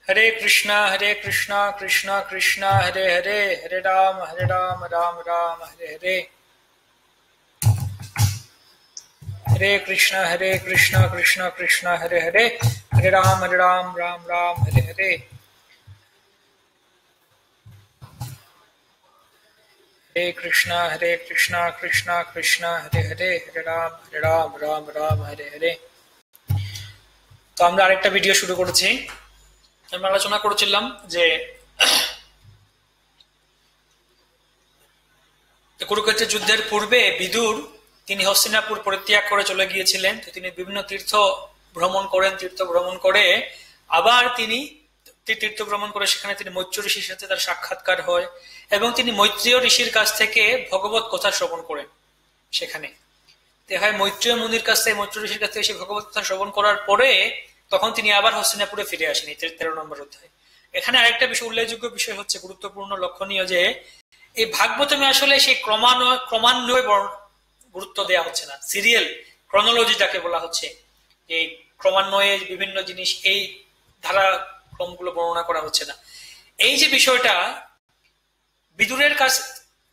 हरे कृष्णा कृष्णा कृष्णा हरे हरे, हरे राम राम राम हरे हरे। हरे कृष्णा कृष्णा कृष्णा हरे हरे, हरे राम राम राम हरे हरे। हरे कृष्णा कृष्णा कृष्णा हरे हरे, हरे राम राम हरे हरे। তো আমরা আরেকটা ভিডিও শুরু করেছি। আমরা আলোচনা করেছিলাম যে কুরুক্ষেত্রের যুদ্ধের পূর্বে বিদুর তিনি হস্তিনাপুর পরিত্যাগ করে চলে গিয়েছিলেন। তো তিনি বিভিন্ন তীর্থ ভ্রমণ করে আবার তিনি তীর্থ ভ্রমণ করে সেখানে তিনি মৈত্র ঋষির সাথে তার সাক্ষাৎকার হয় এবং তিনি মৈত্রীয় ঋষির কাছ থেকে ভগবত কথা শ্রবণ করেন। সেখানে মৈত্রীয় মুনির কাছ থেকে, মৈত্র ঋষির কাছ থেকে সেই ভগবত কথা শ্রবণ করার পরে তখন তিনি আবার হস্তিনাপুরে ফিরে আসেন। 13 নম্বর অধ্যায়। এখানে আরেকটা বিষয়, উল্লেখযোগ্য বিষয় হচ্ছে, গুরুত্বপূর্ণ লক্ষণীয়, যে এই ভাগবতমে আসলে সেই ক্রমান্বয়ে গুরুত্ব দেওয়া হচ্ছে না। সিরিয়াল ক্রনোলজি যাকে বলা হচ্ছে, এই ক্রমান্বয়ে বিভিন্ন জিনিস এই ধারা ক্রমগুলো বর্ণনা করা হচ্ছে না। এই যে বিষয়টা বিদুরের কাছ,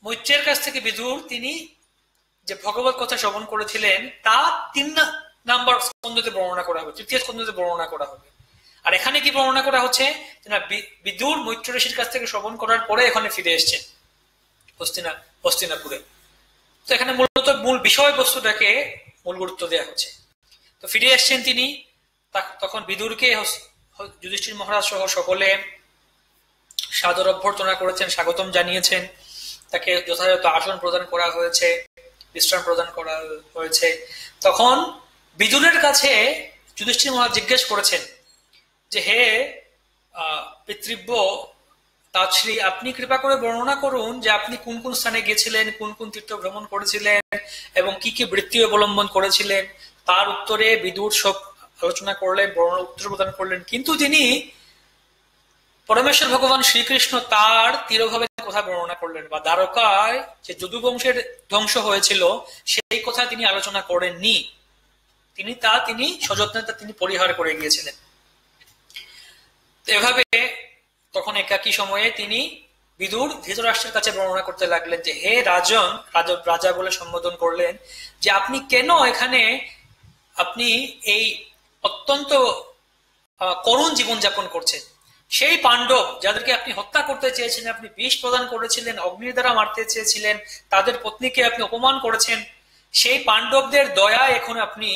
মৈত্রের কাছ থেকে বিদুর তিনি যে ভগবত কথা শ্রবণ করেছিলেন তা 3 নাম্বার স্কন্ধতে বর্ণনা করা হবে, 3য় স্কন্ধতে বর্ণনা করা হবে। আর এখানে কি বর্ণনা করা হচ্ছে, বিদুর মৈত্র ঋষির কাছ থেকে শ্রবণ করার পরে এখানে ফিরে এসছেন হস্তিনাপুরে। তো এখানে মূলত মূল বিষয়বস্তুটাকে মূল গুরুত্ব দেওয়া হচ্ছে। তো ফিরে এসছেন তিনি, তখন বিদুরকে যুধিষ্ঠির মহারাজ সহ সকলে সাদর অভ্যর্থনা করেছেন, স্বাগতম জানিয়েছেন, তাকে যথাযথ আসন প্রদান করা হয়েছে, বিশ্রাম প্রদান করা হয়েছে। তখন বিদুরের কাছে যুধিষ্ঠির মহারাজ জিজ্ঞেস করেছেন যে, হে পিতৃব্য তাতশ্রী, আপনি কৃপা করে বর্ণনা করুন যে আপনি কোন কোন স্থানে গেছিলেন, কোন কোন তীর্থ ভ্রমণ করেছিলেন এবং কি কি বৃত্তি অবলম্বন করেছিলেন। তার উত্তরে বিদুর সব আলোচনা করলেন, উত্তর প্রদান করলেন। কিন্তু তিনি পরমেশ্বর ভগবান শ্রীকৃষ্ণ তার তিরোভাবের কথা বর্ণনা করলেন, বা দ্বারকায় যে যদুবংশের ধ্বংস হয়েছিল সেই কথা তিনি আলোচনা করেননি। তিনি সযত্নে তিনি পরিহার করে গিয়েছিলেন। এভাবে তখন একাকী সময়ে তিনি বিদুর ধৃতরাষ্ট্রের কাছে বর্ণনা করতে লাগলেন যে, হে রাজন, রাজা বলে সম্বোধন করলেন, যে আপনি কেন এখানে আপনি এই অত্যন্ত করুণ জীবনযাপন করছেন। সেই পাণ্ডব যাদেরকে আপনি হত্যা করতে চেয়েছিলেন, আপনি বিষ প্রদান করেছিলেন, অগ্নির দ্বারা মারতে চেয়েছিলেন, তাদের পত্নীকে আপনি অপমান করেছেন, সেই পাণ্ডবদের দয়ায় এখন আপনি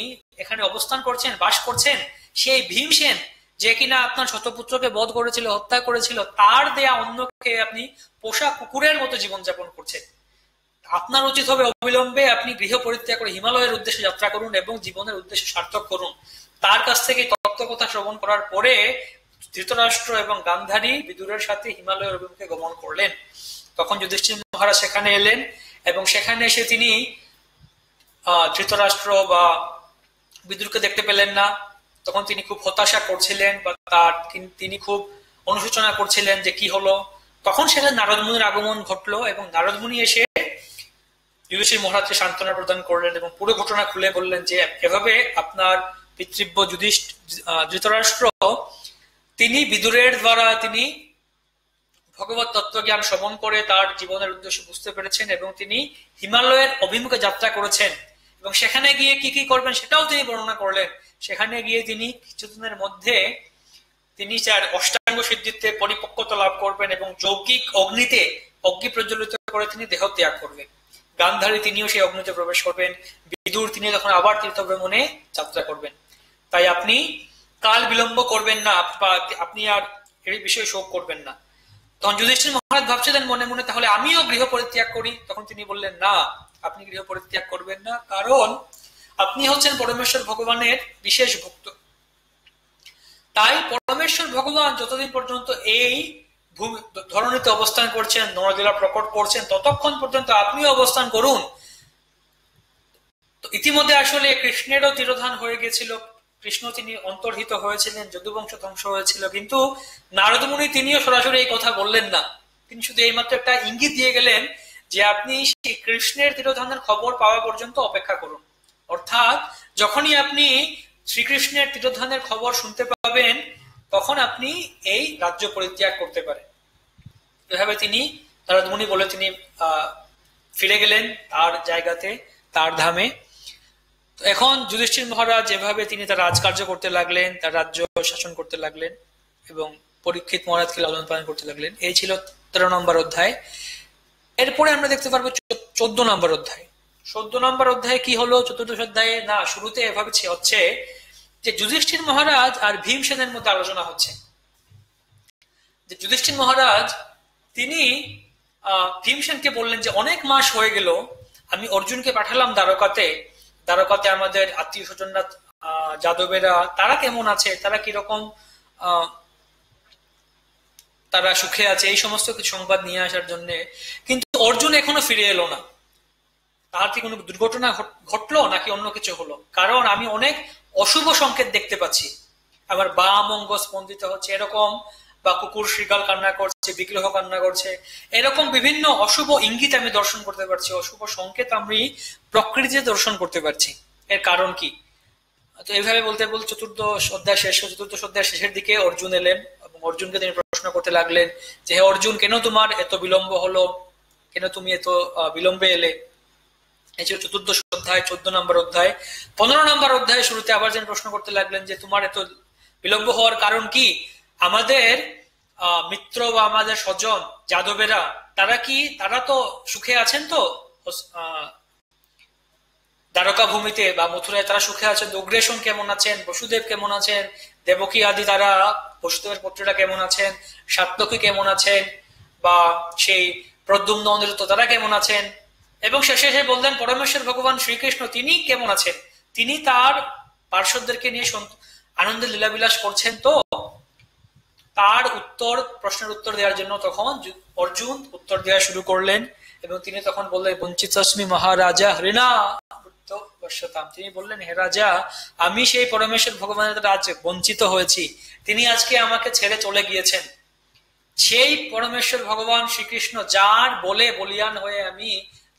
এখানে অবস্থান করছেন, বাস করছেন। সেই ভীমসেন যে কিনা আপনার শতপুত্রকে বধ করেছিল, হত্যা করেছিল, তার দেয়া অন্যকে আপনি পোষা কুকুরের মতো জীবনযাপন করছেন। আপনার উচিত হবে অবিলম্বে আপনি গৃহ পরিত্যাগ করে হিমালয়ের উদ্দেশ্যে যাত্রা করুন এবং জীবনের উদ্দেশ্য সার্থক করুন। তার কাছ থেকে তত্ত্ব কথা শ্রবণ করার পরে ধৃতরাষ্ট্র এবং গান্ধারী বিদুরের সাথে হিমালয়ের অভিমুখে গমন করলেন। তখন যুধিষ্ঠির মহারাজ সেখানে এলেন এবং সেখানে এসে তিনি ধৃতরাষ্ট্র বা বিদুরকে দেখতে পেলেন না। তখন তিনি খুব হতাশা করছিলেন, বা তিনি খুব অনুশোচনা করছিলেন যে কি হলো। তখন সেখানে নারদ মুনির আগমন ঘটলো এবং নারদ মুনি এসে যুধিষ্ঠির মহারাজকে সান্ত্বনা প্রদান করলেন এবং পুরো ঘটনা খুলে বললেন যে এভাবে আপনার পিতৃব্য ধৃতরাষ্ট্র তিনি বিদুরের দ্বারা তিনি ভগবত তত্ত্বজ্ঞান শ্রবণ করে তার জীবনের উদ্দেশ্য বুঝতে পেরেছেন এবং তিনি হিমালয়ের অভিমুখে যাত্রা করেছেন এবং সেখানে গিয়ে কি কি করবেন সেটাও তিনি বর্ণনা করলেন। সেখানে গিয়ে তিনি কিছুদিনের মধ্যে তিনি অষ্টাঙ্গ সিদ্ধিতে পরিপক্কতা লাভ করবেন এবং যৌগিক অগ্নিতে অগ্নি প্রজ্বলিত করে তিনি দেহ ত্যাগ করবেন। গান্ধারী তিনিও সেই অগ্নিতে প্রবেশ করবেন। বিদুর তিনি তখন আবার তীর্থ ভ্রমণে যাত্রা করবেন। তাই আপনি কাল বিলম্ব করবেন না, আপনি আর এই বিষয়ে শোক করবেন না। তখন যুধিষ্ঠির মহারাজ ভাবছিলেন মনে মনে, তাহলে আমিও গৃহ পরিত্যাগ করি। তখন তিনি বললেন, না, আপনি গৃহ পরিত্যাগ করবেন না, কারণ আপনি হচ্ছেন পরমেশ্বর ভগবানের বিশেষ ভক্ত। তাই পরমেশ্বর ভগবান যতদিন পর্যন্ত এই ধরণীতে অবস্থান করছেন, নরলীলা প্রকট করছেন, ততক্ষণ পর্যন্ত আপনিও অবস্থান করুন। তো ইতিমধ্যে আসলে কৃষ্ণেরও তিরোধান হয়ে গেছিল, কৃষ্ণ তিনি অন্তর্হিত হয়েছিলেন, যদুবংশ ধ্বংস হয়েছিল, কিন্তু নারদ মুনি তিনিও সরাসরি এই কথা বললেন না। তিনি শুধু এইমাত্র একটা ইঙ্গিত দিয়ে গেলেন যে আপনি কৃষ্ণের তিরোধানের খবর পাওয়া পর্যন্ত অপেক্ষা করুন। অর্থাৎ যখনই আপনি শ্রীকৃষ্ণের তিরোধানের খবর শুনতে পাবেন, তখন আপনি এই রাজ্য পরিত্যাগ করতে পারেন। এভাবে তিনি নারদ মুনি বলে তিনি ফিরে গেলেন তার জায়গাতে, তার ধামে। এখন যুধিষ্ঠির মহারাজ যেভাবে তিনি তার রাজকার্য করতে লাগলেন, তার রাজ্য শাসন করতে লাগলেন এবং পরীক্ষিত মহারাজকে লালন পালন করতে লাগলেন। এই ছিল 13 নম্বর অধ্যায়। এরপরে আমরা দেখতে পারবো 14 নম্বর অধ্যায়। 14 নম্বর অধ্যায়ে কি হলো? চতুর্দশ অধ্যায়ে না, শুরুতে এভাবে হচ্ছে যে যুধিষ্ঠির মহারাজ আর ভীমসেনের মধ্যে আলোচনা হচ্ছে। যে যুধিষ্ঠির মহারাজ তিনি ভীমসেনকে বললেন যে অনেক মাস হয়ে গেল, আমি অর্জুনকে পাঠালাম দ্বারকাতে, দ্বারকাতে আমাদের আত্মীয় স্বজনরা যাদবেরা তারা কেমন আছে, তারা কিরকম তারা সুখে আছে, এই সমস্ত কিছু সংবাদ নিয়ে আসার জন্য। কিন্তু অর্জুন এখনো ফিরে এলো না। তার কি কোনো দুর্ঘটনা ঘটলো নাকি অন্য কিছু হলো? কারণ আমি অনেক অশুভ সংকেত দেখতে পাচ্ছি। আমার বাম অঙ্গ স্পন্দিত হচ্ছে এরকম, বা কুকুর শৃগাল কান্না করছে, বিগ্রহ কান্না করছে, এরকম বিভিন্ন অশুভ ইঙ্গিত আমি দর্শন করতে পারছি, অশুভ সংকেত আমি প্রকৃতিতে দর্শন করতে পারছি। এর কারণ কি? তো এইভাবে বলতে বলতে চতুর্দশ অধ্যায় শেষের দিকে অর্জুন এলেন এবং অর্জুনকে তিনি প্রশ্ন করতে লাগলেন যে হে অর্জুন, কেন তোমার এত বিলম্ব হলো, কেন তুমি এত বিলম্বে এলে? এই ছিল চতুর্দশ অধ্যায়। 14 নম্বর অধ্যায়। 15 নম্বর অধ্যায় শুরুতে আবার যেন প্রশ্ন করতে লাগলেন যে তোমার এত বিলম্ব হওয়ার কারণ কি? আমাদের মিত্র বা আমাদের স্বজন যাদবেরা তারা তো সুখে আছেন তো, দ্বারকা ভূমিতে বা মথুরায় তারা সুখে আছেন। উগ্রেশন কেমন আছেন, বসুদেব কেমন আছেন, দেবকী আদি তারা বসুদেবের পুত্ররা কেমন আছেন, সাত্যকী কেমন আছেন, বা সেই প্রদ্যুম্ন অনিরুদ্ধ তারা কেমন আছেন, এবং শেষে বললেন পরমেশ্বর ভগবান শ্রীকৃষ্ণ তিনি কেমন আছেন, তিনি তার পার্শ্বদেরকে নিয়ে আনন্দের লীলাবিলাস করছেন তো? তার প্রশ্নের উত্তর দেওয়ার জন্য তখন অর্জুন উত্তর দেওয়া শুরু করলেন এবং তিনি তখন বললেন বঞ্চিতস্মি মহারাজা হরিণা বশ্যতাম। তিনি বললেন হে রাজা, আমি সেই পরমেশ্বর ভগবানের দ্বারা আজ বঞ্চিত হয়েছি, তিনি আজকে আমাকে ছেড়ে চলে গিয়েছেন। সেই পরমেশ্বর ভগবান শ্রীকৃষ্ণ যার বলে বলিয়ান হয়ে আমি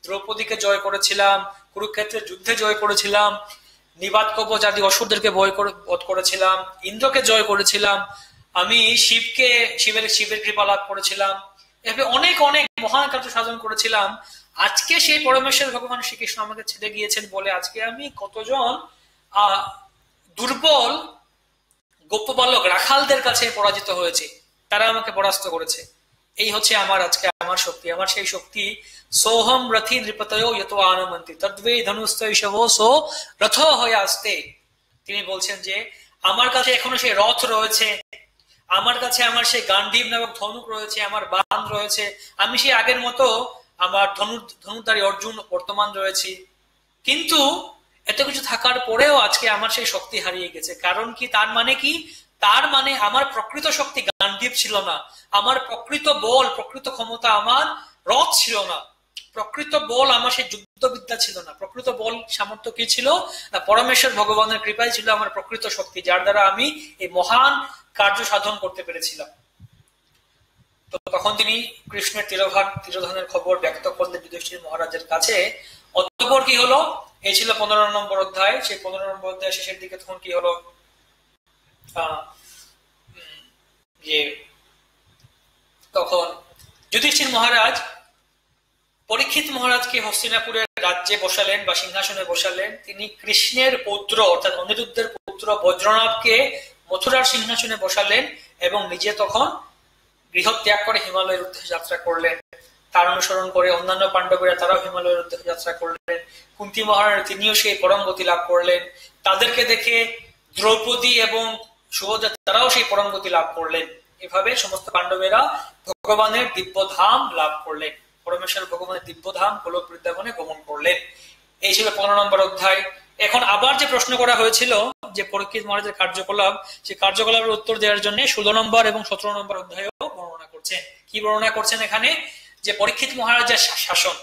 দ্রৌপদীকে জয় করেছিলাম, কুরুক্ষেত্রের যুদ্ধে জয় করেছিলাম, নিবাত কবচ আদি অসুরদেরকে বধ করেছিলাম, ইন্দ্রকে জয় করেছিলাম, আমি শিবের কৃপা লাভ করেছিলাম, এভাবে অনেক অনেক মহান কার্য সাধন করেছিলাম। আজকে সেই পরমেশ্বর ভগবান শ্রীকৃষ্ণ আমাকে ছেড়ে গিয়েছেন বলে আজকে আমি কতজন দুর্বল গোপ বালক রাখালদের কাছে পরাজিত হয়েছে, তারা আমাকে পরাস্ত করেছে। এই হচ্ছে আমার শক্তি। আমার সেই শক্তি সোহম রথি নৃপতয় যত আনমন্তি তদ্বে ধনুস্তৈশবো সো রথ হয়ে আসতে। তিনি বলছেন যে আমার কাছে এখনো সেই রথ রয়েছে, আমার কাছে আমার সেই গান্ডীব নামক ধনুক রয়েছে, আমার বাণ রয়েছে, আমি সেই আগের মতো আমার ধনুধারী অর্জুন বর্তমান রয়েছি। কিন্তু এত কিছু থাকার পরেও আজকে আমার সেই শক্তি হারিয়ে গেছে। কারণ কি? তার মানে কি? তার মানে আমার প্রকৃত শক্তি গান্ডীব ছিল না, আমার প্রকৃত বল প্রকৃত ক্ষমতা আমার রথ ছিল না, প্রকৃত বল আমার সেই যুদ্ধবিদ্যা ছিল না। প্রকৃত বল সামর্থ্য কি ছিল না? পরমেশ্বর ভগবানের কৃপাই ছিল আমার প্রকৃত শক্তি, যার দ্বারা আমি এই মহান কার্য সাধন করতে পেরেছিলাম। তো তখন তিনি কৃষ্ণের তিরোধানের খবর ব্যক্ত করলেন যুধিষ্ঠির মহারাজের কাছে। অতঃপর কি হলো? এই ছিল 15 নম্বর অধ্যায়। সেই 15 নম্বর অধ্যায় শেষের দিকে তখন কি হলো? যে তখন যুধিষ্ঠির মহারাজ পরীক্ষিত মহারাজকে হস্তিনাপুরের রাজ্যে বসালেন বা সিংহাসনে বসালেন। তিনি কৃষ্ণের পুত্র অর্থাৎ অনিরুদ্ধের পুত্র বজ্রনাভকে মথুরার সিংহাসনে বসালেন এবং নিজে তখন গৃহত্যাগ করে হিমালয়ের উদ্দেশ্যে যাত্রা করলেন। তার অনুসরণ করে অন্যান্য পাণ্ডবেরা তারাও হিমালয়ের উদ্দেশ্যে যাত্রা করলেন। কুন্তী মহারানী তিনিও সেই পরম গতি লাভ করলেন। তাদেরকে দেখে দ্রৌপদী এবং সুভদ্রা তারাও সেই পরম গতি লাভ করলেন। এভাবে সমস্ত পাণ্ডবেরা ভগবানের দিব্যধাম লাভ করলেন, পরমেশ্বর ভগবানের দিব্যধাম গোলক বৃন্দাবনে গমন করলেন। এই ছিল 15 নম্বর অধ্যায়। এখন আবার যে প্রশ্ন করা হয়েছিল যে পরীক্ষিত মহারাজের কার্যকলাপ, সেই কার্যকলাপের উত্তর দেওয়ার জন্য 16 নম্বর এবং 17 নম্বর অধ্যায়ও বর্ণনা করছেন। কি বর্ণনা করছেন এখানে? যে পরীক্ষিত মহারাজের শাসন,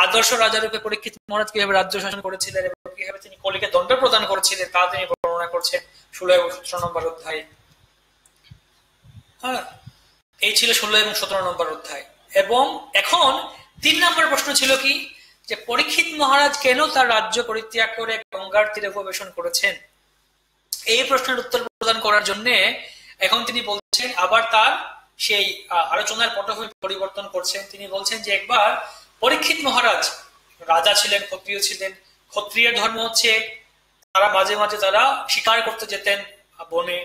আদর্শ রাজা রূপে পরীক্ষিত মহারাজ কিভাবে রাজ্য শাসন করেছিলেন এবং কিভাবে তিনি কলিকে দণ্ড প্রদান করেছিলেন তা তিনি বর্ণনা করছেন 16 এবং 17 নম্বর অধ্যায়। হ্যাঁ, এই ছিল 16 এবং 17 নম্বর অধ্যায়। এবং এখন 3 নম্বর প্রশ্ন ছিল কি? যে পরীক্ষিত মহারাজ কেন তার রাজ্য পরিত্যাগ করে গঙ্গার তীরে প্রবেশন করেছেন? এই প্রশ্নের উত্তর প্রদান করার জন্য এখন তিনি বলছেন, আবার তার সেই আলোচনার পটভূমি পরিবর্তন করছেন। তিনি বলছেন যে একবার পরীক্ষিত মহারাজ রাজা ছিলেন, ক্ষত্রিয় ছিলেন। ক্ষত্রিয়ের ধর্ম হচ্ছে তারা মাঝে মাঝে তারা শিকার করতে যেতেন বনে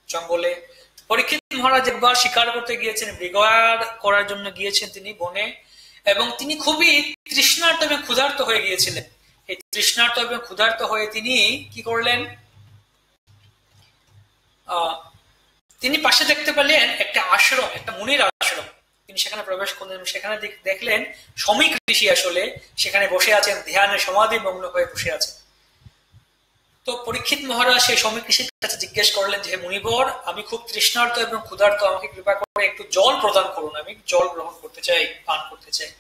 জঙ্গলে। পরীক্ষিত মহারাজ একবার শিকার করতে গিয়েছেন, মৃগয়ার করার জন্য গিয়েছেন তিনি বনে, এবং তিনি খুবই তৃষ্ণার্ত এবং ক্ষুধার্ত হয়ে গিয়েছিলেন। এই তৃষ্ণার্ত এবং ক্ষুধার্ত হয়ে তিনি কি করলেন, তিনি পাশে দেখতে পেলেন একটা আশ্রম, একটা মুনির আশ্রম। তিনি সেখানে প্রবেশ করলেন, সেখানে দেখলেন শ্রমিক ঋষি আসলে সেখানে বসে আছেন, ধ্যানে সমাধি মগ্ন হয়ে বসে আছেন। তো পরীক্ষিত মহারাজ সেই শ্রমিক ঋষির কাছে জিজ্ঞেস করলেন যে, মুনিবর, আমি খুব তৃষ্ণার্ত এবং ক্ষুধার্ত, আমাকে কৃপা করে একটু জল প্রদান করুন, আমি জল গ্রহণ করতে চাই, পান করতে চাই।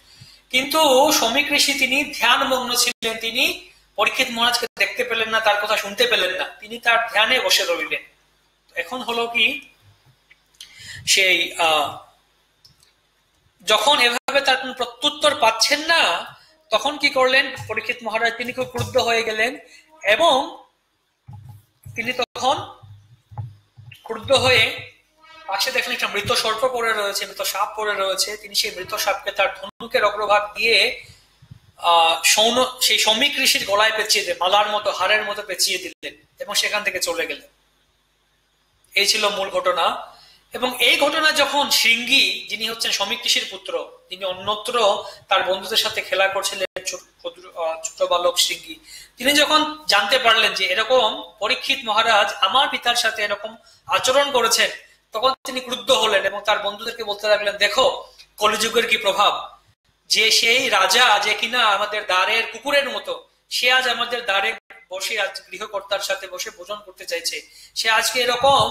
কিন্তু শ্রমিক ঋষি তিনি ধ্যান মগ্ন ছিলেন, তিনি পরীক্ষিত মহারাজকে দেখতে পেলেন না, তার কথা শুনতে পেলেন না, তিনি তার ধ্যানে বসে রইলেন। এখন হলো কি, সেই যখন এভাবে তার কোন প্রত্যুত্তর পাচ্ছেন না, তখন কি করলেন পরীক্ষিত মহারাজ, তিনি খুব ক্রুদ্ধ হয়ে গেলেন এবং তিনি তখন ক্রুদ্ধ হয়ে পাশে দেখলেন একটা মৃত সর্প পড়ে রয়েছে, মৃত সাপ পড়ে রয়েছে। তিনি সেই মৃত সাপকে তার ধনুকের অগ্রভাগ দিয়ে সেই শ্রমিক ঋষির গলায় পেঁচিয়ে দিলেন, মালার মতো, হারের মতো পেঁচিয়ে দিলেন এবং সেখান থেকে চলে গেলেন। এই ছিল মূল ঘটনা। এবং এই ঘটনা যখন শৃঙ্গী, যিনি হচ্ছেন শ্রমিক ঋষির পুত্র, তিনি অন্যত্র তার বন্ধুদের সাথে খেলা করছিলেন, ছোট বালক শৃঙ্গী, তিনি যখন জানতে পারলেন যে এরকম পরীক্ষিত মহারাজ আমার পিতার সাথে এরকম আচরণ করেছেন, তখন তিনি ক্রুদ্ধ হলেন এবং তার বন্ধুদেরকে বলতে লাগলেন, দেখো কলিযুগের কি প্রভাব, যে সেই রাজা যে কিনা আমাদের দ্বারের কুকুরের মতো, সে আজ আমাদের দ্বারে বসে আজ গৃহকর্তার সাথে বসে ভোজন করতে চাইছে, সে আজকে এরকম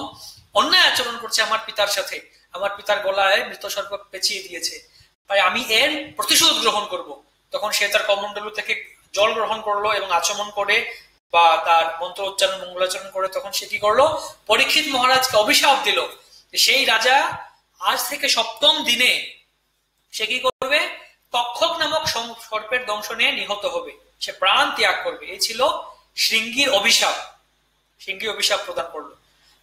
অন্যায় আচরণ করছে আমার পিতার সাথে, আমার পিতার গলায় মৃত সর্প পেঁচিয়ে দিয়েছে, তাই আমি এর প্রতিশোধ গ্রহণ করব। তখন সে তার কমণ্ডলু থেকে জল গ্রহণ করলো এবং আচমন করে বা তার মন্ত্র উচ্চারণ মঙ্গলাচরণ করে তখন সে কি করলো, পরীক্ষিত মহারাজকে অভিশাপ দিল, সেই রাজা আজ থেকে 7ম দিনে সে কি করবে, তক্ষক নামক সর্পের দংশনে নিহত হবে, সে প্রাণ ত্যাগ করবে। এই ছিল শৃঙ্গীর অভিশাপ। শৃঙ্গী অভিশাপ প্রদান করলো।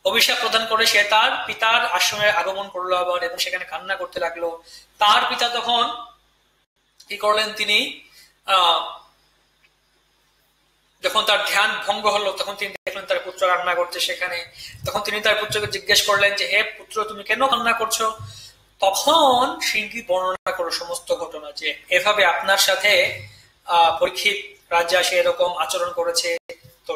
অভিশাপ প্রদান করে সে তার পিতার আশ্রমে আগমন করলো আবার, এবং সেখানে কান্না করতে লাগলো। তার পিতা তখন কি করলেন, তিনি যখন তার ধ্যান ভঙ্গ হলো তখন তিনি দেখলেন তার পুত্র কান্না করছে সেখানে। তখন তিনি তার পুত্রকে জিজ্ঞেস করলেন যে, হে পুত্র, তুমি কেন কান্না করছো? তখন শৃঙ্গী বর্ণনা করলো সমস্ত ঘটনা, যে এভাবে আপনার সাথে পরীক্ষিত রাজা সে এরকম আচরণ করেছে। তো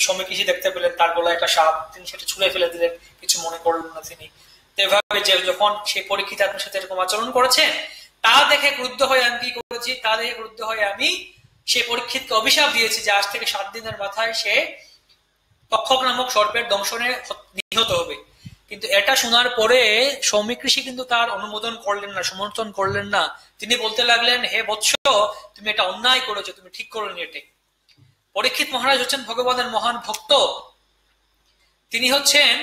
শ্রমিক ঋষি দেখতে পেলেন তার গলায় একটা সাপ, তিনি সেটা ছুঁড়ে ফেলে দিলেন, কিছু মনে করলেন না তিনি। এভাবে যে যখন সে পরীক্ষিত আপনার সাথে এরকম আচরণ করেছেন, তা দেখে ক্রুদ্ধ হয়ে আমি কি করেছি, তা দেখে ক্রুদ্ধ হয়ে আমি সে পরীক্ষিতকে অভিশাপ দিয়েছি যে আজ থেকে 7 দিনের মাথায় সে তক্ষক নামক সর্পের দংশনে নিহত হবে। কিন্তু এটা শোনার পরে শ্রমিক ঋষি কিন্তু তার অনুমোদন করলেন না, সমর্থন করলেন না। তিনি বলতে লাগলেন, হে বৎস, তুমি এটা অন্যায় করেছো, তুমি ঠিক করোনি এটা। পরীক্ষিত মহারাজ হচ্ছেন ভগবানের মহান ভক্ত, তিনি হচ্ছেন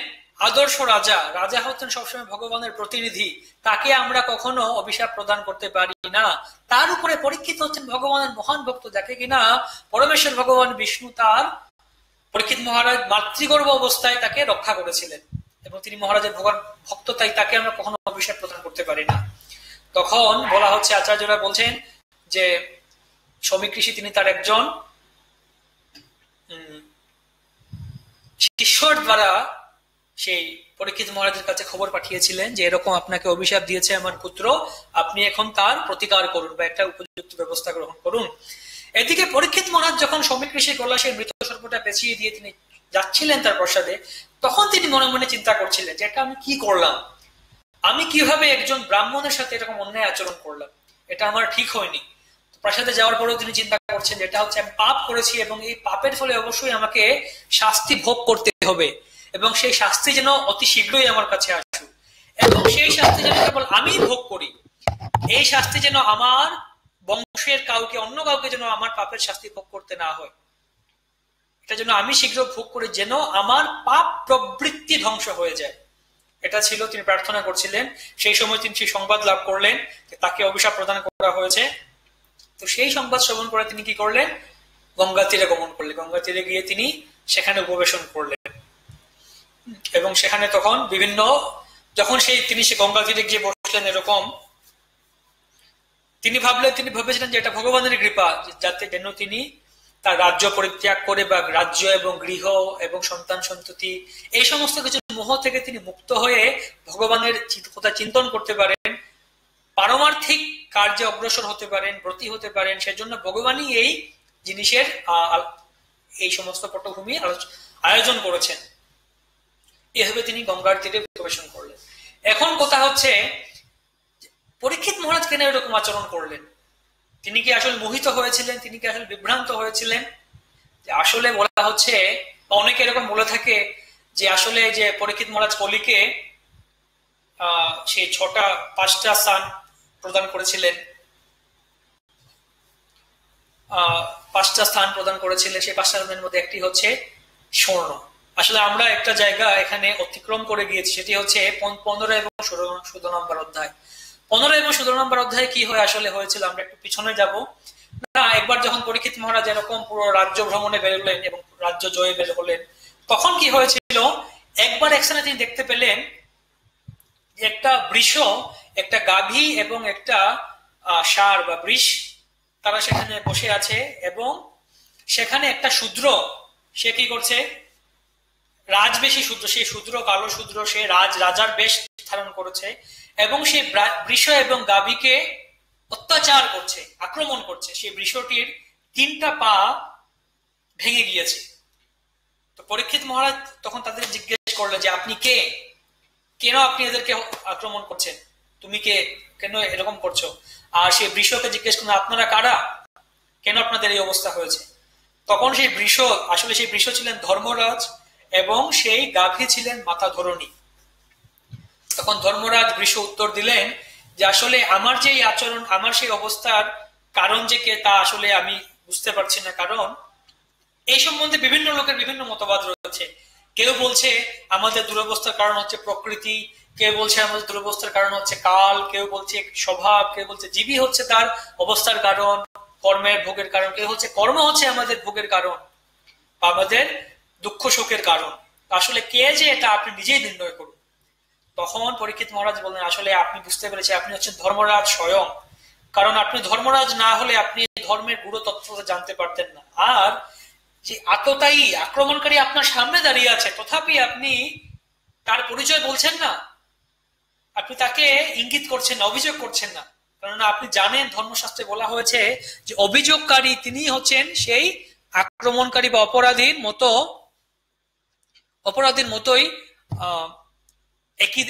আদর্শ রাজা, রাজা হচ্ছেন সবসময় ভগবানের প্রতিনিধি, তাকে আমরা কখনো অভিশাপ প্রদান করতে পারি না। তার উপরে পরীক্ষিত হচ্ছেন ভগবানের মহান ভক্ত, যাকে কিনা পরমেশ্বর ভগবান বিষ্ণু তার পরীক্ষিত মহারাজ মাতৃগর্ভ অবস্থায় তাকে রক্ষা করেছিলেন, এবং তিনি মহারাজের ভগবান ভক্ত, তাই তাকে আমরা কখনো অভিশাপ প্রদান করতে পারি না। তখন বলা হচ্ছে, আচার্যরা বলছেন যে শ্রমিক ঋষি তিনি তার একজন শিষ্যর দ্বারা সেই পরীক্ষিত মহারাজের কাছে খবর পাঠিয়েছিলেন যে এরকম আপনাকে অভিশাপ দিয়েছে আমার পুত্র, আপনি এখন তার প্রতিকার করুন বা একটা উপযুক্ত ব্যবস্থা গ্রহণ করুন। এদিকে পরীক্ষিত মহারাজ যখন শ্রমিক ঋষির গলা সেই মৃত সর্পটা পেঁচিয়ে দিয়ে তিনি যাচ্ছিলেন তার প্রসাদে, তখন তিনি মনে মনে চিন্তা করছিলেন যে এটা আমি কি করলাম, আমি কিভাবে একজন ব্রাহ্মণের সাথে এরকম অন্যায় আচরণ করলাম, এটা আমার ঠিক হয়নি। প্রাসাদে যাওয়ার পরেও তিনি চিন্তা করছেন যে এটা হচ্ছে আমি পাপ করেছি এবং এই পাপের ফলে অবশ্যই আমাকে শাস্তি ভোগ করতে হবে, এবং সেই শাস্তি যেন অতি শীঘ্রই আমার কাছে আসুক, এবং সেই শাস্তি যেন কেবল আমি ভোগ করি, এই শাস্তি যেন আমার বংশের কাউকে, অন্য কাউকে যেন আমার পাপের শাস্তি ভোগ করতে না হয়, এটা যেন আমি শীঘ্র ভোগ করি, যেন আমার পাপ প্রবৃত্তি ধ্বংস হয়ে যায়। এটা ছিল তিনি প্রার্থনা করছিলেন। সেই সময় তিনি সেই সংবাদ লাভ করলেন যে তাকে অভিশাপ প্রদান করা হয়েছে। তো সেই সংবাদ শ্রবণ করে তিনি কি করলেন, গঙ্গা তীরে গমন করলেন। গঙ্গা তীরে গিয়ে তিনি সেখানে উপবেশন করলেন। এবং সেখানে তখন বিভিন্ন, যখন তিনি সে গঙ্গা তীরে গিয়ে বসলেন এরকম, তিনি ভেবেছিলেন যে এটা ভগবানের কৃপা, যাতে যেন তিনি তার রাজ্য পরিত্যাগ করে বা রাজ্য এবং গৃহ এবং সন্তান সন্ততি এই সমস্ত কিছু মোহ থেকে তিনি মুক্ত হয়ে ভগবানের কথা চিন্তন করতে পারেন, পারমার্থিক কার্যে অগ্রসর হতে পারেন, ব্রতী হতে পারেন। সেজন্য ভগবানই এই জিনিসের এই সমস্ত পটভূমি আয়োজন করেছেন। এভাবে তিনি গঙ্গার তীরে প্রবেশন করলেন। এখন কথা হচ্ছে, পরীক্ষিত মহারাজ কেন এরকম আচরণ করলেন? তিনি কি আসলে মোহিত হয়েছিলেন? তিনি কি আসলে বিভ্রান্ত হয়েছিলেন? আসলে বলা হচ্ছে, অনেকে এরকম বলে থাকে যে আসলে যে পরীক্ষিত মহারাজ কলিকে সেই 5টা স্থান প্রদান করেছিলেন, 5টা স্থান প্রদান করেছিলেন। সেই 5টা স্থানের মধ্যে একটি হচ্ছে স্বর্ণ। আসলে আমরা একটা জায়গা এখানে অতিক্রম করে গিয়েছি, সেটি হচ্ছে 15 এবং 16 নম্বর অধ্যায়। 15 এবং 16 নম্বর অধ্যায়ে কি হয় আসলে হয়েছিল, আমরা একটু পিছনে যাব না। একবার যখন পরীক্ষিত মহারাজ এরকম পুরো রাজ্য ভ্রমণে বেরোলেন এবং রাজ্য জয়ে বের হলেন, তখন কি হয়েছিল, একবার একসাথে তিনি দেখতে পেলেন একটা বৃষ, একটা গাভী এবং একটা ষাঁড় বা বৃষ, তারা সেখানে বসে আছে এবং সেখানে একটা শূদ্র, সে কি করছে, রাজবেশী শূদ্র, সেই শূদ্র, কালো শূদ্র, সে রাজার বেশ ধারণ করেছে এবং সে বৃষ এবং গাভীকে অত্যাচার করছে, আক্রমণ করছে। সেই বৃষটির 3টা পা ভেঙে গিয়েছে। তো পরীক্ষিত মহারাজ তখন তাদের জিজ্ঞেস করলেন যে আপনি কে, কেন আপনি এদেরকে আক্রমণ করছেন, তুমি কে, কেন এরকম করছো? আর সেই বৃষকে জিজ্ঞেস করলেন আপনারা কারা, কেন আপনাদের এই অবস্থা হয়েছে? তখন সেই বৃষ, আসলে সেই বৃষ ছিলেন ধর্মরাজ এবং সেই গাভী ছিলেন মাতা ধরণী। তখন ধর্মরাজ বৃষ উত্তর দিলেন যে আসলে আমার যে আচরণ, আমার সেই অবস্থার কারণ যে কে তা আসলে আমি বুঝতে পারছি না, কারণ এই সম্বন্ধে বিভিন্ন লোকের বিভিন্ন মতবাদ রয়েছে। কেউ বলছে আমাদের দুরবস্থার কারণ হচ্ছে প্রকৃতি, কেউ বলছে আমাদের দুরবস্থার কারণ হচ্ছে কাল, কেউ বলছে স্বভাব, কেউ বলছে জীবই হচ্ছে তার অবস্থার কারণ, কর্মের ভোগের কারণ, কেউ হচ্ছে কর্ম হচ্ছে আমাদের ভোগের কারণ, আমাদের দুঃখ শোকের কারণ। আসলে কে যে এটা আপনি নিজেই নির্ণয় করুন। তখন পরীক্ষিত মহারাজ বললেন আসলে আপনি বুঝতে পেরেছেন, আপনি হচ্ছেন ধর্মরাজ স্বয়ং, কারণ আপনি ধর্মরাজ না হলে আপনি ধর্মের গুরু তত্ত্বটা জানতে পারতেন না। আর যে আততায়ী আক্রমণকারী আপনার সামনে দাঁড়িয়ে আছে, তথাপি আপনি তার পরিচয় বলছেন না, আপনি তাকে ইঙ্গিত করছেন না, অভিযোগ করছেন না। কারণ আপনি জানেন ধর্মশাস্ত্রে বলা হয়েছে যে অভিযোগকারী তিনি হচ্ছেন সেই আক্রমণকারী বা অপরাধীর মতোই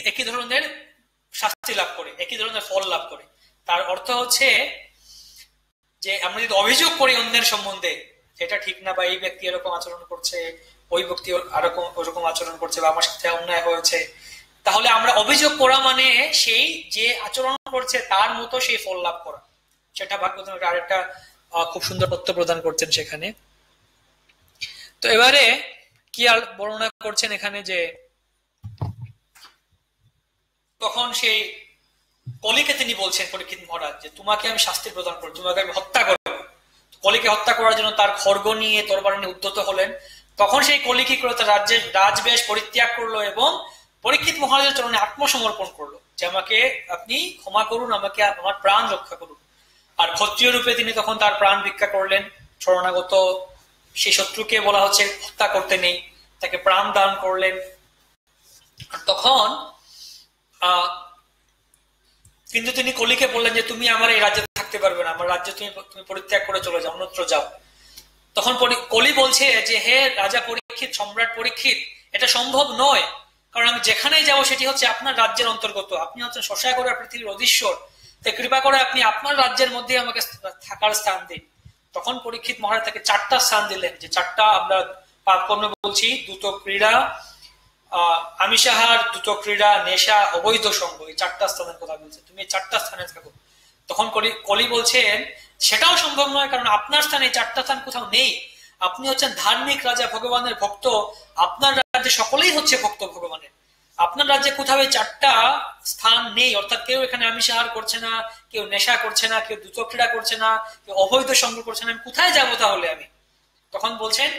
একই ধরনের শাস্তি লাভ করে, একই ধরনের ফল লাভ করে। তার অর্থ হচ্ছে যে আমরা যদি অভিযোগ করি অন্যের সম্বন্ধে, সেটা ঠিক না, বা এই ব্যক্তি এরকম আচরণ করছে, ওই ব্যক্তি ওরকম আচরণ করছে, বা আমার সাথে অন্যায় হয়েছে, তাহলে আমরা অভিযোগ করা মানে সেই যে আচরণ করছে তার মতো সেই ফল লাভ করা। সেটা ভাগবত আরেকটা খুব সুন্দর তথ্য প্রদান করছেন সেখানে। তো এবারে কি বর্ণনা করছেন এখানে, যে তখন সেই কলিকে তিনি বলছেন পরীক্ষিত মহারাজ যে তোমাকে আমি শাস্তি প্রদান করবো, তোমাকে আমি হত্যা করবো। কলিকে হত্যা করার জন্য তার খড়গ নিয়ে তরবারি নিয়ে উদ্যত হলেন। তখন সেই কলি কি করলো, তার রাজবেশ পরিত্যাগ করলো এবং পরীক্ষিত মহারাজের চরণে আত্মসমর্পণ করলো যে আমাকে আপনি ক্ষমা করুন, আমাকে আমার প্রাণ রক্ষা করুন। আর ক্ষত্রিয় রূপে তিনি তখন তার প্রাণ ভিক্ষা করলেন। শরণাগত সেই শত্রুকে বলা হচ্ছে হত্যা করতে নেই, তাকে প্রাণ দান করলেন। আর তখন কিন্তু তিনি কলিকে বললেন যে তুমি আমার এই রাজ্যে থাকতে পারবে না, আমার রাজ্য তুমি পরিত্যাগ করে চলে যাও, অন্যত্র যাও। তখন কলি বলছে যে হে রাজা পরীক্ষিত, সম্রাট পরীক্ষিত, এটা সম্ভব নয়, কারণ আমি যেখানেই যাবো সেটি হচ্ছে আপনার রাজ্যের অন্তর্গত, আপনি হচ্ছেন শশাগর পৃথিবীর অধীশ্বর, তাই কৃপা করে আপনি আপনার রাজ্যের মধ্যে আমাকে থাকার স্থান দিন। তখন পরীক্ষিত মহারাজ তাকে 4টা স্থান দিলেন, যে 4টা আমরা পাপ কর্মে বলছি, দ্রুত ক্রীড়া, আমিষাহার, দ্রুত ক্রীড়া, নেশা, অবৈধ সঙ্গ, এই 4টা স্থানের কথা বলছে, তুমি এই 4টা স্থানে থাকো। তখন কলি বলছেন সেটাও সম্ভব নয়, কারণ আপনার স্থানে 4টা স্থান কোথাও নেই, আপনি হচ্ছেন ধার্মিক রাজা, ভগবানের ভক্ত, আপনার রাজ্যে সকলেই হচ্ছে ভক্ত ভগবানের, আপনার রাজ্যে কোথাও এই 4টা স্থান নেই। অর্থাৎ কেউ এখানে আমিষাহার করছে না, কেউ নেশা করছে না, কেউ দ্রুত ক্রীড়া করছে না, কেউ অবৈধ সঙ্গ করছে না, আমি কোথায় যাবো তাহলে আমি? তখন বলছেন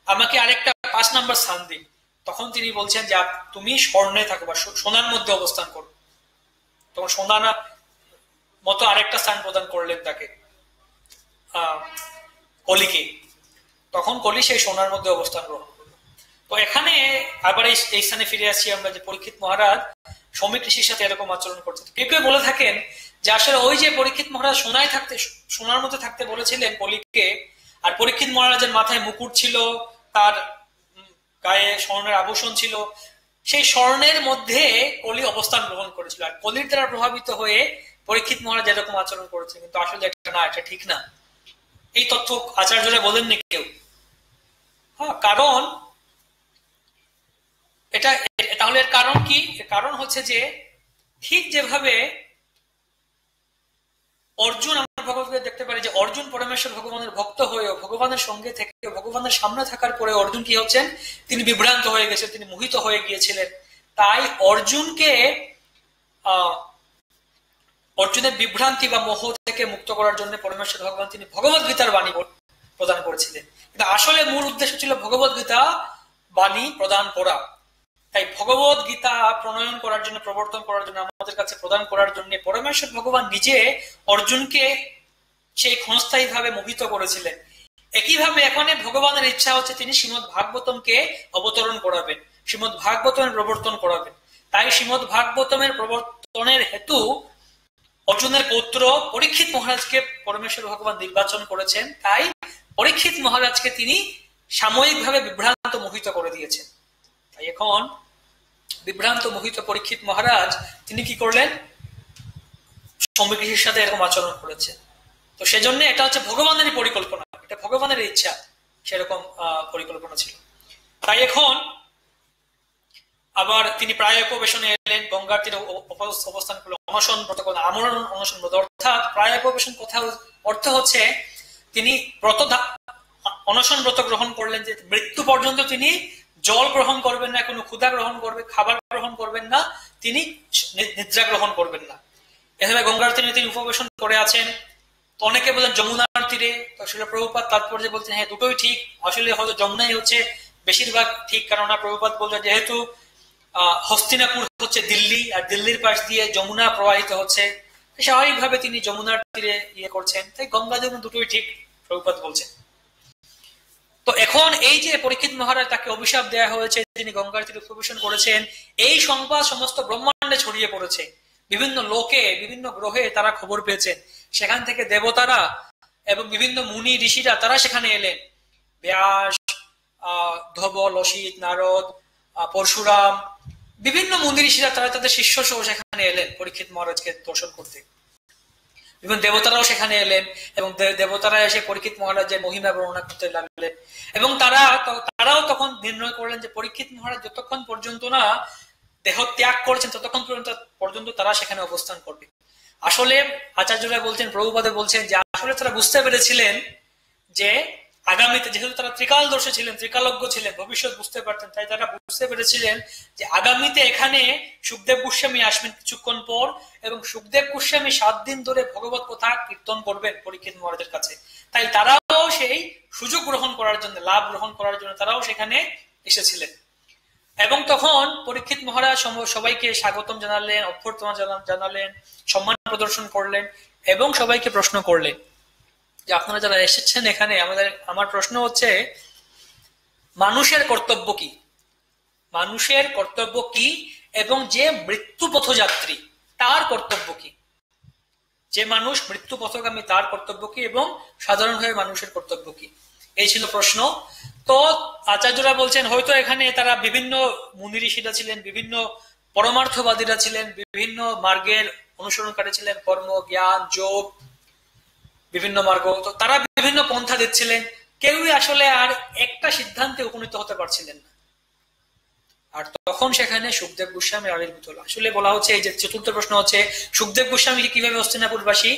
আমাকে আরেকটা 5 নম্বর স্থান দিন। তখন তিনি বলছেন যে তুমি স্বর্ণে থাকো বা সোনার মধ্যে অবস্থান করো। তখন সোনার মতো আরেকটা স্থান প্রদান করলেন তাকে, কলিকে। তখন কলি সেই সোনার মধ্যে অবস্থান গ্রহণ করলো। তো এখানে আবার এই স্থানে ফিরে আসছি আমরা, যে পরীক্ষিত মহারাজ শ্রমিক ঋষির সাথে এরকম আচরণ করছে। কেউ কেউ বলে থাকেন যে আসলে ওই যে পরীক্ষিত মহারাজ সোনার মধ্যে থাকতে বলেছিলেন কলিকে, আর পরীক্ষিত মহারাজের মাথায় মুকুট ছিল, তার গায়ে স্বর্ণের আভূষণ ছিল, সেই স্বর্ণের মধ্যে কলি অবস্থান গ্রহণ করেছিল, আর কলির দ্বারা প্রভাবিত হয়ে পরীক্ষিত মহারাজ এরকম আচরণ করেছে। কিন্তু আসলে এটা না, এটা ঠিক না। এই তথ্য আচার্যরা বলেননি কেউ। হ্যাঁ, কারণ এটা, তাহলে এর কারণ কি? এর কারণ হচ্ছে যে ঠিক যেভাবে অর্জুন, আমরা ভগবদ্গীতা দেখতে পারি যে অর্জুন পরমেশ্বর ভগবানের ভক্ত হয়েও, ভগবানের সঙ্গে থেকে, ভগবানের সামনে থাকার পরে অর্জুন কি হচ্ছেন, তিনি বিভ্রান্ত হয়ে গেছেন, তিনি মোহিত হয়ে গিয়েছিলেন। তাই অর্জুনের বিভ্রান্তি বা মোহ থেকে মুক্ত করার জন্য পরমেশ্বর ভগবান তিনি ভগবদ গীতার বাণী প্রদান করেছিলেন। কিন্তু আসলে মূল উদ্দেশ্য ছিল ভগবদ গীতা বাণী প্রদান করা। তাই ভগবদ গীতা প্রণয়ন করার জন্য, প্রবর্তন করার জন্য, আমাদের কাছে প্রদান করার জন্য পরমেশ্বর ভগবান নিজে অর্জুনকে সেই ক্ষণস্থায়ী ভাবে মোহিত করেছিলেন। একইভাবে এখানে ভগবানের ইচ্ছা হচ্ছে তিনি শ্রীমদ ভাগবতমকে অবতরণ করাবেন, শ্রীমদ ভাগবতমের প্রবর্তন করাবেন। তাই শ্রীমদ ভাগবতমের প্রবর্তনের হেতু অর্জুনের পুত্র পরীক্ষিত মহারাজকে পরমেশ্বর ভগবান নির্বাচন করেছেন। তাই পরীক্ষিত মহারাজকে তিনি সাময়িকভাবে বিভ্রান্ত মোহিত করে দিয়েছেন। তাই এখন বিভ্রান্ত মোহিত পরীক্ষিত মহারাজ তিনি কি করলেন, শ্রমিক ঋষির সাথে এরকম আচরণ করেছেন। তো সেজন্য এটা হচ্ছে ভগবানেরই পরিকল্পনা, এটা ভগবানের ইচ্ছা, সেরকম পরিকল্পনা ছিল। তাই এখন আবার তিনি প্রায় উপবেশনে এলেন, গঙ্গার তীরে অবস্থান করলেন, অনশন ব্রত করলেন, আমরণ অনশন ব্রত। অর্থাৎ প্রায় উপবেশন কথা অর্থ হচ্ছে তিনি অনশন ব্রত গ্রহণ করলেন, যে মৃত্যু পর্যন্ত তিনি জল গ্রহণ করবেন না, কোনো ক্ষুধা গ্রহণ করবে, খাবার গ্রহণ করবেন না, তিনি নিদ্রা গ্রহণ করবেন না। এভাবে গঙ্গার তীরে তিনি উপবেশন করে আছেন। তো অনেকে বলেন যমুনার তীরে, তো সেটা প্রভুপাদ তাৎপর্য বলছেন হ্যাঁ দুটোই ঠিক। আসলে হয়তো যমুনাই হচ্ছে বেশিরভাগ ঠিক, কেননা প্রভুপাদ বলছেন যেহেতু হস্তিনাপুর হচ্ছে দিল্লি, আর দিল্লির পাশ দিয়ে যমুনা প্রবাহিত হচ্ছে, স্বাভাবিকভাবে তিনি যমুনার তীরে ইয়ে করছেন। তাই গঙ্গা যমুনা দুটোই ঠিক, প্রভুপাদ বলছেন। তো এখন এই যে পরীক্ষিত মহারাজ, তাকে অভিশাপ দেওয়া হয়েছে, তিনি গঙ্গার তীরে উপবেশন করেছেন, এই সংবাদ সমস্ত ব্রহ্মাণ্ডে ছড়িয়ে পড়েছে। বিভিন্ন লোকে, বিভিন্ন গ্রহে তারা খবর পেয়েছেন। সেখান থেকে দেবতারা এবং বিভিন্ন মুনি ঋষিরা তারা সেখানে এলেন। ব্যাস, ধবল, অসিত, নারদ, পরশুরাম, বিভিন্ন মুনি ঋষিরা তারা তাদের শিষ্য সহ সেখানে এলেন পরীক্ষিত মহারাজকে দর্শন করতে। বিভিন্ন দেবতারাও সেখানে এলেন এবং দেবতারা এসে পরীক্ষিত মহারাজের মহিমা বর্ণনা করতে লাগলেন। এবং তারাও তখন নির্ণয় করলেন যে পরীক্ষিত মহারাজ যতক্ষণ পর্যন্ত না দেহ ত্যাগ করছেন ততক্ষণ পর্যন্ত তারা সেখানে অবস্থান করবে। আসলে আচার্যরা বলছেন, প্রভুপাদে বলছেন যে আসলে তারা বুঝতে পেরেছিলেন যে আগামীতে, যেহেতু তারা ত্রিকালদর্শী ছিলেন, ত্রিকালজ্ঞ ছিলেন, ভবিষ্যৎ বুঝতে পারতেন, তাই তারা বুঝতে পেরেছিলেন যে আগামীতে এখানে সুখদেব গোস্বামী আসবেন কিছুক্ষণ পর, এবং সুখদেব গোস্বামী 7 দিন ধরে ভগবত কথা কীর্তন করবেন পরীক্ষিত মহারাজের কাছে। তাই তারাও সেই সুযোগ গ্রহণ করার জন্য, লাভ গ্রহণ করার জন্য তারাও সেখানে এসেছিলেন। এবং তখন পরীক্ষিত মহারাজ সবাইকে স্বাগতম জানালেন, অভ্যর্থনা জানালেন, সম্মান প্রদর্শন করলেন এবং সবাইকে প্রশ্ন করলেন যে আপনারা যারা এসেছেন এখানে, আমার প্রশ্ন হচ্ছে মানুষের কর্তব্য কি, মানুষের কর্তব্য কি, এবং যে মৃত্যু পথযাত্রী তার কর্তব্য কি, যে মানুষ মৃত্যু পথগামী তার কর্তব্য কি, এবং সাধারণভাবে মানুষের কর্তব্য কি, এই ছিল প্রশ্ন। তো আচার্যরা বলছেন হয়তো এখানে তারা বিভিন্ন মুনি ঋষিরা ছিলেন, বিভিন্ন পরমার্থবাদীরা ছিলেন, বিভিন্ন মার্গের অনুসরণকারী ছিলেন, কর্ম, জ্ঞান, যোগ, বিভিন্ন মার্গ, তো তারা বিভিন্ন পন্থা দিচ্ছিলেন। কেউই আসলে আর একটা সিদ্ধান্তে উপনীত হতে পারছিলেন না। আর তখন সেখানে সুখদেব গোস্বামীর আবির্ভূত হলো। আসলে বলা হচ্ছে, এই যে চতুর্থ প্রশ্ন হচ্ছে সুখদেব গোস্বামী কিভাবে হস্তিনাপুরবাসী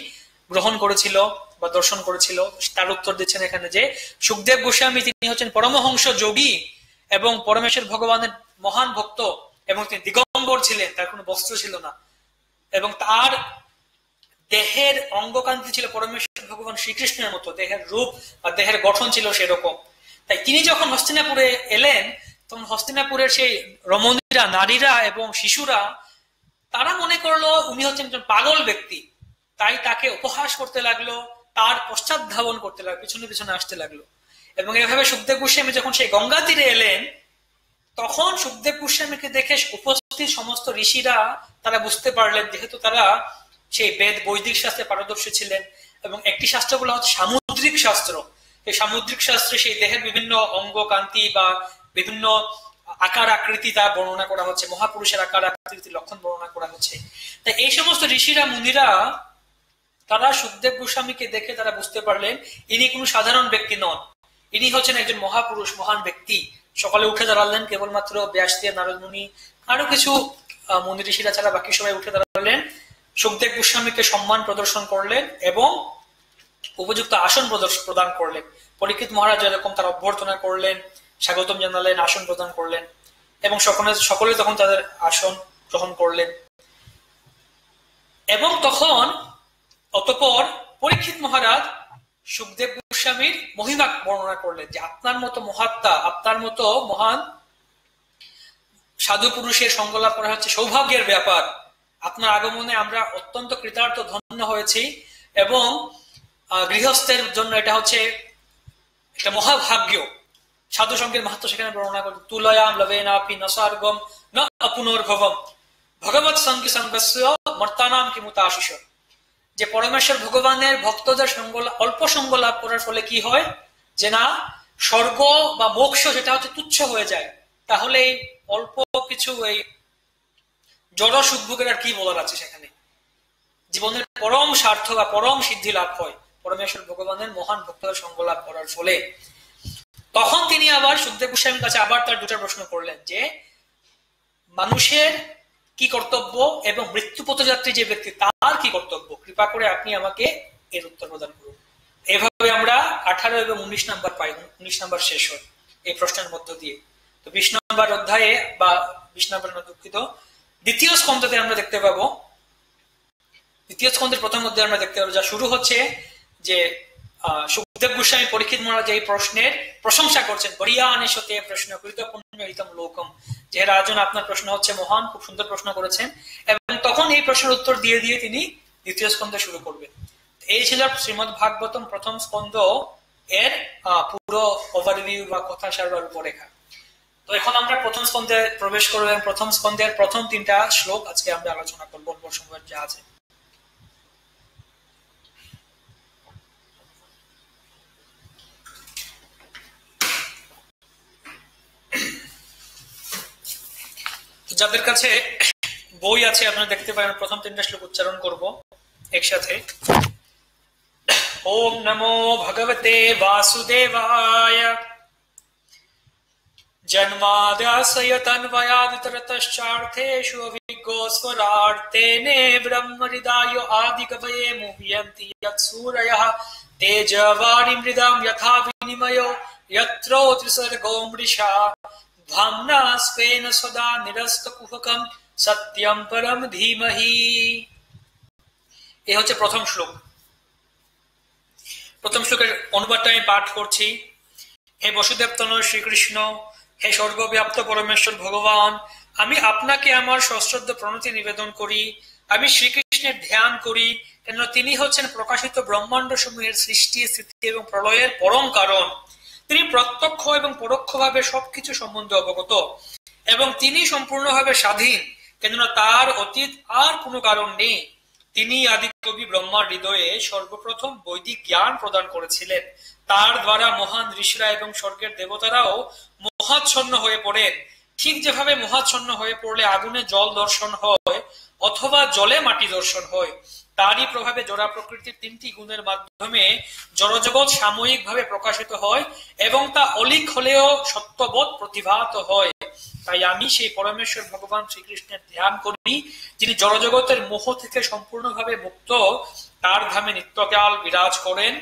গ্রহণ করেছিল বা দর্শন করেছিল, তার উত্তর দিচ্ছেন এখানে যে সুখদেব গোস্বামী তিনি হচ্ছেন পরমহংস যোগী এবং পরমেশ্বর ভগবানের মহান ভক্ত, এবং তিনি দিগম্বর ছিলেন, তার কোনো বস্ত্র ছিল না, এবং তার দেহের অঙ্গকান্তি ছিল পরমেশ্বর ভগবান শ্রীকৃষ্ণের মতো, দেহের রূপ বা দেহের গঠন ছিল সেরকম। তাই তিনি যখন হস্তিনাপুরে এলেন তখন হস্তিনাপুরের সেই রমণীরা, নারীরা এবং শিশুরা তারা মনে করলো উনি হচ্ছেন একজন পাগল ব্যক্তি, তাই তাকে উপহাস করতে লাগলো, তার পশ্চাৎ ধাবন করতে লাগলো, পিছনে পিছনে আসতে লাগলো। এবং এভাবে সুখদেব গোস্বামী যখন সেই গঙ্গা তীরে এলেন, তখন সুখদেব গোস্বামীকে দেখে উপস্থিত সমস্ত ঋষিরা তারা বুঝতে পারলেন, যেহেতু তারা সেই বেদ বৈদিক শাস্ত্রে পারদর্শী ছিলেন, এবং একটি শাস্ত্র বলা হচ্ছে সামুদ্রিক শাস্ত্র। এই সামুদ্রিক শাস্ত্রে সেই দেহের বিভিন্ন অঙ্গ কান্তি বা বিভিন্ন আকার আকৃতি তা বর্ণনা করা হচ্ছে, মহাপুরুষের আকার আকৃতি লক্ষণ বর্ণনা করা হচ্ছে। তাই এই সমস্ত ঋষিরা মুনিরা তারা সুখদেব গোস্বামীকে দেখে তারা বুঝতে পারলেন ইনি কোনো সাধারণ ব্যক্তি নন, ইনি হচ্ছেন একজন মহাপুরুষ, মহান ব্যক্তি। সকালে উঠে দাঁড়ালেন, কেবলমাত্র ব্যাসদেব, নারদ মুনি, আরো কিছু মুনি ঋষিরা ছাড়া বাকি সবাই উঠে দাঁড়ালেন, সুখদেব গোস্বামীকে সম্মান প্রদর্শন করলেন এবং উপযুক্ত আসন প্রদান করলেন। পরীক্ষিত মহারাজ এরকম তার অভ্যর্থনা করলেন, স্বাগতম জানালেন, আসন প্রদান করলেন, এবং সকলে তখন তাদের আসন গ্রহণ করলেন। এবং তখন অতঃপর পরীক্ষিত মহারাজ সুখদেব গোস্বামীর মহিমা বর্ণনা করলেন যে আপনার মতো মহাত্মা, আপনার মতো মহান সাধু পুরুষের সঙ্গ লাভ করা হচ্ছে সৌভাগ্যের ব্যাপার। আপনার আগমনে আমরা অত্যন্ত কৃতার্থ, ধন্য হয়েছি, এবং গৃহস্থের জন্য এটা হচ্ছে একটা মহাভাগ্য। সাধু সঙ্গের মাহাত্ম সেখানে বর্ণনা করেন, তুলয়াম লবেনাপি নসার্গম ন অপুনর্ভবম ভগবৎ সঙ্গী সঙ্গস্য মর্তানাম কিমুতা আশিস। যে পরমেশ্বর ভগবানের ভক্তদের সঙ্গ, অল্প সঙ্গ লাভ করার ফলে কি হয়, যে না স্বর্গ বা মোক্ষ যেটা হচ্ছে তুচ্ছ হয়ে যায়। তাহলে এই অল্প কিছু এই জড় সুখভোগের আর কি বলার আছে, সেখানে জীবনের পরম স্বার্থ বা পরম সিদ্ধি লাভ হয় পরমেশ্বর ভগবানের মহান ভক্তদের সঙ্গ লাভ করার ফলে। তখন তিনি আবার সুখদেব গোস্বামীর কাছে আবার তার দুটা প্রশ্ন করলেন যে মানুষের কি কর্তব্য এবং মৃত্যু পথযাত্রী যে ব্যক্তি তার কি কর্তব্য, কৃপা করে আপনি আমাকে এর উত্তর প্রদান করুন। এভাবে আমরা 18 এবং 19 নাম্বার পাই, 19 নাম্বার শেষ হয় এই প্রশ্নের মধ্য দিয়ে। তো 20 নাম্বার অধ্যায়ে বা 20 নাম্বার দুঃখিত দ্বিতীয় স্কন্ধতে আমরা দেখতে পাবো, দ্বিতীয় স্কন্ধের প্রথম অধ্যায়ে আমরা দেখতে পাবো, যা শুরু হচ্ছে যে সুখদেব গোস্বামী পরীক্ষিত মহারাজ এই প্রশ্নের প্রশংসা করছেন, বড়িয়া আনেশতে প্রশ্ন কৃত পুণ্য হিতম লোকম, যে রাজন আপনার প্রশ্ন হচ্ছে মহান, খুব সুন্দর প্রশ্ন করেছেন। এবং তখন এই প্রশ্নের উত্তর দিয়ে দিয়ে তিনি দ্বিতীয় স্কন্ধ শুরু করবেন। এই ছিল শ্রীমদ ভাগবতম প্রথম স্কন্ধ এর পুরো ওভারভিউ বা কথা সার বা রূপরেখা। তো এখন আমরা প্রথম স্কন্ধে প্রবেশ করবো এবং প্রথম স্কন্ধের প্রথম 3টা শ্লোক আজকে আমরা আলোচনা করবো অল্প সময়ের যা আছে। যাদের কাছে বই আছে আপনারা দেখতে পারেন, প্রথম 3টা শ্লোক উচ্চারণ করব একসাথে। ওম নমো ভগবতে বাসুদেবায় জন্মাদ্যাস্য তন্ময়াদিতরতশ্চার্থেষু অভিজ্ঞস্বরার্থেনে ব্রহ্মহৃদায় আদিকবয়ে মুহ্যন্তি যৎসূরয়ঃ তেজস্বিনী মৃদাম যথা বিনিময়ো যত্র ত্রিসর্গো মৃষা ধাম্না স্বেন সদা নিরস্তকুহকম সত্যম পরম ধীমহি। এই হচ্ছে প্রথম শ্লোক। প্রথম শ্লোকের অনুবাদটা আমি পাঠ করছি। হে বসুদেব তনয় শ্রীকৃষ্ণ, হে সর্বব্যাপ্ত পরমেশ্বর ভগবান, আমি আপনাকে আমার সশ্রদ্ধ প্রণতি নিবেদন করি। আমি শ্রীকৃষ্ণের ধ্যান করি, কেন তিনি হচ্ছেন প্রকাশিত ব্রহ্মাণ্ড সমূহের সৃষ্টি, স্থিতি এবং প্রলয়ের পরম কারণ। তিনি প্রত্যক্ষ এবং পরোক্ষভাবে সবকিছু সম্বন্ধে অবগত, এবং তিনি সম্পূর্ণভাবে স্বাধীন, কেননা তার অতীত আর কোনো কারণ নেই। তিনি আদিকবি ব্রহ্মার হৃদয়ে সর্বপ্রথম বৈদিক জ্ঞান প্রদান করেছিলেন। তার দ্বারা মহান ঋষিরা এবং স্বর্গের দেবতারাও মোহাচ্ছন্ন হয়ে পড়েন। ঠিক যেভাবে মোহাচ্ছন্ন হয়ে পড়লে আগুনে জল দর্শন হয় অথবা জলে মাটি দর্শন হয়, তারই প্রভাবে জড়া প্রকৃতির 3টি গুণের মাধ্যমে জড়জগৎ সাময়িকভাবে প্রকাশিত হয় এবং তা অলিক হলেও সত্যবোধ প্রতিভাত হয়। তাই আমি সেই পরমেশ্বর ভগবান শ্রীকৃষ্ণের ধ্যান করি, যিনি জড়জগতের মোহ থেকে সম্পূর্ণভাবে মুক্ত, তার ধামে নিত্যকাল বিরাজ করেন।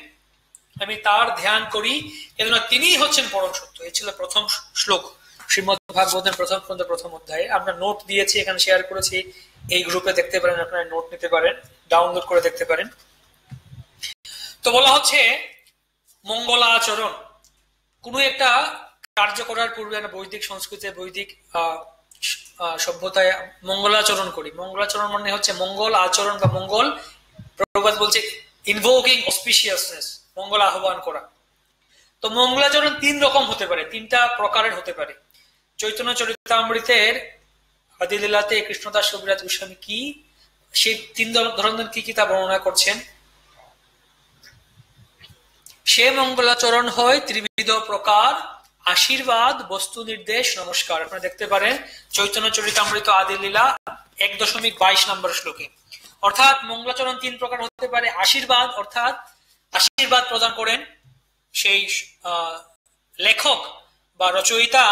আমি তার ধ্যান করি, কেননা তিনি হচ্ছেন পরম সত্য। এই ছিল প্রথম শ্লোক শ্রীমদ ভাগবতের প্রথম স্কন্ধ প্রথম অধ্যায়ে। আমরা নোট দিয়েছি, এখানে শেয়ার করেছি, এই গ্রুপে দেখতে পারেন, আপনারা নোট নিতে পারেন, ডাউনলোড করে দেখতে পারেন। তো বলা হচ্ছে মঙ্গলাচরণ, কোনো একটা কার্য করার পূর্বে আমরা বৈদিক সংস্কৃতি, বৈদিক সভ্যতায় মঙ্গলাচরণ করি। মঙ্গলাচরণ মানে হচ্ছে মঙ্গল আচরণ বা মঙ্গল, প্রভুপাদ বলছে ইনভোকিং অসপিশিয়াসনেস, মঙ্গল আহ্বান করা। তো মঙ্গলাচরণ 3 রকম হতে পারে, 3টা প্রকারের হতে পারে। চৈতন্য চরিতামৃতের আদিলীলাতে কৃষ্ণদাস কবিরাজ গোস্বামী কি সেই 3 ধরনের কি তা বর্ণনা করছেন। সে মঙ্গলাচরণ হয় ত্রিবিধ প্রকার, আশীর্বাদ, বস্তু নির্দেশ, নমস্কার। আপনারা দেখতে পারেন চৈতন্য চরিতামৃত আদিলীলা 1.22 নম্বর শ্লোকে। অর্থাৎ মঙ্গলাচরণ 3 প্রকার হতে পারে। আশীর্বাদ, অর্থাৎ আশীর্বাদ প্রদান করেন সেই লেখক বা রচয়িতা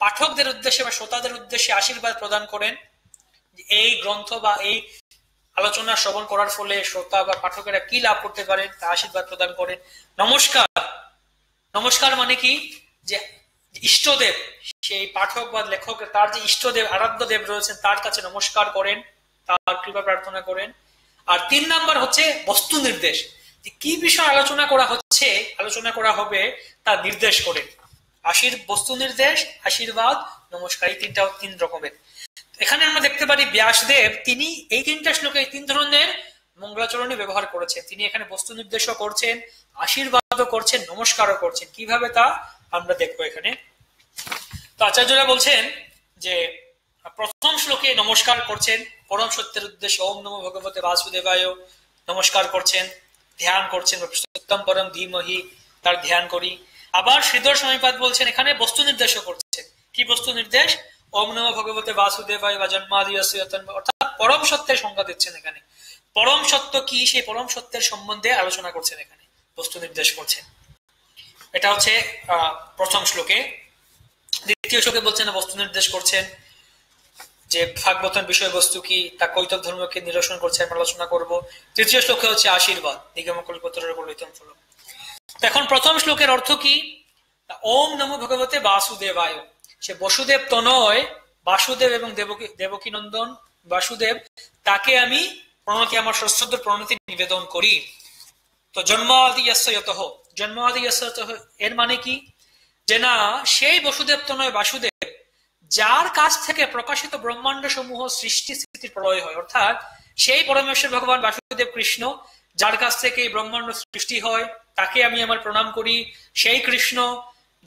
পাঠকদের উদ্দেশ্যে বা শ্রোতাদের উদ্দেশ্যে আশীর্বাদ প্রদান করেন। এই গ্রন্থ বা এই আলোচনা শ্রবণ করার ফলে শ্রোতা বা পাঠকেরা কি লাভ করতে পারেন তা আশীর্বাদ প্রদান করেন। নমস্কার, নমস্কার মানে কি, যে ইষ্টদেব, সেই পাঠক বা লেখক তার যে ইষ্টদেব আরাধ্য দেব রয়েছেন তার কাছে নমস্কার করেন, তার কৃপা প্রার্থনা করেন। আর 3 নাম্বার হচ্ছে বস্তু নির্দেশ, যে কি বিষয় আলোচনা করা হচ্ছে, আলোচনা করা হবে তা নির্দেশ করেন। বস্তু নির্দেশ, আশীর্বাদ, নমস্কার, এই 3 রকমের। এখানে আমরা দেখতে পারি ব্যাসদেব তিনি এই 3টা শ্লোকে এই 3 ধরনের মঙ্গলাচরণই ব্যবহার করেছেন। তিনি এখানে বস্তু নির্দেশও করছেন, আশীর্বাদও করছেন, নমস্কারও করছেন। কিভাবে তা আমরা দেখবো এখানে। তো আচার্যরা বলছেন যে প্রথম শ্লোকে নমস্কার করছেন পরম সত্যের উদ্দেশ্যে, ওম নমো ভগবতে বাসুদেবায় নমস্কার করছেন, ধ্যান করছেন, সত্যম পরম ধীমহি, তার ধ্যান করি। আবার শ্রীধর স্বামীপাদ বলছেন এখানে বস্তু নির্দেশও করছেন। কি বস্তু নির্দেশ? ওম নমো ভগবতে বাসুদেবায় বা জন্মাদিয়স্য, অর্থাৎ পরম সত্যের সংজ্ঞা দিচ্ছেন এখানে। পরম সত্য কি সেই পরম সত্যের সম্বন্ধে আলোচনা করছেন, এখানে বস্তু নির্দেশ করছেন। এটা হচ্ছে প্রথম শ্লোকে। দ্বিতীয় শ্লোকে বলছেন বস্তু নির্দেশ করছেন যে ভাগবতের বিষয়বস্তু কি, তা কৈতব ধর্মকে নিরসন করছে, আমরা আলোচনা করব। তৃতীয় শ্লোকে হচ্ছে আশীর্বাদ, নিগমকল্পতরুর বলিতম ফলম। এখন প্রথম শ্লোকের অর্থ কি? ওম নমো ভগবতে বাসুদেবায়, সে বসুদেব তনয় বাসুদেব এবং দেবকী নন্দন বাসুদেব, তাকে আমি প্রণতি, আমার সশ্রদ্ধ প্রণতি নিবেদন করি। তো জন্মাদি যতঃ, জন্মাদি যতঃ এর মানে কি, যে না সেই বসুদেব তনয় বাসুদেব যার কাছ থেকে প্রকাশিত ব্রহ্মাণ্ড সমূহ সৃষ্টি স্থিতির প্রলয় হয়, অর্থাৎ সেই পরমেশ্বর ভগবান বাসুদেব কৃষ্ণ যার কাছ থেকে এই ব্রহ্মাণ্ড সৃষ্টি হয় তাকে আমি আমার প্রণাম করি। সেই কৃষ্ণ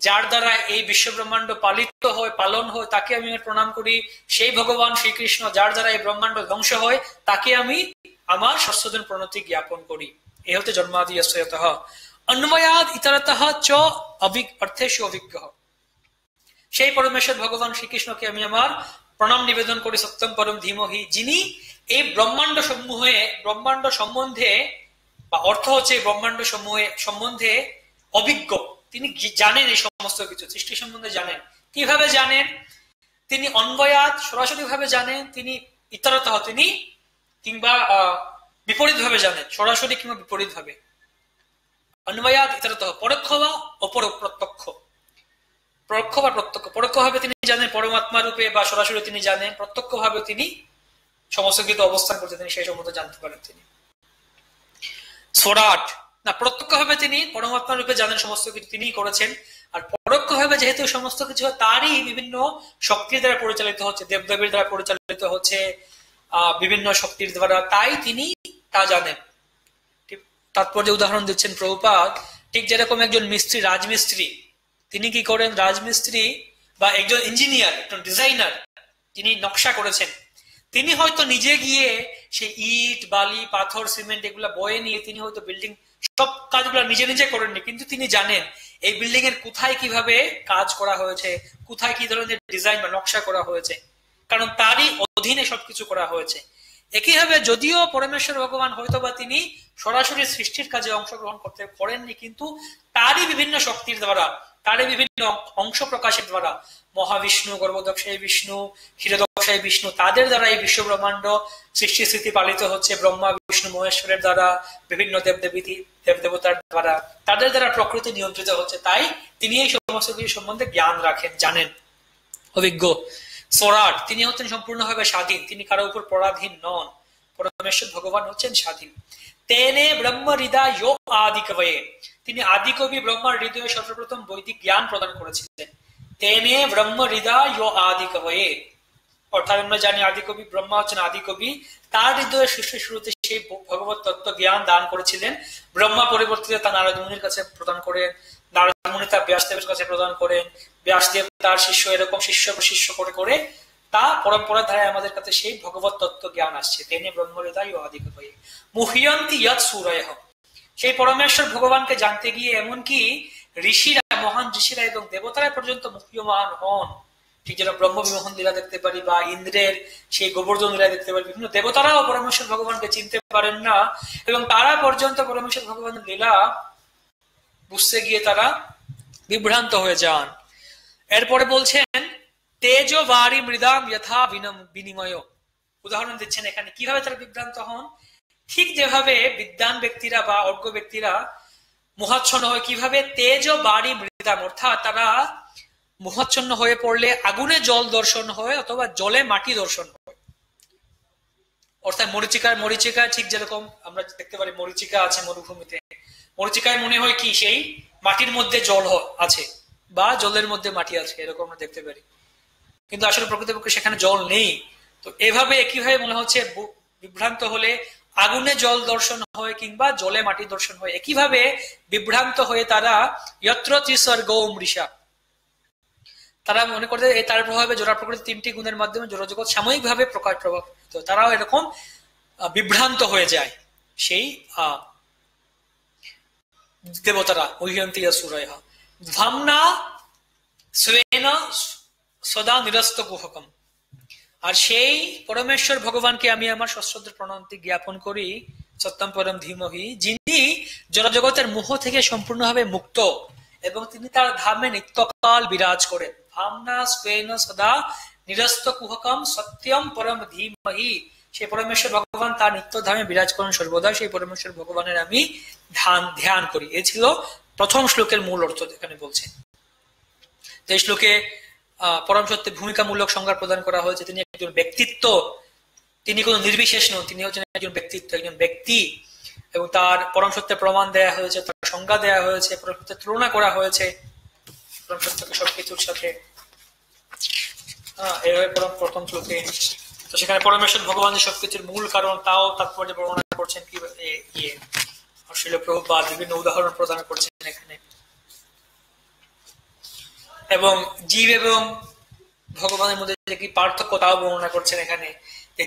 যার দ্বারা এই বিশ্ব ব্রহ্মাণ্ড পালিত হয়, পালন হয়, তাকে আমি প্রণাম করি। সেই ভগবান শ্রীকৃষ্ণ যার দ্বারা এই ব্রহ্মাণ্ড ধ্বংস হয় তাকে আমি আমার সশ্রদ্ধ প্রণতি জ্ঞাপন করি। এ হতে জন্মাদি যতঃ অন্বয়াদ ইতরতঃ চ অর্থেষু অভিজ্ঞ, সেই পরমেশ্বর ভগবান শ্রীকৃষ্ণকে আমি আমার প্রণাম নিবেদন করি। সত্যম পরম ধীমহি, যিনি এই ব্রহ্মাণ্ড সমূহে, ব্রহ্মাণ্ড সম্বন্ধে বা অর্থ হচ্ছে ব্রহ্মাণ্ড সমূহে সম্বন্ধে অভিজ্ঞ, তিনি জানেন এই সমস্ত কিছু, সৃষ্টি সম্বন্ধে জানেন। কিভাবে জানেন? তিনি অন্বয়াত সরাসরি ভাবে জানেন, তিনি ইতরতঃ তিনি কিংবা বিপরীত ভাবে জানেন, সরাসরি কিংবা বিপরীত ভাবে। অন্বয়াত ইতরতঃ পরোক্ষ বা অপরপ্রত্যক্ষ, পরোক্ষ বা প্রত্যক্ষ। পরোক্ষ ভাবে তিনি জানেন পরমাত্মা রূপে বা সরাসরি তিনি জানেন, প্রত্যক্ষ ভাবে তিনি সমস্ত কিছু অবস্থান করতে তিনি সেই সম্বন্ধে জানতে পারেন। তিনি সোরাট না, প্রত্যক্ষ ভাবে তিনি পরমাত্মা রূপে জানেন সমস্ত কিছু তিনি করেছেন, আর পরোক্ষ ভাবে যেহেতু সমস্ত কিছু তারই বিভিন্ন শক্তির দ্বারা পরিচালিত হচ্ছে, দেবদেবীর দ্বারা পরিচালিত হচ্ছে, বিভিন্ন শক্তির দ্বারা, তাই তিনি তা জানেন। তাৎপর্য উদাহরণ দিচ্ছেন প্রভুপাদ, ঠিক যেরকম একজন মিস্ত্রি, রাজমিস্ত্রি, তিনি কি করেন, রাজমিস্ত্রি বা একজন ইঞ্জিনিয়ার, একজন ডিজাইনার, যিনি নকশা করেছেন, তিনি হয়তো নিজে গিয়ে সেই ইট বালি পাথর সিমেন্ট এগুলা বয়ে নিয়ে তিনি হয়তো বিল্ডিং সব কাজগুলো নিজে নিজে করেননি, কিন্তু তিনি জানেন এই বিল্ডিং এর কোথায় কিভাবে কাজ করা হয়েছে, কোথায় কি ধরনের ডিজাইন বা নকশা করা হয়েছে, কারণ তারই অধীনে সবকিছু করা হয়েছে। একইভাবে যদিও পরমেশ্বর ভগবান হয়তোবা তিনি সরাসরি সৃষ্টির কাজে অংশগ্রহণ করতে করেননি, কিন্তু তারই বিভিন্ন শক্তির দ্বারা, তারই বিভিন্ন অংশ প্রকাশের দ্বারা, মহাবিষ্ণু, গর্ভদক্ষায়ী বিষ্ণু, ক্ষীরদক্ষায়ী বিষ্ণু, তাদের দ্বারা এই বিশ্ব ব্রহ্মাণ্ড সৃষ্টি স্থিতি পালিত হচ্ছে। ব্রহ্মা বিষ্ণু মহেশ্বরের দ্বারা, বিভিন্ন দেবদেবী দেবদেবতার দ্বারা, তাদের দ্বারা প্রকৃতি নিয়ন্ত্রিত হচ্ছে। তাই তিনি এই সমস্ত কিছু সম্বন্ধে জ্ঞান রাখেন, জানেন, অভিজ্ঞ। সোরাট, তিনি হচ্ছেন সম্পূর্ণভাবে স্বাধীন, তিনি কারো উপর পরাধীন নন। পরমেশ্বর ভগবান হচ্ছেন স্বাধীন। তেনে ব্রহ্ম হৃদয় আদি কবয়ে, তিনি আদি কবি ব্রহ্মার হৃদয়ে সর্বপ্রথম বৈদিক জ্ঞান প্রদান করেছিলেন। তেনে ব্রহ্ম হৃদয় আদি কবয়ে। অর্থাৎ আমরা জানি আদিকবি ব্রহ্মা হচ্ছেন আদিকবি, তার হৃদয়ের শীর্ষ শুরুতে সেই ভগবত তত্ত্ব জ্ঞান দান করেছিলেন। ব্রহ্মা পরবর্তীতে তা নারদ মুনির কাছে প্রদান করেন, নারদ মুনি তা ব্যাসদেবের কাছে প্রদান করেন, ব্যাসদেব তার শিষ্য, এরকম শিষ্য প্রশিষ্য করে করে তা পরম্পরার ধারায় আমাদের কাছে সেই ভগবত তত্ত্ব জ্ঞান আসছে। তেনে ব্রহ্ম হৃদয় আদিকবয়ে মুহ্যন্তি ইয়ৎ সূরয়ঃ। সেই পরমেশ্বর ভগবানকে জানতে গিয়ে এমনকি ঋষিরা, মহান ঋষিরা এবং দেবতারা পর্যন্ত মুহ্যমান হন। ঠিক যেন ব্রহ্ম বিমোহন লীলা দেখতে পারি, বা ইন্দ্রের সেই গোবর্ধন লীলা দেখতে পারি, বিভিন্ন দেবতারাও পরমেশ্বর ভগবানকে চিনতে পারেন না, এবং তারা পর্যন্ত পরমেশ্বর ভগবানের লীলা বুঝতে গিয়ে তারা বিভ্রান্ত হয়ে যান। এরপরে বলছেন তেজ বাড়ি মৃদাম যথা বিনিময়। উদাহরণ দিচ্ছেন এখানে কিভাবে তারা বিভ্রান্ত হন। ঠিক যেভাবে বিদ্বান ব্যক্তিরা বা অজ্ঞ ব্যক্তিরা মোহাচ্ছন্ন হয়, কিভাবে তেজ বাড়ি মৃদাম, অর্থাৎ তারা মোহাচ্ছন্ন হয়ে পড়লে আগুনে জল দর্শন হয় অথবা জলে মাটি দর্শন হয়। অর্থাৎ মরিচিকা ঠিক যেরকম আমরা দেখতে পারি মরিচিকা আছে মরুভূমিতে, মরিচিকায় মনে হয় কি সেই মাটির মধ্যে জল আছে বা জলের মধ্যে মাটি আছে, এরকম আমরা দেখতে পারি, কিন্তু আসলে প্রকৃতপক্ষে সেখানে জল নেই। তো এভাবে একইভাবে মনে হচ্ছে বিভ্রান্ত হলে আগুনে জল দর্শন হয় কিংবা জলে মাটি দর্শন হয়। একইভাবে বিভ্রান্ত হয়ে তারা যত্র ত্রিসর্গ মৃষা, তারা মনে করতে তার প্রভাবে জোড়া প্রকৃতির তিনটি গুণের মাধ্যমে জড়জগৎ সাময়িকভাবে প্রভাবিত, তারাও এরকম বিভ্রান্ত হয়ে যায় সেই দেবতারা। মুহ্যন্তি সূরয়ঃ ধাম্না স্বেন সদা নিরস্ত কুহকম। আর সেই পরমেশ্বর ভগবানকে আমি আমার সশ্রদ্ধ প্রণতি জ্ঞাপন করি, সত্যম পরম ধীমহি, যিনি জড়জগতের মোহ থেকে সম্পূর্ণভাবে মুক্ত এবং তিনি তার ধামে নিত্যকাল বিরাজ করেন। ধামনা স্বেন সদা নিরস্ত কুহকম সত্যম পরম ধীমহি। সেই পরমেশ্বর ভগবান তার নিত্য ধামে বিরাজ করেন সর্বদা, সেই পরমেশ্বর ভগবানের আমি ধ্যান করি। এ ছিল প্রথম শ্লোকের মূল অর্থ এখানে বলছেন। তো এই শ্লোকে পরম সত্যের ভূমিকামূলক সংজ্ঞা প্রদান করা হয়েছে। তিনি একজন ব্যক্তিত্ব, তিনি কোন নির্বিশেষ নন, তিনি হচ্ছেন একজন ব্যক্তিত্ব, একজন ব্যক্তি, এবং তার পরম সত্যের প্রমাণ দেয়া হয়েছে, তার সংজ্ঞা দেয়া হয়েছে, পরম সত্যের তুলনা করা হয়েছে পরম সত্যকে সবকিছুর সাথে। এভাবে প্রথম শ্লোকে তো সেখানে পরমেশ্বর ভগবানের সবকিছুর মূল কারণ তাও তাৎপর্য বর্ণনা করছেন কি আসলে প্রভুপাদ বিভিন্ন উদাহরণ প্রদান করছেন এখানে, এবং জীব এবং ভগবানের মধ্যে যে কি পার্থক্য তাও বর্ণনা করছেন এখানে।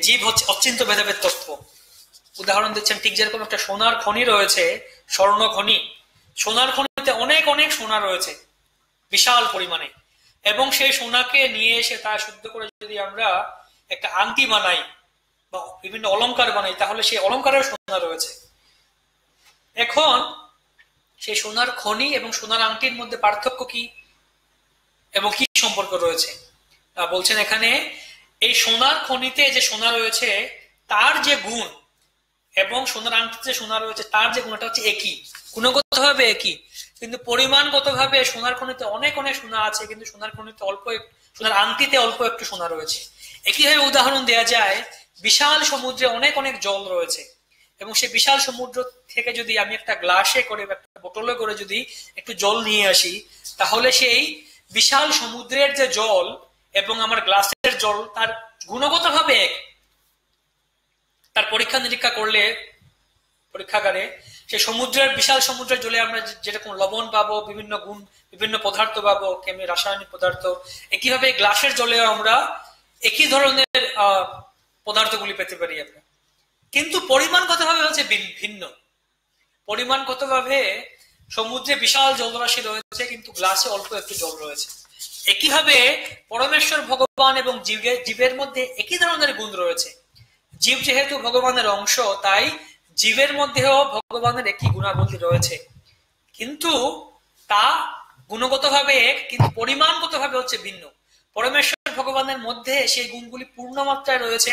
জীব হচ্ছে অচিন্ত ভেদাভেদ তত্ত্ব। উদাহরণ দিচ্ছেন ঠিক যেরকম একটা সোনার খনি রয়েছে, স্বর্ণ খনি, সোনার খনিতে অনেক অনেক সোনা রয়েছে বিশাল পরিমাণে, এবং সেই সোনাকে নিয়ে এসে তা শুদ্ধ করে যদি আমরা একটা আংটি বানাই বা বিভিন্ন অলংকার বানাই, তাহলে সেই অলংকারের সোনা রয়েছে। এখন সেই সোনার খনি এবং সোনার আংটির মধ্যে পার্থক্য কি এবং কি সম্পর্ক রয়েছে বলছেন এখানে। এই সোনার খনিতে যে সোনা রয়েছে তার যে গুণ এবং সোনার আংটিতে যে সোনা রয়েছে তার যে গুণটা হচ্ছে একই, গুণগত ভাবে একই, কিন্তু পরিমাণগত ভাবে সোনার খনিতে অনেক অনেক সোনা আছে, কিন্তু সোনার খনিতে সোনার আংটিতে অল্প একটু সোনা রয়েছে। একইভাবে উদাহরণ দেয়া যায়, বিশাল সমুদ্রে অনেক অনেক জল রয়েছে, এবং সেই বিশাল সমুদ্র থেকে যদি আমি একটা গ্লাসে করে বা একটা বোতলে করে যদি একটু জল নিয়ে আসি, তাহলে সেই বিশাল সমুদ্রের যে জল এবং আমার গ্লাসের জল তার গুণগত ভাবে এক। তার পরীক্ষা নিরীক্ষা করলে পরীক্ষাগারে সেই সমুদ্রের বিশাল সমুদ্রের জলে আমরা যেরকম লবণ পাবো, বিভিন্ন গুণ বিভিন্ন পদার্থ পাবো, রাসায়নিক পদার্থ, একইভাবে গ্লাসের জলেও আমরা একই ধরনের পদার্থগুলি পেতে পারি আমরা, কিন্তু পরিমাণগত ভাবে হচ্ছে ভিন্ন। পরিমাণগত ভাবে সমুদ্রে বিশাল জলরাশি রয়েছে, কিন্তু গ্লাসে অল্প একটু জল রয়েছে। একইভাবে পরমেশ্বর ভগবান এবং জীবের মধ্যে একই ধরনের গুণ রয়েছে। জীব যেহেতু ভগবানের অংশ, তাই জীবের মধ্যেও ভগবানের একই গুণাবলী রয়েছে, কিন্তু তা গুণগত ভাবে এক, কিন্তু পরিমাণগত ভাবে হচ্ছে ভিন্ন। পরমেশ্বর ভগবানের মধ্যে সেই গুণগুলি পূর্ণ মাত্রায় রয়েছে,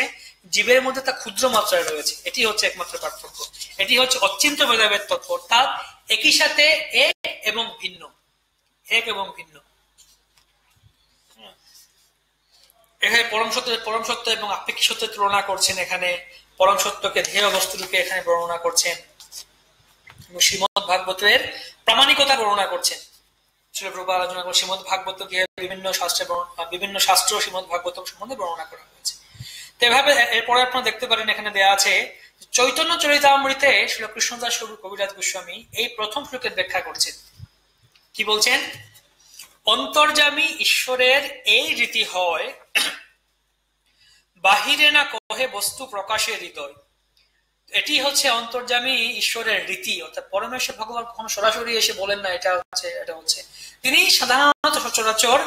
জীবের মধ্যে তা ক্ষুদ্র মাত্রায় রয়েছে। এটি হচ্ছে একমাত্র পার্থক্য, এটি হচ্ছে অচিন্ত ভেদাভেদ তত্ত্ব, অর্থাৎ একই সাথে এক এবং ভিন্ন, এক এবং ভিন্ন। এখানে পরম সত্য এবং আপেক্ষিক সত্যের তুলনা করছেন, এখানে পরম সত্যকে ধ্যেয় বস্তুরূপে এখানে বর্ণনা করছেন, শ্রীমদ্ ভাগবতের প্রামাণিকতা বর্ণনা করছেন। শিল প্রভুপাদ আলোচনা করে শ্রীমদ ভাগবত গিয়ে বিভিন্ন শাস্ত্র শ্রীমদ ভাগবত সম্বন্ধে বর্ণনা করা হয়েছে। তো এভাবে এরপরে আপনারা দেখতে পারেন এখানে দেয়া আছে চৈতন্য চরিতামৃতে শ্রী কৃষ্ণদাস কবিরাজ গোস্বামী এই প্রথম শ্লোকের ব্যাখ্যা করছেন। কি বলছেন? অন্তর্যামী ঈশ্বরের এই রীতি হয়, বাহিরে না কহে বস্তু প্রকাশে হৃদয়। এটি হচ্ছে অন্তর্যামী ঈশ্বরের রীতি, অর্থাৎ পরমেশ্বর ভগবান কখনো সরাসরি এসে বলেন না এটা হচ্ছে। তিনি সাধারণত সচরাচর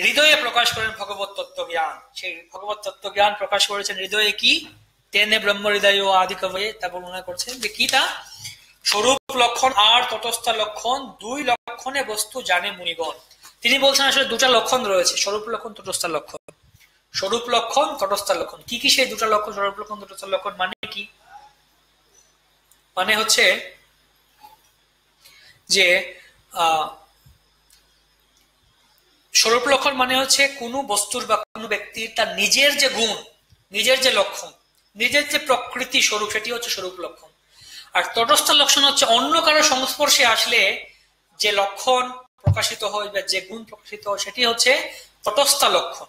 হৃদয়ে প্রকাশ করেন ভগবত তত্ত্ব জ্ঞান। সেই ভগবত তত্ত্ব জ্ঞান প্রকাশ করেছেন হৃদয়ে। কি? তেনে ব্রহ্ম হৃদয় ও আদি কবে, তা বর্ণনা করছেন যে কি তা স্বরূপ লক্ষণ আর তটস্থ লক্ষণ, দুই লক্ষণে বস্তু জানে মুনিগণ। তিনি বলছেন আসলে দুটা লক্ষণ রয়েছে, স্বরূপ লক্ষণ, তটস্থ লক্ষণ। স্বরূপ লক্ষণ, তটস্থ লক্ষণ। কি কি সেই দুটা লক্ষণ? স্বরূপ লক্ষণ, তটস্থ লক্ষণ মানে কি? মানে হচ্ছে যে স্বরূপ লক্ষণ মানে হচ্ছে কোনো বস্তুর বা কোনো ব্যক্তির তার নিজের যে গুণ, নিজের যে লক্ষণ, নিজের যে প্রকৃতি স্বরূপ, সেটি হচ্ছে স্বরূপ লক্ষণ। আর তটস্থ লক্ষণ হচ্ছে অন্য কারো সংস্পর্শে আসলে যে লক্ষণ প্রকাশিত হয় বা যে গুণ প্রকাশিত হয়, সেটি হচ্ছে তটস্থ লক্ষণ।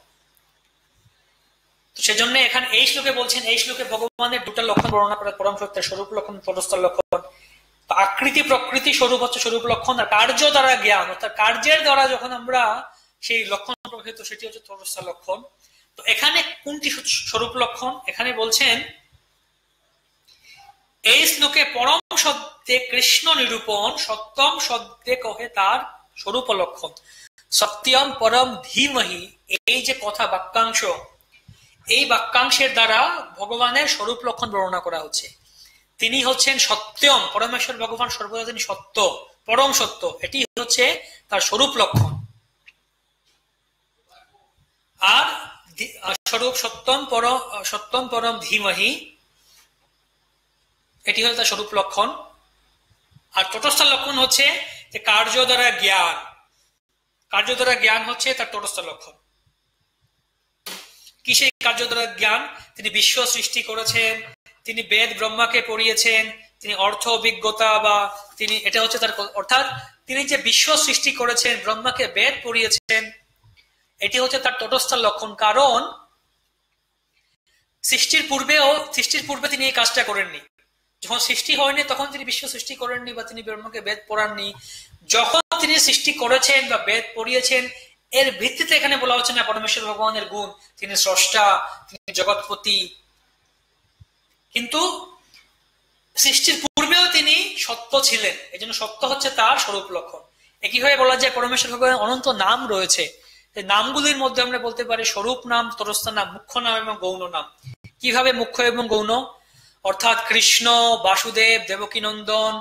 তো সেজন্য এখানে এই শ্লোকে বলছেন, এই শ্লোকে ভগবানের দুটা লক্ষণ বর্ণনা করে, পরম সত্যের স্বরূপ লক্ষণ, তটস্থ লক্ষণ। আকৃতি প্রকৃতি স্বরূপ হচ্ছে স্বরূপ লক্ষণ, আর কার্য দ্বারা জ্ঞান, অর্থাৎ কার্যের দ্বারা যখন আমরা সেই লক্ষণ প্রকাশিত, সেটি হচ্ছে তটস্থ লক্ষণ। তো এখানে কোনটি স্বরূপ লক্ষণ? এখানে বলছেন এই শ্লোকে পরম শব্দে কৃষ্ণ নিরূপণ, সত্যম শব্দে কহে তার স্বরূপ লক্ষণ। সত্যম পরম ধীমহি, এই যে কথা বাক্যাংশ, এই বাক্যাংশের দ্বারা ভগবানের স্বরূপ লক্ষণ বর্ণনা করা হচ্ছে। তিনি হচ্ছেন সত্যম, পরমেশ্বর ভগবান সর্বদা তিনি সত্য, পরম সত্য, এটি হচ্ছে তার স্বরূপ লক্ষণ। আর স্বরূপ সত্যম পরম ধীমহি, এটি হচ্ছে তার স্বরূপ লক্ষণ। আর তটস্থ লক্ষণ হচ্ছে যে কার্য দ্বারা জ্ঞান, কার্য দ্বারা জ্ঞান হচ্ছে তার তটস্থ লক্ষণ। কি সেই কার্য দ্বারা জ্ঞান? তিনি বিশ্ব সৃষ্টি করেছেন, তিনি বেদ ব্রহ্মাকে পড়িয়েছেন, তিনি অর্থ অভিজ্ঞতা বা তিনি, এটা হচ্ছে তার, অর্থাৎ তিনি যে বিশ্ব সৃষ্টি করেছেন, ব্রহ্মাকে বেদ পড়িয়েছেন, এটি হচ্ছে তার তটস্থ লক্ষণ। কারণ সৃষ্টির পূর্বে তিনি এই কাজটা করেননি। যখন সৃষ্টি হয়নি তখন তিনি বিশ্ব সৃষ্টি করেননি বা তিনি ব্রহ্মাকে বেদ পড়াননি। যখন তিনি সৃষ্টি করেছেন বা বেদ পড়িয়েছেন, এর ভিত্তিতে এখানে বলা হচ্ছে না পরমেশ্বর ভগবানের গুণ, তিনি স্রষ্টা, তিনি জগৎপতি। কিন্তু সৃষ্টির পূর্বেও তিনি সত্য ছিলেন, এই জন্য সত্য হচ্ছে তার স্বরূপ লক্ষণ। একইভাবে বলা যায় পরমেশ্বর ভগবানের অনন্ত নাম রয়েছে, নামগুলির মধ্যে আমরা বলতে পারি স্বরূপ নাম, তটস্থ নাম, মুখ্য নাম এবং গৌণ নাম। কিভাবে মুখ্য এবং গৌণ? অর্থাৎ কৃষ্ণ, বাসুদেব, দেবকী নন্দন,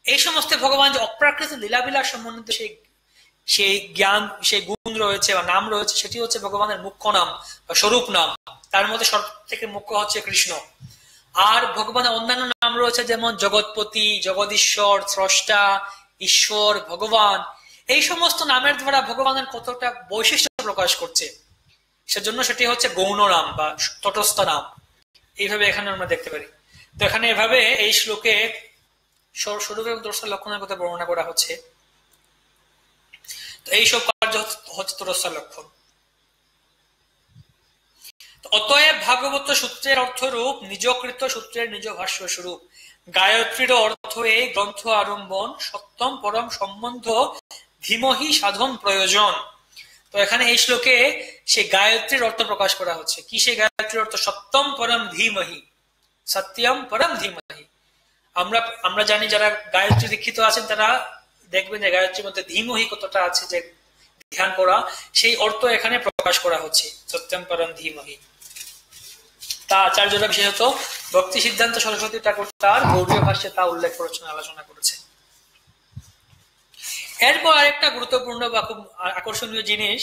এই সমস্ত ভগবান যে অপ্রাকৃত লীলাবিলাস সম্বন্ধিত সেই জ্ঞান, সেই গুণ রয়েছে বা নাম রয়েছে, সেটি হচ্ছে ভগবানের মুখ্য নাম বা স্বরূপ নাম। তার মধ্যে সব থেকে মুখ্য হচ্ছে কৃষ্ণ। আর ভগবানের অন্যান্য নাম রয়েছে যেমন জগৎপতি, জগদীশ্বর, স্রষ্টা, ঈশ্বর, ভগবান। এই সমস্ত নামের দ্বারা ভগবানের কতটা বৈশিষ্ট্য প্রকাশ করছে, সেজন্য সেটি হচ্ছে গৌণ নাম বা তটস্থ নাম। এইভাবে এখানে আমরা দেখতে পারি। তো এখানে এভাবে এই শ্লোকে স্বরূপ এবং তটস্থ লক্ষণের কথা বর্ণনা করা হচ্ছে। তো এইসব কার্য হচ্ছে তটস্থ লক্ষণ। অতএব ভাগবত সূত্রের অর্থরূপ নিজকৃত সূত্রের নিজ ভাষ্য স্বরূপ। গায়ত্রীর অর্থ এই গ্রন্থ আরম্ভন, সত্যম পরম সম্বন্ধ ধীমহি সাধন প্রয়োজন। তো এখানে এই শ্লোকে সেই গায়ত্রীর অর্থ প্রকাশ করা হচ্ছে। কি সেই গায়ত্রীর অর্থ? সত্যম পরম ধীমহি, সত্যম পরম ধীমহি। আমরা জানি যারা গায়ত্রী দীক্ষিত আছেন তারা দেখবেন যে গায়ত্রীর মধ্যে ধীমহি কতটা আছে, যে ধ্যান করা, সেই অর্থ এখানে প্রকাশ করা হচ্ছে, সত্যম পরম ধীমহি। তা আচার্যরা বিশেষত ভক্তি সিদ্ধান্ত সরস্বতী ঠাকুর তার গৌড়ীয় ভাষ্যে তা উল্লেখ করেছেন, আলোচনা করেছেন। এরপর আরেকটা গুরুত্বপূর্ণ বা খুব আকর্ষণীয় জিনিস,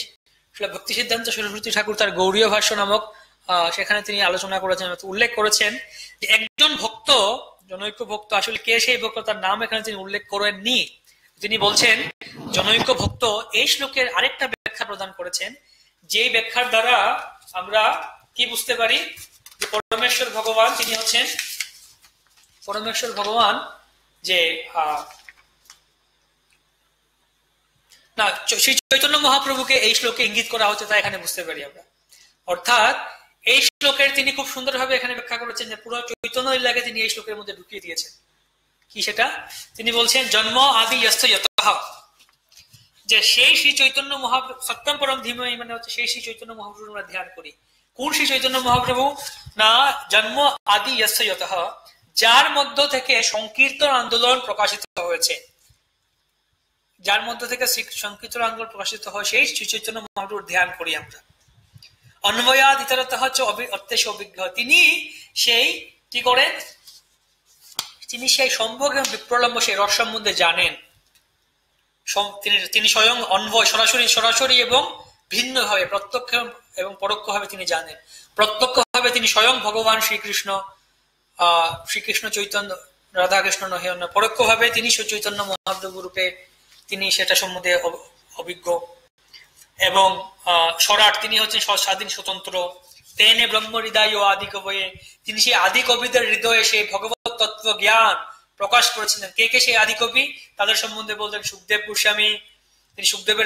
ভক্তি সিদ্ধান্ত সরস্বতী ঠাকুর তার গৌড়ীয় ভাষ্য নামক সেখানে তিনি আলোচনা করেছেন, উল্লেখ করেছেন যে একজন ভক্ত, জনৈক ভক্ত, আসলে কে সেই ভক্ত তার নাম এখানে তিনি উল্লেখ করেননি। তিনি বলছেন জনৈক ভক্ত এই শ্লোকের আরেকটা ব্যাখ্যা প্রদান করেছেন, যেই ব্যাখ্যার দ্বারা আমরা কি বুঝতে পারি যে পরমেশ্বর ভগবান তিনি হচ্ছেন, পরমেশ্বর ভগবান যে না, শ্রী চৈতন্য মহাপ্রভুকে এই শ্লোকে ইঙ্গিত করা হচ্ছে তা এখানে বুঝতে পারি আমরা। অর্থাৎ এই শ্লোকের তিনি খুব সুন্দরভাবে এখানে ব্যাখ্যা করেছেন যে পুরো চৈতন্য লীলাকে তিনি এই শ্লোকের মধ্যে ঢুকিয়ে দিয়েছেন। কি সেটা? তিনি বলছেন জন্ম আদি ইয়স্য যতঃ, যে সেই শ্রী চৈতন্য মহাপ্রভু সত্যম পরম ধীমহি, মানে হচ্ছে সেই শ্রী চৈতন্য মহাপ্রভু আমরা ধ্যান করি। কোন শ্রী চৈতন্য মহাপ্রভু? না, জন্ম আদি ইয়স্য যতঃ, যার মধ্য থেকে সংকীর্তন আন্দোলন প্রকাশিত হয়েছে, যার মধ্য থেকে সংকীর্তন আন্দোলন প্রকাশিত হয় সেই শ্রী চৈতন্য মহাপ্রভুর ধ্যান করি আমরা। অন্বয়াদ ইতরতঃ চ অত্যেষ অভিজ্ঞ, তিনি সেই কি করেন? তিনি সেই সম্ভোগ এবং বিপ্রলম্ব সেই রস সম্বন্ধে জানেন। তিনি স্বয়ং অন্বয় সরাসরি এবং ভিন্নভাবে প্রত্যক্ষ এবং পরোক্ষভাবে তিনি জানেন। প্রত্যক্ষভাবে তিনি স্বয়ং ভগবান শ্রীকৃষ্ণ চৈতন্য, রাধাকৃষ্ণ নহে অন্য। পরোক্ষভাবে তিনি চৈতন্য মহাপ্রভু রূপে তিনি সেটা সম্বন্ধে অভিজ্ঞ। এবং স্বরাট, তিনি হচ্ছেন স্বাধীন স্বতন্ত্র। তেনে ব্রহ্ম হৃদয় ও আদি কবয়ে, তিনি সেই আদি কবিদের হৃদয়ে সেই ভগবত তত্ত্ব জ্ঞান প্রকাশ করেছিলেন। কে কে সেই আদি কবি? তাদের সম্বন্ধে বলতেন সুখদেব গোস্বামী, তিনি সুখদেব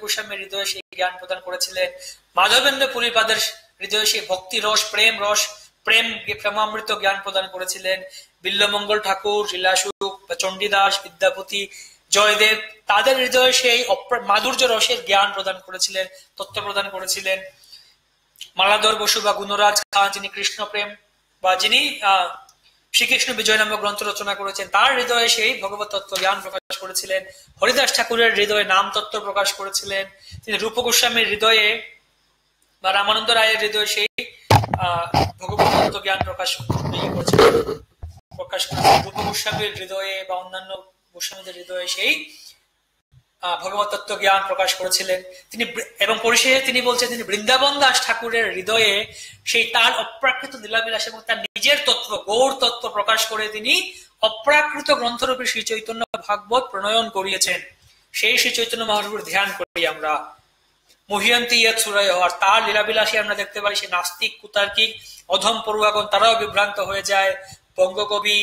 গোস্বামীর হৃদয়ে সেই জ্ঞান প্রদান করেছিলেন। মাধবেন্দ্র পুরীপাদের হৃদয়ে সেই ভক্তি রস, প্রেমামৃত জ্ঞান প্রদান করেছিলেন। বিল্লমঙ্গল ঠাকুর, লীলাসুখ, চণ্ডীদাস, বিদ্যাপতি, জয়দেব, তাদের হৃদয়ে সেই মাধুর্য রসের জ্ঞান প্রদান করেছিলেন, তত্ত্ব প্রদান করেছিলেন। মালাধর বসু বা গুণরাজ খান, যিনি কৃষ্ণ প্রেম বা যিনি শ্রীকৃষ্ণ বিজয় নামক গ্রন্থ রচনা করেছেন, তার হৃদয়ে সেই ভগবত তত্ত্ব জ্ঞান প্রকাশ করেছিলেন। হরিদাস ঠাকুরের হৃদয়ে নাম তত্ত্ব প্রকাশ করেছিলেন। তিনি রূপ গোস্বামীর হৃদয়ে বা রামানন্দ রায়ের হৃদয়ে সেই ভগবত তত্ত্ব জ্ঞান প্রকাশ করেছিলেন। রূপ গোস্বামীর হৃদয়ে বা অন্যান্য গোস্বামীদের হৃদয়ে সেই ভগবত তত্ত্ব জ্ঞান প্রকাশ করেছিলেন তিনি। এবং পরিশেষে তিনি বলছেন, তিনি বৃন্দাবন দাস ঠাকুরের হৃদয়ে সেই তার অপ্রাকৃত লীলাবিলাস এবং তার নিজের তত্ত্ব, গৌর তত্ত্ব প্রকাশ করে তিনি অপ্রাকৃত গ্রন্থরূপী শ্রী চৈতন্য ভাগবত প্রণয়ন করিয়েছেন। সেই শ্রী চৈতন্য মহাপ্রভুর ধ্যান করি আমরা। মহিয়ন্তী ইয়ৎ সুরয়, আর তার লীলাবিলাসী আমরা দেখতে পারি সেই নাস্তিক, কুতার্কিক, অধম পড়ুয়াগণ তারাও বিভ্রান্ত হয়ে যায়। বঙ্গকবি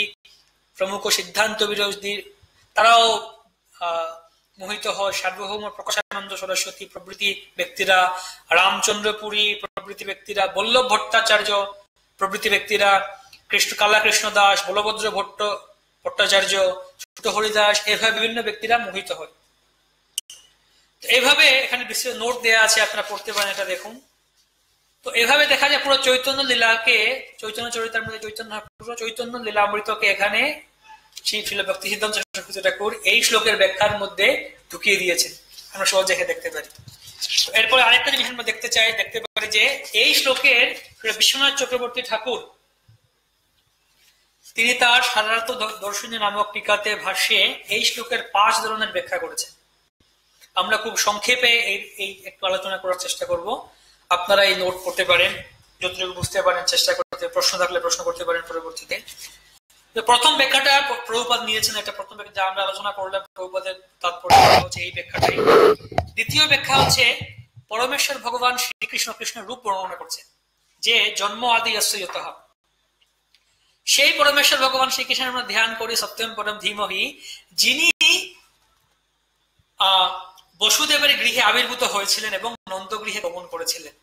প্রমুখ সিদ্ধান্ত বিরোধী তারাও মোহিত হয়। সার্বভৌম প্রকাশানন্দ সরস্বতী প্রভৃতি ব্যক্তিরা, রামচন্দ্রপুরী প্রভৃতি ব্যক্তিরা, বল্লভ ভট্টাচার্য প্রভৃতি ব্যক্তিরা, কালাকৃষ্ণ দাস, বলভদ্র ভট্টাচার্য, ছোট হরিদাস, এভাবে বিভিন্ন ব্যক্তিরা মোহিত হয়। এইভাবে এখানে বিশেষ নোট দেওয়া আছে, আপনারা পড়তে পারেন, এটা দেখুন। তো এভাবে দেখা যায় পুরো চৈতন্য লীলাকে, চৈতন্য চরিতার মধ্যে পুরো চৈতন্য লীলামৃতকে এখানে ভক্তি সিদ্ধান্ত সরস্বতী ঠাকুর এই শ্লোকের ব্যাখ্যার মধ্যে ঢুকিয়ে দিয়েছেন, আমরা সহজে দেখতে পারি। এরপরে আরেকটা জিনিস আমরা দেখতে পারি যে এই শ্লোকের বিশ্বনাথ চক্রবর্তী ঠাকুর তিনি তার সাধারণত দর্শনী নামক টিকাতে ভাষ্যে এই শ্লোকের 5 ধরনের ব্যাখ্যা করেছেন। আমরা খুব সংক্ষেপে এই একটু আলোচনা করার চেষ্টা করব। আপনারা এই নোট করতে পারেন, যতটুকু বুঝতে পারেন চেষ্টা করতে, প্রশ্ন থাকলে প্রশ্ন করতে পারেন পরবর্তীতে। প্রথম ব্যাখ্যাটা প্রভুপাদ নিয়েছেন, এটা প্রথম ব্যাখ্যা যা আমরা আলোচনা করলাম, প্রভুপাদের তাৎপর্য হচ্ছে এই ব্যাখ্যাটাই। দ্বিতীয় ব্যাখ্যা হচ্ছে পরমেশ্বর ভগবান শ্রীকৃষ্ণ কৃষ্ণের রূপ বর্ণনা করছেন, যে জন্ম আদি ইয়স্য যতঃ, সেই পরমেশ্বর ভগবান শ্রীকৃষ্ণের আমরা ধ্যান করি সত্যম পরম ধীমহি, যিনি বসুদেবের গৃহে আবির্ভূত হয়েছিলেন এবং নন্দগৃহে গমন করেছিলেন।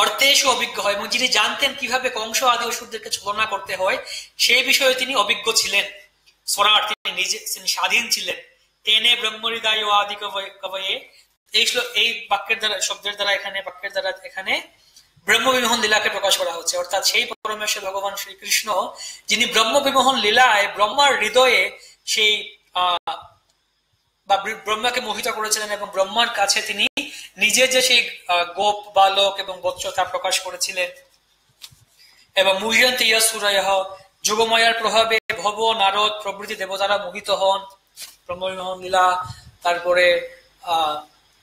অর্থেষু অভিজ্ঞ হয়, এবং যিনি জানতেন কিভাবে কংস আদি অসুরদেরকে ছলনা করতে হয় সেই বিষয়ে তিনি অভিজ্ঞ ছিলেন। স্বরাট, তিনি স্বাধীন ছিলেন। তেনে ব্রহ্ম হৃদয় ও আদি কবয়ে, এই বাক্যের দ্বারা, শব্দের দ্বারা এখানে ব্রহ্মবিমোহন লীলাকে প্রকাশ করা হচ্ছে। অর্থাৎ সেই পরমেশ্বর ভগবান শ্রীকৃষ্ণ যিনি ব্রহ্মবিমোহন লীলায় ব্রহ্মার হৃদয়ে সেই বা ব্রহ্মাকে মোহিত করেছিলেন এবং ব্রহ্মার কাছে তিনি নিজে যে সেই গোপ বালক এবং বৎস তা প্রকাশ করেছিলেন। এবং মুহ্যন্তি ইয়সুরয়ঃ, যোগমায়ার প্রভাবে ভব, নারদ প্রভৃতি দেবতারা মোহিত হন ব্রহ্মবিমোহন লীলা। তারপরে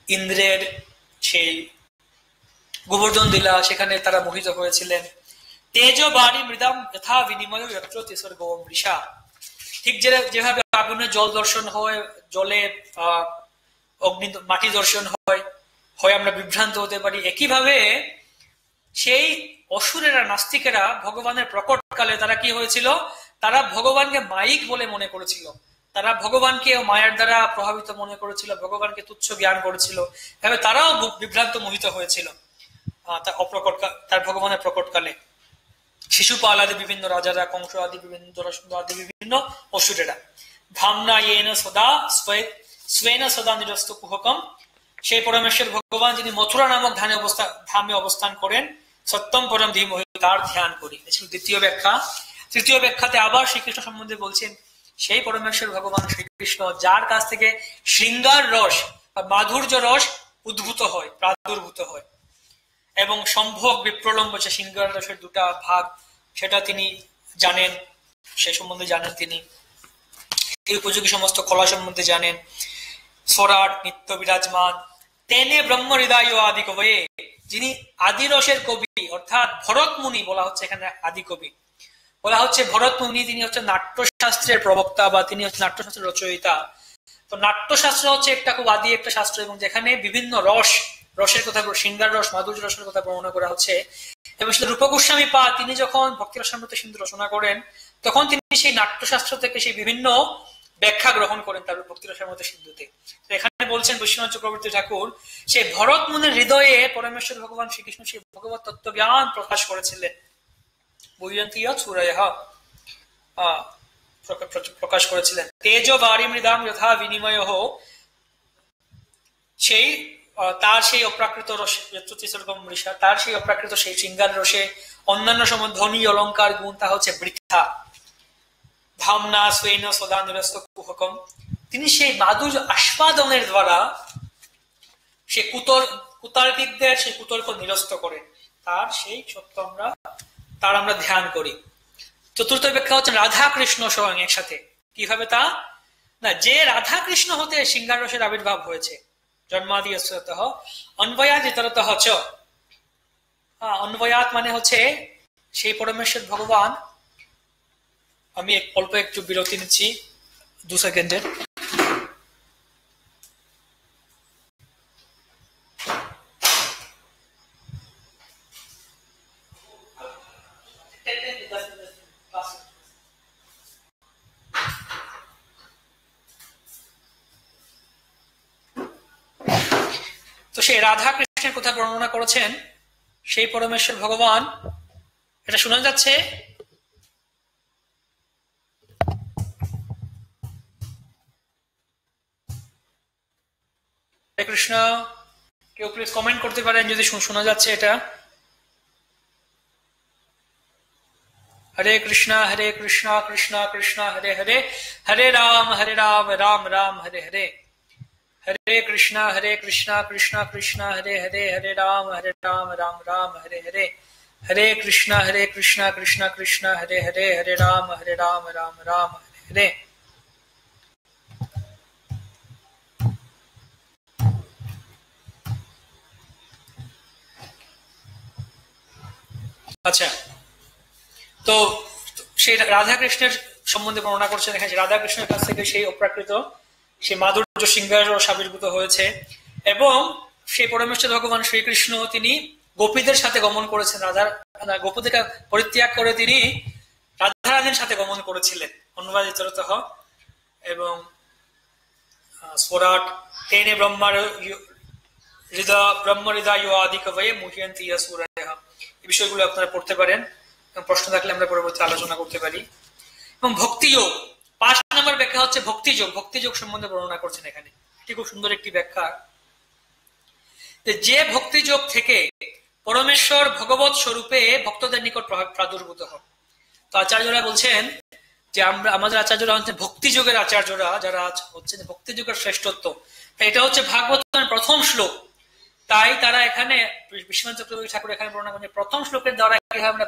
ইন্দ্রের সেই গোবর্ধন লীলা, সেখানে তারা মোহিত হয়েছিলেন। তেজ বাড়ি মৃদাম যথা বিনিময় যত্র তেসর গো মৃষা, ঠিক যেভাবে আগুনে জল দর্শন হয়, জলে মাটি দর্শন হয়, আমরা বিভ্রান্ত হতে পারি। একইভাবে সেই অসুরেরা, নাস্তিকেরা ভগবানের প্রকটকালে তারা কি হয়েছিল, তারা ভগবানকে মাইক বলে মনে করেছিল। তারা ভগবানকে মায়ার দ্বারা প্রভাবিত মনে করেছিল, ভগবানকে তুচ্ছ জ্ঞান করেছিল, এভাবে তারাও বিভ্রান্ত মোহিত হয়েছিল তার ভগবানের প্রকটকালে। শিশুপাল আদি বিভিন্ন রাজারা, কংস আদি বিভিন্ন, জরাসন্ধ আদি বিভিন্ন অসুরেরা। ধামনা ইয়েন সদা স্বেন সদা নিরস্ত কুহকম, সেই পরমেশ্বর ভগবান যিনি মথুরা নামক ধামে অবস্থান করেন, সত্যম পরম ধীমহি, তার ধ্যান করি। দ্বিতীয় ব্যাখ্যা। তৃতীয় ব্যাখ্যাতে আবার শ্রীকৃষ্ণ সম্বন্ধে বলছেন, সেই পরমেশ্বর ভগবান শ্রীকৃষ্ণ যার কাছ থেকে শৃঙ্গার রস বা মাধুর্য রস উদ্ভূত হয়, প্রাদুর্ভূত হয়, এবং সম্ভোগ বিপ্রলম্ব, শৃঙ্গার রসের দুটা ভাগ, সেটা তিনি জানেন, সেই সম্বন্ধে জানেন তিনি, এই উপযোগী সমস্ত কলা সম্বন্ধে জানেন। স্বরাট নিত্য বিরাজমান তেনে ব্রহ্ম হৃদয় আদি কবয়ে, যিনি আদি রসের কবি, অর্থাৎ ভরত মুনি বলা হচ্ছে এখানে আদি কবি বলা হচ্ছে। ভরত মুনি তিনি হচ্ছে নাট্যশাস্ত্রের প্রবক্তা, বা তিনি হচ্ছে নাট্যশাস্ত্রের রচয়িতা। তো নাট্যশাস্ত্র হচ্ছে একটা খুব আদি একটা শাস্ত্র, এবং যেখানে বিভিন্ন রসের কথা, শৃঙ্গার রস, মাধুর্য রসের কথা বর্ণনা করা হচ্ছে। এবং সেটা রূপ গোস্বামী পা তিনি যখন ভক্তি রসামৃত সিন্ধু রচনা করেন, তখন তিনি সেই নাট্যশাস্ত্র থেকে সেই বিভিন্ন ব্যাখ্যা গ্রহণ করেন তার ভক্তি রসামৃত সিন্ধুতে। এখানে বলছেন বিশ্বনাথ চক্রবর্তী ঠাকুর, সেই ভরত মুনির হৃদয়ে পরমেশ্বর ভগবান শ্রীকৃষ্ণ সেই ভগবত তত্ত্ব জ্ঞান প্রকাশ করেছিলেন, প্রকাশ করেছিলেন। তেজ বাড়ি মৃদাম যথা বিনিময়, সেই তার সেই অপ্রাকৃত রসে, তার সেই অপ্রাকৃত সেই শৃঙ্গার রসে অন্যান্য সময় ধ্বনি অলঙ্কার গুণ তা হচ্ছে বৃথা। ধামনা স্বেন সদা নিরস্ত কুহকম, তিনি সেই মাধুর্য আস্বাদনের দ্বারা সে কুতার্কিকদের সেই কুতর্ক নিরস্ত করেন, তার সেই সত্য তার আমরা ধ্যান করি। চতুর্থ ব্যাখ্যা হচ্ছে রাধা কৃষ্ণ স্বয়ং একসাথে। কিভাবে তা না, যে রাধা কৃষ্ণ হতে শৃঙ্গার রসের আবির্ভাব হয়েছে, জন্মাদি অন্বয়াত ইতরতঃ চ। অন্বয়াত মানে হচ্ছে সেই পরমেশ্বর ভগবান। আমি অল্প একটু বিরতি নিচ্ছি 2 সেকেন্ডের। তো সেই রাধা কৃষ্ণের কথা বর্ণনা করেছেন সেই পরমেশ্বর ভগবান। এটা শোনা যাচ্ছে? হরে কৃষ্ণ, কেউ প্লিজ কমেন্ট করতে পারেন যদি শোনা যাচ্ছে এটা। হরে কৃষ্ণ কৃষ্ণ কৃষ্ণ হরে হরে, হরে রাম রাম রাম হরে হরে, হরে কৃষ্ণ কৃষ্ণ কৃষ্ণ হরে হরে, হরে রাম রাম রাম হরে হরে, হরে কৃষ্ণ কৃষ্ণ কৃষ্ণ হরে হরে, হরে রাম রাম রাম হরে হরে। আচ্ছা, তো সেই রাধা কৃষ্ণের সম্বন্ধে বর্ণনা করছেন এখানে। রাধা কৃষ্ণের কাছ থেকে সেই অপ্রাকৃত সেই মাধুর্য শৃঙ্গার আবির্ভূত হয়েছে, এবং সেই পরমেশ্বর ভগবান শ্রীকৃষ্ণ তিনি গোপীদের সাথে গমন করেছেন। গোপীদের পরিত্যাগ করে তিনি রাধারানীর সাথে গমন করেছিলেন, অন্নবাদিতরতঃ। এবং স্বরাট তেনে ব্রহ্ম হৃদয় আদি কবয়ে মুহ্যন্তি সুরায়ঃ। এই বিষয়গুলো আপনারা পড়তে পারেন, প্রশ্ন থাকলে আমরা পরবর্তী আলোচনা করতে পারি। এবং ভক্তিযোগ 5 নম্বর ব্যাখ্যা হচ্ছে ভক্তিযোগ। ভক্তিযোগ সম্বন্ধে বর্ণনা করছেন এখানে, এটি খুব সুন্দর একটি ব্যাখ্যা। যে ভক্তিযোগ থেকে পরমেশ্বর ভগবত স্বরূপে ভক্তদের নিকট প্রাদুর্ভূত হন। তো আচার্যরা বলছেন যে আমাদের আচার্যরা হচ্ছে ভক্তিযোগের আচার্যরা, যারা হচ্ছে ভক্তিযোগের শ্রেষ্ঠত্ব। তাই এটা হচ্ছে ভাগবতের প্রথম শ্লোক। তাই তারা এখানে বিশ্বনাথ চক্রবর্তী ঠাকুর এখানে বর্ণনা করেন প্রথম শ্লোকের দ্বারা আমরা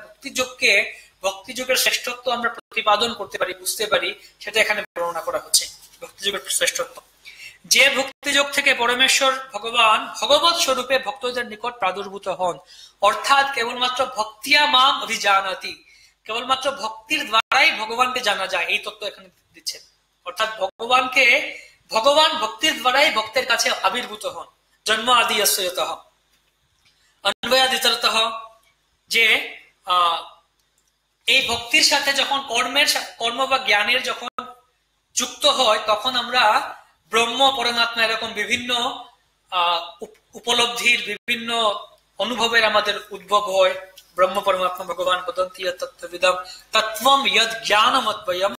ভক্তিযোগের শ্রেষ্ঠত্ব আমরা প্রতিপাদন করতে পারি, বুঝতে পারি, সেটা এখানে বর্ণনা করা হচ্ছে। ভক্তিযোগের শ্রেষ্ঠত্ব, যে ভক্তিযোগ থেকে পরমেশ্বর ভগবান ভগবত স্বরূপে ভক্তদের নিকট প্রাদুর্ভূত হন, অর্থাৎ কেবলমাত্র ভক্তিয়া মাম অভিজানাতি, কেবলমাত্র ভক্তির দ্বারাই ভগবানকে জানা যায়, এই তত্ত্ব এখানে দিচ্ছেন। অর্থাৎ ভগবান ভক্তির দ্বারাই ভক্তের কাছে আবির্ভূত হন। জন্ম আদি অন্বয়াদিতরতঃ, যে এই ভক্তির সাথে যখন কর্ম বা জ্ঞানের যখন যুক্ত হয় তখন আমরা ব্রহ্ম পরমাত্মা এরকম বিভিন্ন উপলব্ধির বিভিন্ন অনুভবের আমাদের উদ্ভব হয়। ব্রহ্ম পরমাত্মা ভগবান বদন্তি তত্ত্ববিদম তত্ত্বম ইয়দ জ্ঞানমদ্বয়ম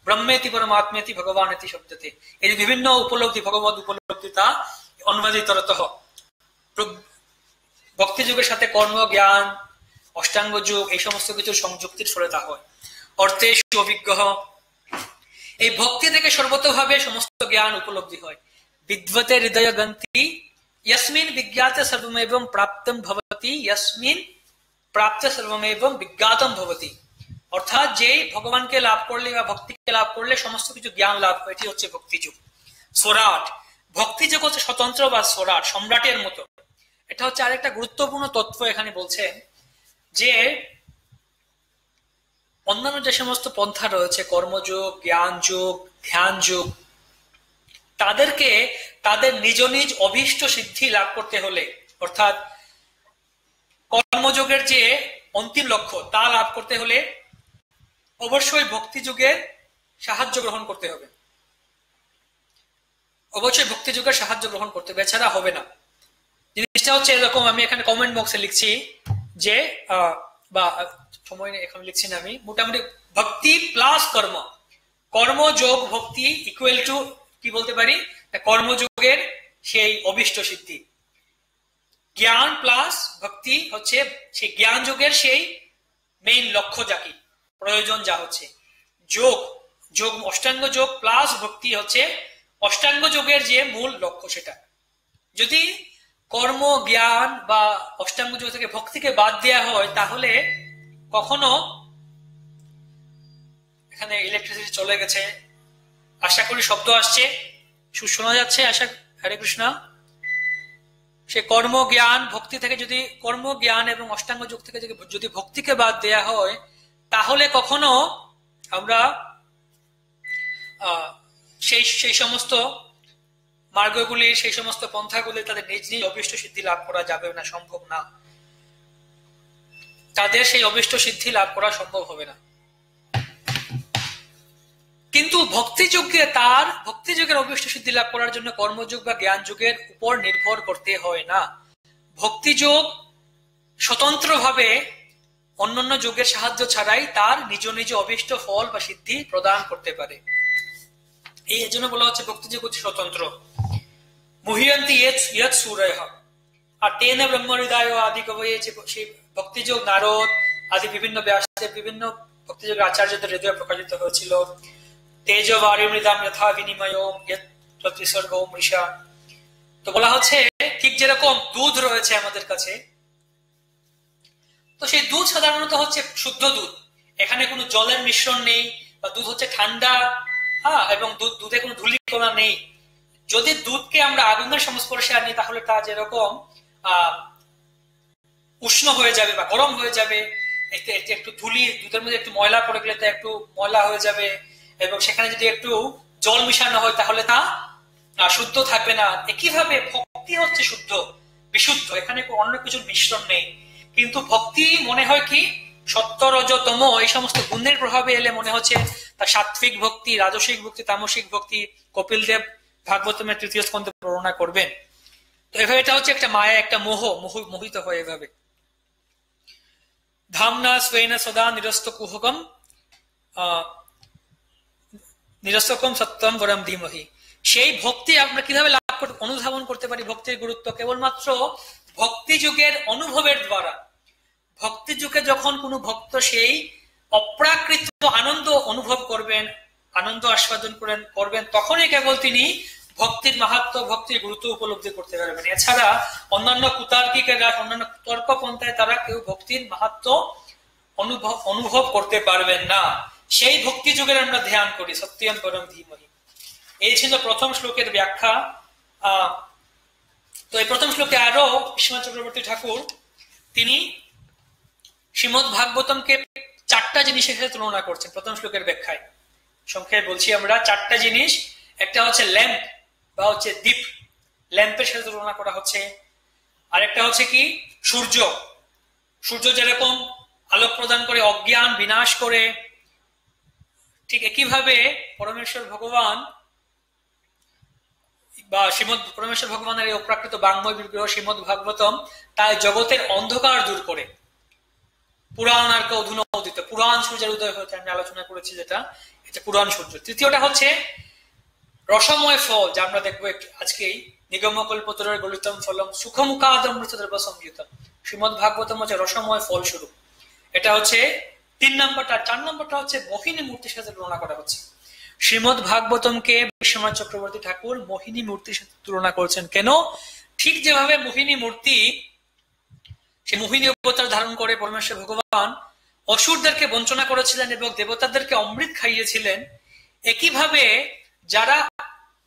ব্রহ্মেতি পরমাত্মেতি ভগবানেতি শব্দতে। এই বিভিন্ন উপলব্ধি ভগবত উপলব্ধি তা অনুবাদিতরতঃ ভক্তি যুগের সাথে কর্ম জ্ঞান অষ্টাঙ্গ যুগ এই সমস্ত কিছু সংযুক্তির ফলে তা হয়। অর্থে অভিজ্ঞ, এই ভক্তি থেকে সর্বতভাবে সমস্ত জ্ঞান উপলব্ধি হয়। বিদ্বতে হৃদয় গন্তি यस्मिन् विज्ञाते सर्वमेवं प्राप्तं भवति यस्मिन् प्राप्ते सर्वमेवं विज्ञातं भवति। অর্থাৎ যে ভগবানকে লাভ করলে বা ভক্তিকে লাভ করলে সমস্ত কিছু জ্ঞান লাভ হয়, এটি হচ্ছে ভক্তি যুগ। সোরাট, ভক্তি যুগ হচ্ছে স্বতন্ত্র বা সোরাট, সম্রাটের মতো। এটা হচ্ছে আরেকটা গুরুত্বপূর্ণ তথ্য এখানে বলছেন যে অন্যান্য যে সমস্ত পন্থা রয়েছে কর্মযোগ, জ্ঞান যোগ, ধ্যান যোগ, তাদেরকে তাদের নিজ নিজ অভীষ্ট সিদ্ধি লাভ করতে হলে, অর্থাৎ কর্মযোগের যে অন্তিম লক্ষ্য তা লাভ করতে হলে অবশ্যই ভক্তি যুগের সাহায্য গ্রহণ করতে হবে। অবশ্যই ভক্তি যুগের সাহায্য গ্রহণ করতে হবে, এছাড়া হবে না। জিনিসটা হচ্ছে এরকম, আমি এখানে কমেন্ট বক্সে লিখছি যে বা সময় এখানে লিখছি না, আমি মোটামুটি ভক্তি প্লাস কর্ম, কর্মযোগ ভক্তি ইকুয়াল টু কি বলতে পারি, কর্মযোগের সেই অভিষ্ট সিদ্ধি। জ্ঞান প্লাস ভক্তি হচ্ছে সেই জ্ঞান যোগের সেই মেইন লক্ষ্য, যা কি প্রয়োজন, যা হচ্ছে যোগ। যোগ অষ্টাঙ্গ যোগ প্লাস ভক্তি হচ্ছে অষ্টাঙ্গ যোগের যে মূল লক্ষ্য সেটা। যদি কর্ম জ্ঞান বা অষ্টাঙ্গ যোগ থেকে ভক্তিকে বাদ দেওয়া হয় তাহলে কখনো, এখানে ইলেকট্রিসিটি চলে গেছে, আশা করি শব্দ আসছে, শোনা যাচ্ছে, আশা, হরে কৃষ্ণ। সে কর্ম জ্ঞান ভক্তি থেকে যদি কর্ম জ্ঞান এবং অষ্টাঙ্গ যোগ থেকে যদি ভক্তিকে বাদ দেয়া হয় তাহলে কখনো আমরা সেই সমস্ত মার্গগুলি, সেই সমস্ত পন্থাগুলি তাদের নিজ নিজ অভিষ্ট সিদ্ধি লাভ করা যাবে না, সম্ভব না। তাদের সেই অভিষ্ট সিদ্ধি লাভ করা সম্ভব হবে না। কিন্তু ভক্তিযুগে তার ভক্তিযুগের অভিষ্ট সিদ্ধি লাভ করার জন্য কর্মযুগ বা জ্ঞান যুগের উপর নির্ভর করতে হয় না। ভক্তিযোগ স্বতন্ত্রভাবে অন্যান্য যুগের সাহায্য ছাড়াই তার নিজ নিজ অভিষ্ট ফল বা সিদ্ধি প্রদান করতে পারে। এই জন্য বলা হচ্ছে ভক্তিযোগ হচ্ছে স্বতন্ত্র। মুহ্যন্তি ইয়ৎ সূরয়ঃ আর তেন ব্রহ্ম হৃদয় আদি কবয়ে, সেই ভক্তিযোগ নারদ আদি বিভিন্ন ব্যাসদেব বিভিন্ন ভক্তিযোগের আচার্যদের হৃদয়ে প্রকাশিত হয়েছিল। তেজ বারি মৃদাম যথা বিনিময় মৃষা। তো বলা হচ্ছে ঠিক যেরকম দুধ রয়েছে আমাদের কাছে, তো সেই দুধ সাধারণত হচ্ছে শুদ্ধ দুধ, এখানে কোনো জলের মিশ্রণ নেই, বা দুধ হচ্ছে ঠান্ডা, হ্যাঁ, এবং দুধে কোনো ধূলিকণা নেই। যদি দুধকে আমরা আগুনের সংস্পর্শে আনি তাহলে তা যেরকম উষ্ণ হয়ে যাবে বা গরম হয়ে যাবে, একটু ধুলি, দুধের মধ্যে একটু ময়লা পড়ে গেলে তা একটু ময়লা হয়ে যাবে, এবং সেখানে যদি একটু জল মিশানো হয় তাহলে তা শুদ্ধ থাকবে না। একইভাবে ভক্তি হচ্ছে শুদ্ধ, বিশুদ্ধ, এখানে অন্য কিছুর মিশ্রণ নেই। কিন্তু ভক্তি মনে হয় কি সত্য রজ তম এই সমস্ত গুণের প্রভাবে এলে মনে হচ্ছে তা সাত্বিক ভক্তি, রাজসিক ভক্তি, তামসিক ভক্তি। কপিল দেব ভাগবতমের তৃতীয় স্কন্ধে বর্ণনা করবেন। তো এভাবে এটা হচ্ছে একটা মায়া, একটা মোহিত হয় এভাবে। ধামনা স্বেন সদা নিরস্ত কুহকম নিরস্তকম সত্যম বরম ধীমহি। সেই ভক্তি আমরা কিভাবে লাভ করতে, অনুধাবন করতে পারি ভক্তির গুরুত্ব কেবলমাত্র ভক্তি যুগের অনুভবের দ্বারা। ভক্তি যুগে যখন কোনো ভক্ত সেই অপ্রাকৃত আনন্দ অনুভব করবেন, আনন্দ আস্বাদন করবেন, তখনই কেবল তিনি ভক্তির মাহাত্ম্য, ভক্তির গুরুত্ব উপলব্ধি করতে পারবেন। এছাড়া অন্যান্য কুতার্কিকেরা, অন্যান্য তর্কপন্থায় তারা কেউ ভক্তির মাহাত্ম্য অনুভব করতে পারবেন না। সেই ভক্তি যুগের আমরা ধ্যান করি সত্যম পরম ধীমহি। এই ছিল প্রথম শ্লোকের ব্যাখ্যা। তো এই প্রথম শ্লোকে আরো বিশ্বনাথ চক্রবর্তী ঠাকুর তিনি শ্রীমদ ভাগবতমকে 4টা জিনিসের সাথে তুলনা করছেন প্রথম শ্লোকের ব্যাখ্যায়। সংক্ষেপে বলছি আমরা, 4টা জিনিস। একটা হচ্ছে ল্যাম্প বা হচ্ছে দীপ, ল্যাম্পের সাথে তুলনা করা হচ্ছে। আরেকটা হচ্ছে কি সূর্য, সূর্য যেরকম আলোক প্রদান করে, অজ্ঞান বিনাশ করে, ঠিক একইভাবে পরমেশ্বর ভগবান বা পরমেশ্বর ভগবানের এই অপ্রাকৃত বাঙ্ময় বিগ্রহ শ্রীমদ ভাগবতম তাই জগতের অন্ধকার দূর করে পুরাণ আর অধুনা উদিত, পুরাণ সূর্যের উদয় হয়েছে, আমি আলোচনা করেছি যেটা, এটা পুরাণ সূর্য। তৃতীয়টা হচ্ছে রসময় ফল, যা আমরা দেখবো আজকেই, নিগমকল্পতরুর গলিতম ফলম সুখমুখাদমৃতদ্রব্য সংযুতম। শ্রীমদ ভাগবতম হচ্ছে রসময় ফল স্বরূপ। এটা হচ্ছে 3 নম্বরটা। 4 নম্বরটা হচ্ছে মোহিনী মূর্তির সাথে তুলনা করা হচ্ছে। শ্রীমদ ভাগবতমকে বিশ্বনাথ চক্রবর্তী ঠাকুর মোহিনী মূর্তির সাথে তুলনা করেছেন। কেন? ঠিক যেভাবে মোহিনী মূর্তি, সে মোহিনী অবতার ধারণ করে পরমেশ্বর ভগবান অসুরদেরকে বঞ্চনা করেছিলেন এবং দেবতাদেরকে অমৃত খাইয়েছিলেন, একইভাবে যারা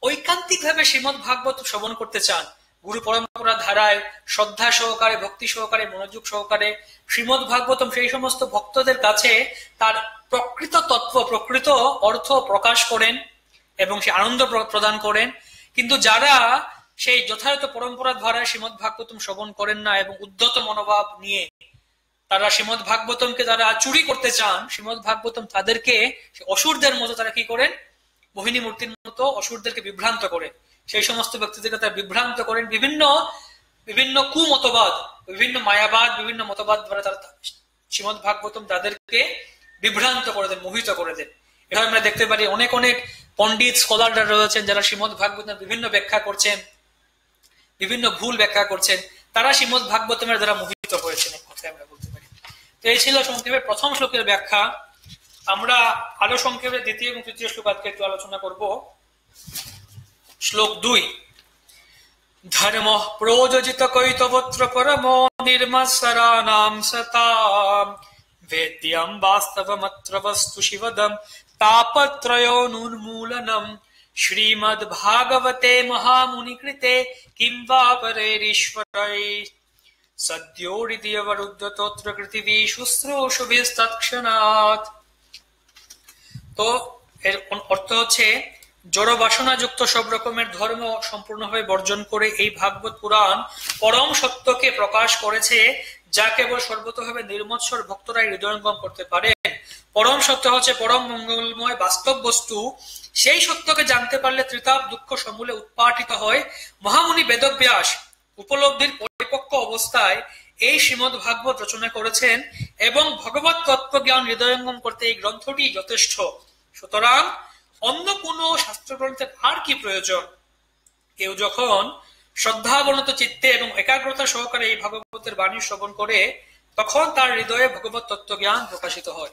ঐকান্তিক ভাবে শ্রীমদ ভাগবত শ্রবণ করতে চান, গুরু পরম্পরা ধারায় শ্রদ্ধা সহকারে, ভক্তি সহকারে, মনোযোগ সহকারে শ্রীমদ ভাগবতম সেই সমস্ত ভক্তদের কাছে তার প্রকৃত তত্ত্ব, প্রকৃত অর্থ প্রকাশ করেন এবং সে আনন্দ প্রদান করেন। কিন্তু যারা সেই যথাযথ পরম্পরা ধারায় শ্রীমদ ভাগবতম শ্রবণ করেন না এবং উদ্ধত মনোভাব নিয়ে তারা শ্রীমদ ভাগবতমকে তারা চুরি করতে চান, শ্রীমদ ভাগবতম তাদেরকে অসুরদের মতো তারা কি করেন, মোহিনী মূর্তির মতো অসুরদেরকে বিভ্রান্ত করেন। সেই সমস্ত ব্যক্তিদেরকে তারা বিভ্রান্ত করেন বিভিন্ন বিভিন্ন কুমতবাদ, বিভিন্ন মায়াবাদ, বিভিন্ন মতবাদ দ্বারা তারা শ্রীমদ ভাগবতম তাদেরকে বিভ্রান্ত করে দেন, মোহিত করে দেন। এটা আমরা দেখতে পারি অনেক অনেক পন্ডিত স্কলাররা রয়েছেন যারা শ্রীমদ ভাগবতম বিভিন্ন ব্যাখ্যা করছেন, বিভিন্ন ভুল ব্যাখ্যা করছেন, তারা শ্রীমদ ভাগবতমের দ্বারা মোহিত হয়েছেন, আমরা বলতে পারি। তো এই ছিল সংক্ষেপে প্রথম শ্লোকের ব্যাখ্যা। আমরা আরো সংক্ষেপে দ্বিতীয় এবং তৃতীয় শ্লোক আজকে একটু আলোচনা করব। শ্লোক 2। ধর্ম প্রযোজিত কৈতবত্র পরম নির্মৎসরানাম সতাম বেদ্যম বাস্তবমত্র বস্তু শিবদম তাপত্রয়োনুন্মূলনম শ্রীমদ্ ভাগবতে মহামুনিকৃতে কিং বা পরেরীশ্বরৈ সদ্যোরিদিয়বরুদ্ধতোত্র পৃথিবী শুশ্রূষুভিস্তৎক্ষণাৎ। তো এর অর্থ হচ্ছে জড় বাসনা যুক্ত সব রকমের ধর্ম সম্পূর্ণভাবে বর্জন করে এই ভাগবত পুরাণ পরম সত্যকে প্রকাশ করেছে, যা কেবল সর্বতভাবে নির্মৎসর ভক্তরাই হৃদয়ঙ্গম করতে পারে। পরম সত্য হচ্ছে পরম মঙ্গলময় বাস্তব বস্তু। সেই সত্যকে জানতে পারলে ত্রিতাপ দুঃখ সমূলে উৎপাটিত হয়। মহামুনি বেদব্যাস উপলব্ধির পরিপক্ক অবস্থায় এই শ্রীমদ ভাগবত রচনা করেছেন এবং ভগবত তত্ত্বজ্ঞান হৃদয়ঙ্গম করতে এই গ্রন্থটি যথেষ্ট। সুতরাং অন্য কোন শাস্ত্রগ্রন্থের আর কি প্রয়োজন? কেউ যখন শ্রদ্ধাবনত চিত্তে এবং একাগ্রতা সহকারে এই ভাগবতের বাণী শ্রবণ করে, তখন তার হৃদয়ে ভগবত তত্ত্বজ্ঞান প্রকাশিত হয়।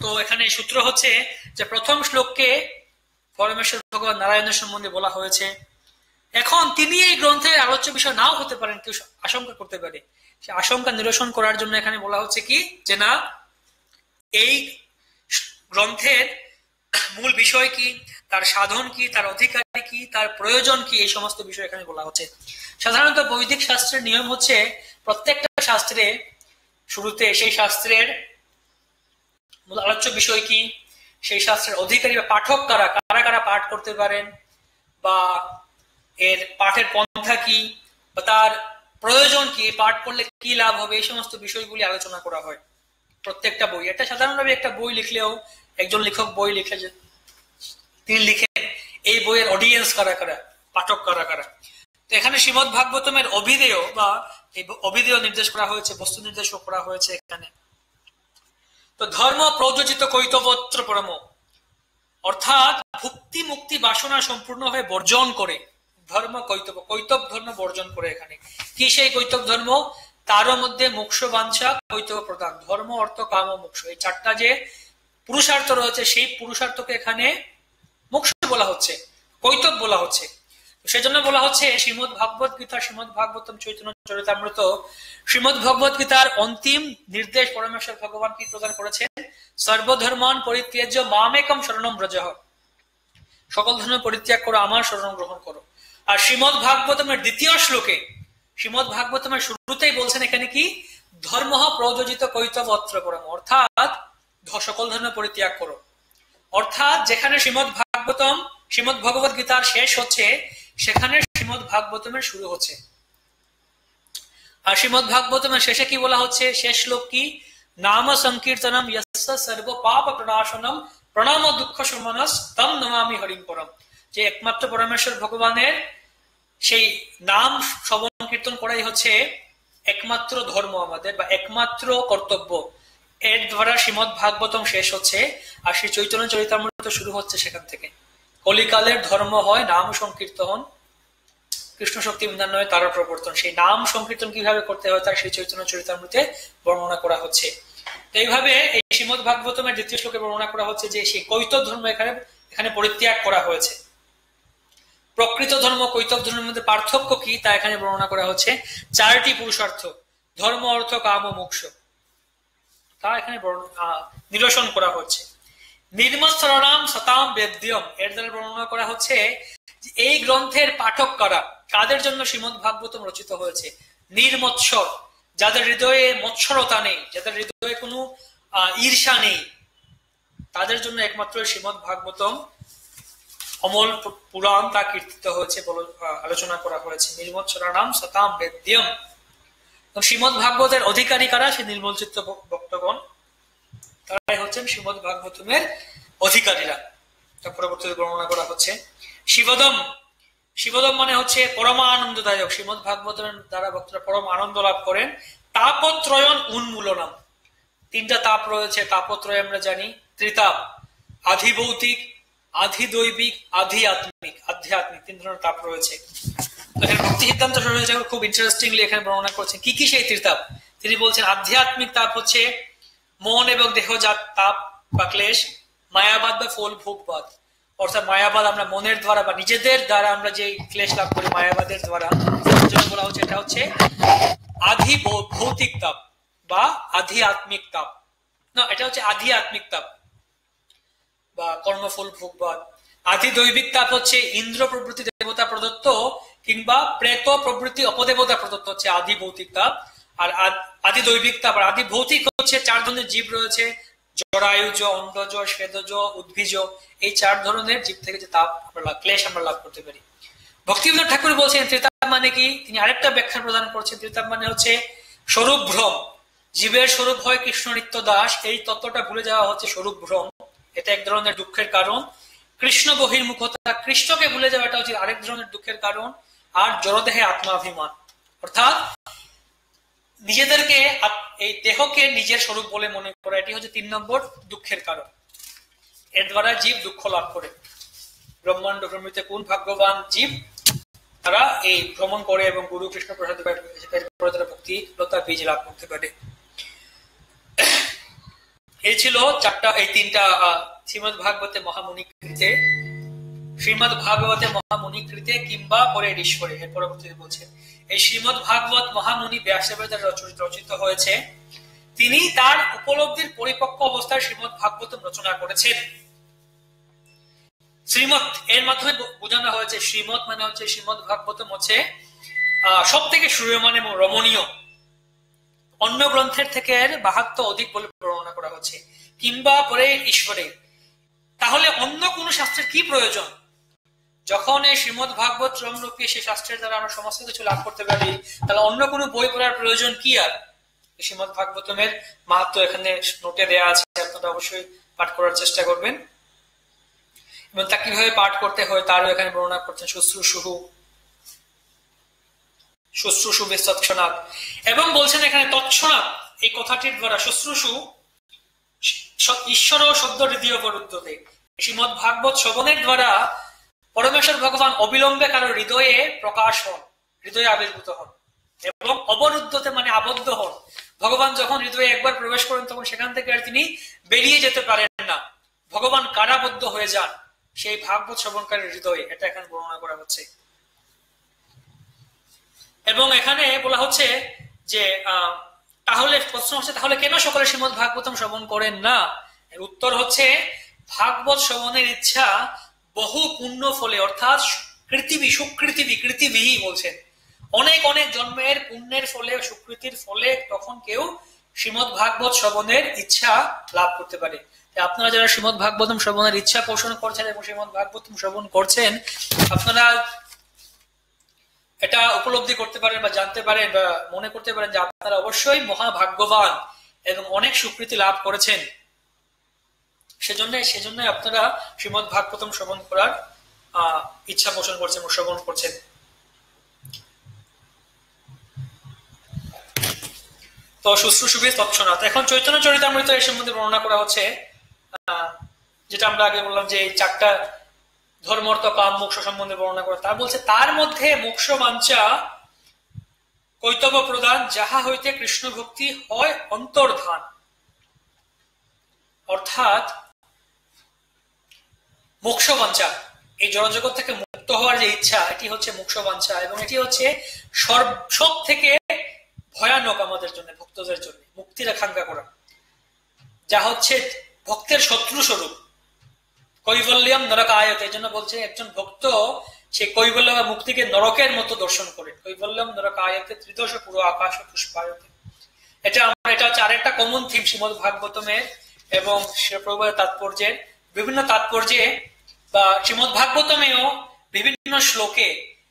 তো এখানে সূত্র হচ্ছে যে প্রথম শ্লোককে পরমেশ্বর ভগবান নারায়ণের সম্বন্ধে বলা হয়েছে। এখন তিনি এই গ্রন্থের আলোচ্য বিষয় নাও হতে পারেন, কেউ আশঙ্কা করতে পারে। সে আশঙ্কা নিরসন করার জন্য এখানে বলা হচ্ছে কি, যে না, এই গ্রন্থের মূল বিষয় কি, তার সাধন কি, তার অধিকারী কি, তার প্রয়োজন কি, এই সমস্ত বিষয় এখানে বলা হচ্ছে। সাধারণত বৈদিক শাস্ত্রের নিয়ম হচ্ছে প্রত্যেকটা শাস্ত্রে শুরুতে সেই শাস্ত্রের মূল আলোচ্য বিষয় কি, সেই শাস্ত্রের অধিকারী বা পাঠক কারা, কারা কারা পাঠ করতে পারেন, বা এর পাঠের পন্থা কি, বা তার প্রয়োজন কি, পাঠ করলে কি লাভ হবে, এই সমস্ত বিষয়গুলি আলোচনা করা হয় প্রত্যেকটা বই। এটা সাধারণভাবে একটা বই লিখলেও একজন লেখক বই লিখে, তিনি লিখেন এই বইয়ের অডিয়েন্স কারা কারা, পাঠক কারা কারা। তো এখানে শ্রীমদ ভাগবতমের অভিধেয় বা এই অভিধেয় নির্দেশ করা হয়েছে, বস্তু নির্দেশ করা হয়েছে এখানে। তো ধর্ম প্রযোজিত কৈতবত্র পরম, অর্থাৎ ভুক্তি মুক্তি বাসনা সম্পূর্ণভাবে বর্জন করে ধর্ম কৈতব, কৈতব ধর্ম বর্জন করে। এখানে কি সেই কৈতব ধর্ম? তারও মধ্যে মোক্ষ বাঞ্ছা কৈতব প্রদান। ধর্ম, অর্থ, কাম ও মোক্ষ, এই চারটা যে পুরুষার্থ রয়েছে, সেই পুরুষার্থকে এখানে মোক্ষ বলা হচ্ছে, কৈতব বলা হচ্ছে। সেজন্য বলা হচ্ছে শ্রীমদ ভাগবত গীতা, শ্রীমদ ভাগবতম চৈতন্য চরিতামৃত, শ্রীমদ ভগবত গীতার অন্তিম নির্দেশ পরমেশ্বর ভগবান কি প্রদান করেছেন? সর্বধর্মান পরিত্যাজ্য মামেকম শরণম ব্রজঃ, সকল ধর্ম পরিত্যাগ করো, আমার শরণ গ্রহণ করো। আর শ্রীমদ ভাগবতমের দ্বিতীয় শ্লোকে, শ্রীমদ ভাগবতমের শুরুতেই বলছেন এখানে কি, ধর্ম প্রযোজিত কৈতবত্র পরম, অর্থাৎ সকল ধর্ম পরিত্যাগ করো। অর্থাৎ যেখানে শ্রীমদ ভাগবতম, শ্রীমদ ভগবত গীতার শেষ হচ্ছে, সেখানে শ্রীমদ ভাগবতমের শুরু হচ্ছে। আর শ্রীমদ ভাগবতমের শেষে কি বলা হচ্ছে? শেষ শ্লোক কি, নাম সংকীর্তনম ইয়স্য সর্ব পাপ প্রণাশনম প্রণাম দুঃখ শমনস তম নমামি হরিম পরম, যে একমাত্র পরমেশ্বর ভগবানের সেই নাম শ্রবণ কীর্তন করাই হচ্ছে একমাত্র ধর্ম আমাদের, বা একমাত্র কর্তব্য। এর দ্বারা শ্রীমদ ভাগবতম শেষ হচ্ছে, আর শ্রী চৈতন্য চরিতামৃত শুরু হচ্ছে সেখান থেকে। কলিকালের ধর্ম হয় নাম সংকীর্তন, কৃষ্ণ শক্তি বিধান তার প্রবর্তন। সেই নাম সংকীর্তন কিভাবে করতে হয় তার শ্রী চৈতন্য চরিতামৃতে বর্ণনা করা হচ্ছে। এইভাবে এই শ্রীমদ ভাগবতমের দ্বিতীয় শ্লোকে বর্ণনা করা হচ্ছে যে সেই কৈতব ধর্ম এখানে পরিত্যাগ করা হয়েছে। প্রকৃত ধর্ম কৈতব ধর্মের মধ্যে পার্থক্য কি তা এখানে বর্ণনা করা হচ্ছে। 4টি পুরুষার্থ, ধর্ম অর্থ কাম ও মোক্ষ, তা এখানে নিরসন করা হচ্ছে। নির্মৎসরণাম সতাম বেদ্যম, এর দ্বারা বর্ণনা করা হচ্ছে এই গ্রন্থের পাঠক কারা, কাদের জন্য শ্রীমদ ভাগবতম রচিত হয়েছে। নির্মৎসর, যাদের হৃদয়ে মৎসরতা নেই, যাদের হৃদয়ে কোনো ঈর্ষা নেই, তাদের জন্য একমাত্র শ্রীমদ ভাগবতম অমল পুরাণ তা কীর্তিত হয়েছে, আলোচনা করা হয়েছে। নির্মৎসরণাম সতাম বেদ্যম, শ্রীমদ ভাগবতের অধিকারী কারা, সে নির্মল চিত্ত ভক্তগণ, তারাই হচ্ছেন শ্রীমদ ভাগবতমের অধিকারীরা। তা পরবর্তীতে বর্ণনা করা হচ্ছে। শিবদম, শিবদম মানে হচ্ছে পরমানন্দদায়ক, শ্রীমদ ভাগবতের দ্বারা ভক্তরা পরম আনন্দ লাভ করেন। তাপত্রয়ন উন্মূলনম, 3টা তাপ রয়েছে, তাপত্রয় আমরা জানি, ত্রিতাপ, আধিভৌতিক, আধিদৈবিক, আধ্যাত্মিক। 3 ধরনের তাপ রয়েছে। ভক্তি সিদ্ধান্ত সরস্বতী খুব ইন্টারেস্টিংলি এখানে বর্ণনা করছেন কি কি সেই ত্রিতাপ। তিনি বলছেন আধ্যাত্মিক তাপ হচ্ছে মন এবং দেহজাত তাপ বা ক্লেশ, মায়াবাদ বা ফল ভোগবাদ, অর্থাৎ মায়াবাদ আমরা মনের দ্বারা বা নিজেদের দ্বারা আমরা যে ক্লেশ লাভ করি মায়াবাদের দ্বারা, বলা হচ্ছে এটা হচ্ছে আধি ভৌতিক তাপ বা আধ্যাত্মিক তাপ। না, এটা হচ্ছে আধ্যাত্মিক তাপ বা কর্মফল ভোগবাদ। আধি দৈবিক তাপ হচ্ছে ইন্দ্র প্রভৃতি দেবতা প্রদত্ত কিংবা প্রেত প্রভৃতি অপদেবতা প্রদত্ত হচ্ছে আধি ভৌতিক তাপ। আর আদি দৈবিক তাপ আর আদি ভৌতিক হচ্ছে 4 ধরনের জীব রয়েছে, জরায়ুজ, অন্ডজ, স্বেদজ, উদ্ভিজ। এই 4 ধরনের জীব থেকে যে তাপ আমরা ক্লেশ আমরা লাভ করতে পারি। ভক্তিবিনোদ ঠাকুর বলছেন ত্রিতাপ মানে কি, তিনি আরেকটা ব্যাখ্যা প্রদান করছেন। ত্রিতাপ মানে হচ্ছে স্বরূপ ভ্রম, জীবের স্বরূপ হয় কৃষ্ণ নিত্য দাস, এই তত্ত্বটা ভুলে যাওয়া হচ্ছে স্বরূপ ভ্রম, এটা এক ধরনের দুঃখের কারণ। কৃষ্ণ বহির্মুখতা, কৃষ্ণকে ভুলে যাওয়াটা হচ্ছে আরেক ধরনের দুঃখের কারণ। আর জড়দেহে আত্মাভিমান, অর্থাৎ নিজেদেরকে এই দেহকে নিজের স্বরূপ বলে মনে করা, এটি হচ্ছে 3 নম্বর দুঃখের কারণ। এর দ্বারা জীব দুঃখ লাভ করে। ব্রহ্মাণ্ড ভ্রমিতে কোন ভাগ্যবান জীব, তারা এই ভ্রমণ করে এবং গুরু কৃষ্ণ প্রসাদ তারা ভক্তি লতা বীজ লাভ করতে পারে। এই ছিল 3টা শ্রীমদ ভাগবতে মহামুনিকৃতে, শ্রীমদ ভাগবতে মহামুনিকৃতে কিংবা পরে ঈশ্বরে। এর পরবর্তীতে বলছেন এই শ্রীমদ ভাগবত মহামুনি ব্যাসদেবের দ্বারা রচিত হয়েছে। তিনি তার উপলব্ধির পরিপক্ক অবস্থায় শ্রীমদ ভাগবতম রচনা করেছেন। শ্রীমদ এর মাধ্যমে বোঝানো হয়েছে, শ্রীমদ মানে হচ্ছে শ্রীমদ ভাগবতম হচ্ছে সব থেকে শ্রূয়মান এবং রমণীয়, অন্য গ্রন্থের থেকে এর মাহাত্ম্য অধিক বলে বর্ণনা করা হচ্ছে। কিংবা পরে ঈশ্বরে, তাহলে অন্য কোন শাস্ত্রের কি প্রয়োজন? যখন এই শ্রীমদ ভাগবত রূপী সেই শাস্ত্রের দ্বারা আমরা সমস্ত কিছু লাভ করতে পারি, তাহলে অন্য কোনো বই পড়ার প্রয়োজন কি? আর শ্রীমদ ভাগবতমের মাহাত্ম্য এখানে নোটে দেয়া আছে, আপনারা অবশ্যই পাঠ করার চেষ্টা করবেন। এবং তা কিভাবে পাঠ করতে হয় তারও এখানে বর্ণনা করছেন। শুশ্রূষু বিস্তৎক্ষণাৎ, এবং বলছেন এখানে তৎক্ষণাৎ এই কথাটির দ্বারা শুশ্রূষু ঈশ্বর শব্দ হৃদয় অবরুদ্ধতে, শ্রীমদ ভাগবত শ্রবণের দ্বারা পরমেশ্বর ভগবান অবিলম্বে কারো হৃদয়ে প্রকাশ হন, হৃদয়ে আবির্ভূত হন, এবং অবরুদ্ধতে মানে আবদ্ধ হন। ভগবান যখন হৃদয়ে একবার প্রবেশ করেন তখন সেখান থেকে আর তিনি বেরিয়ে যেতে পারেন না, ভগবান কারাবদ্ধ হয়ে যান সেই ভাগবত শ্রবণকারীর হৃদয়ে। এটা এখানে বর্ণনা করা হচ্ছে। এবং এখানে বলা হচ্ছে যে তাহলে প্রশ্ন হচ্ছে, তাহলে কেন সকলে শ্রীমদ ভাগবতম শ্রবণ করেন না? এর উত্তর হচ্ছে ভাগবত শ্রবণের ইচ্ছা বহু পুণ্য ফলে, অর্থাৎ কৃতিবিহি বলছেন, অনেক অনেক জন্মের পুণ্যের ফলে, সুকৃতির ফলে তখন কেউ শ্রীমদ ভাগবত শ্রবণের ইচ্ছা লাভ করতে পারে। আপনারা যারা শ্রীমদ ভাগবতম শ্রবণের ইচ্ছা পোষণ করছেন এবং শ্রীমদ ভাগবতম শ্রবণ করছেন, আপনারা এটা উপলব্ধি করতে পারেন বা জানতে পারেন বা মনে করতে পারেন যে আপনারা অবশ্যই মহাভাগ্যবান এবং অনেক সুকৃতি লাভ করেছেন সেজন্য আপনারা শ্রীমদ ভাগবতম শ্রবণ করার ইচ্ছা পোষণ করছেন, শ্রবণ করছেন। তো শুশ্রূষুভি তৎক্ষণাৎ। এখন চৈতন্য চরিতামৃত এর সম্বন্ধে বর্ণনা করা হচ্ছে, যেটা আমরা আগে বললাম যে চারটা ধর্ম, অর্থ, কাম, মোক্ষ সম্বন্ধে বর্ণনা করা। তার বলছে তার মধ্যে মোক্ষ বাঞ্ছা কৈতব প্রদান, যাহা হইতে কৃষ্ণ ভক্তি হয় অন্তর্ধান। অর্থাৎ মোক্ষ বাঞ্ছা, এই জড়জগৎ থেকে মুক্ত হওয়ার যে ইচ্ছা, এটি হচ্ছে মোক্ষ বাঞ্ছা, এবং এটি হচ্ছে সব থেকে ভয়ানক আমাদের জন্য, ভক্তদের জন্য মুক্তির আকাঙ্ক্ষা করা, যা হচ্ছে ভক্তের শত্রু স্বরূপ। কৈবল্যম নরক আয়ত, এই জন্য বলছে একজন ভক্ত সে কৈবল্য বা মুক্তিকে নরকের মতো দর্শন করে। কৈবল্যম নরক আয়তে ত্রিদশ পুরো আকাশ পুষ্পায়তে। এটা হচ্ছে আরেকটা কমন থিম শ্রীমদ ভাগবতমের এবং প্রভুপাদের তাৎপর্যের। বিভিন্ন তাৎপর্যে বা শ্রীমদ ভাগবতমেও বিভিন্ন শ্লোকে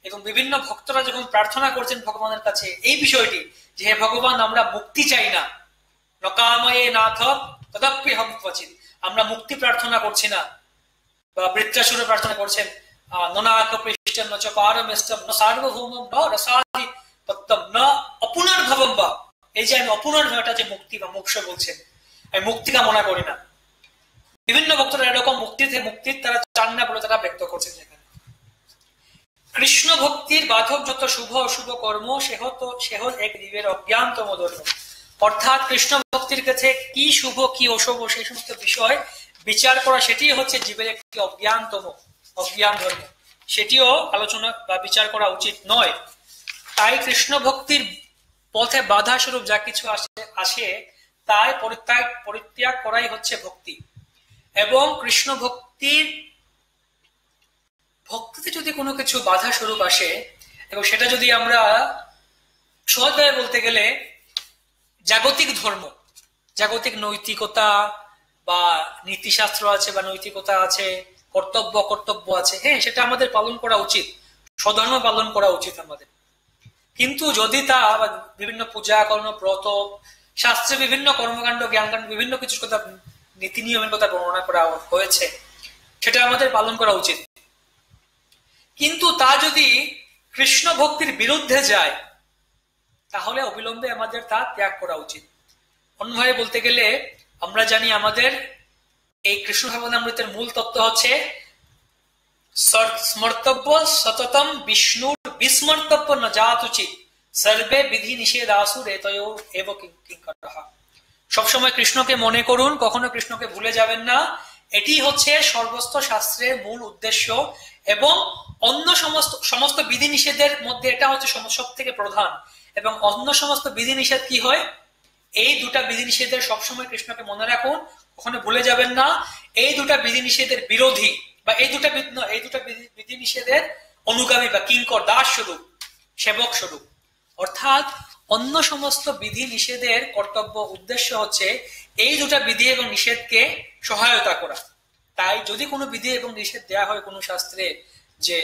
এবং বিভিন্ন ভক্তরা যখন প্রার্থনা করছেন ভগবানের কাছে এই বিষয়টি, যে হে ভগবান, আমরা মুক্তি চাই না, নকাময়ে নাথ তদপ্যহম ক্বচিৎ, আমরা মুক্তি প্রার্থনা করছি না। বা বৃত্রাসুর প্রার্থনা করছেন, ননাক পৃষ্ঠম ন চ পারমেষ্টম ন সার্বভৌমম ন রসাদি তত্ত্বম ন অপুনর্ভবম বা। এই যে আমি অপুনর্ভব, এটা যে মুক্তি বা মোক্ষ বলছেন, আমি মুক্তি কামনা করি না। বিভিন্ন ভক্তরা এরকম মুক্তির তারা চান না বলে তারা ব্যক্ত করছেন। যেখানে কৃষ্ণ ভক্তির বাধক যত শুভ অশুভ কর্ম, সেহ এক জীবের অজ্ঞানতম ধর্ম। অর্থাৎ কৃষ্ণ ভক্তির কাছে কি শুভ কি অশুভ সেই সমস্ত বিষয় বিচার করা, সেটি হচ্ছে জীবের একটি অজ্ঞান ধর্ম, সেটিও আলোচনা বা বিচার করা উচিত নয়। তাই কৃষ্ণ ভক্তির পথে বাধা স্বরূপ যা কিছু আসে তাই পরিত্যাগ করাই হচ্ছে ভক্তি। এবং কৃষ্ণ ভক্তিতে যদি কোনো কিছু বাধা স্বরূপ আসে, এবং সেটা যদি আমরা সহজভাবে বলতে গেলে জাগতিক ধর্ম, জাগতিক নৈতিকতা বা নীতিশাস্ত্র আছে বা নৈতিকতা আছে, কর্তব্য আছে, হ্যাঁ, সেটা আমাদের পালন করা উচিত, স্বধর্ম পালন করা উচিত আমাদের। কিন্তু যদি তা বিভিন্ন পূজা কর্ম, ব্রত, শাস্ত্রে বিভিন্ন কর্মকাণ্ড, জ্ঞানকাণ্ড, বিভিন্ন কিছু কথা, নীতি নিয়মের কথা বর্ণনা করা হয়েছে, সেটা আমাদের পালন করা উচিত। কিন্তু তা যদি কৃষ্ণ ভক্তির বিরুদ্ধে যায়, তাহলে অবিলম্বে আমাদের তা ত্যাগ করা উচিত। অন্যভাবে বলতে গেলে আমরা জানি আমাদের এই কৃষ্ণ ভাবনামৃতের মূল তত্ত্ব হচ্ছে স্মর্তব্য সততম বিষ্ণুর বিস্মর্তব্য ন জাত উচিত সর্বে বিধি নিষেধ আসুর এতয়ো এব কিঙ্করঃ। সবসময় কৃষ্ণকে মনে করুন, কখনো কৃষ্ণকে ভুলে যাবেন না। এটি হচ্ছে সর্বস্ত শাস্ত্রের মূল উদ্দেশ্য, এবং অন্য সমস্ত বিধি নিষেধের মধ্যে এটা হচ্ছে সব থেকে প্রধান। এবং অন্য সমস্ত বিধি নিষেধ কি হয়, এই দুটা বিধি নিষেধের সবসময় কৃষ্ণকে মনে রাখুন, কখনো ভুলে যাবেন না। এই দুটা বিধি নিষেধের বিরোধী বা এই দুটা বিধি নিষেধের অনুগামী বা কিঙ্কর, দাস স্বরূপ, সেবক স্বরূপ। অর্থাৎ অন্য সমস্ত বিধি নিষেধের কর্তব্য উদ্দেশ্য হচ্ছে এই দুটা বিধি এবং নিষেধকে সহায়তা করা। তাই যদি কোনো বিধি এবং নিষেধ দেয়া হয় কোনো শাস্ত্রে যে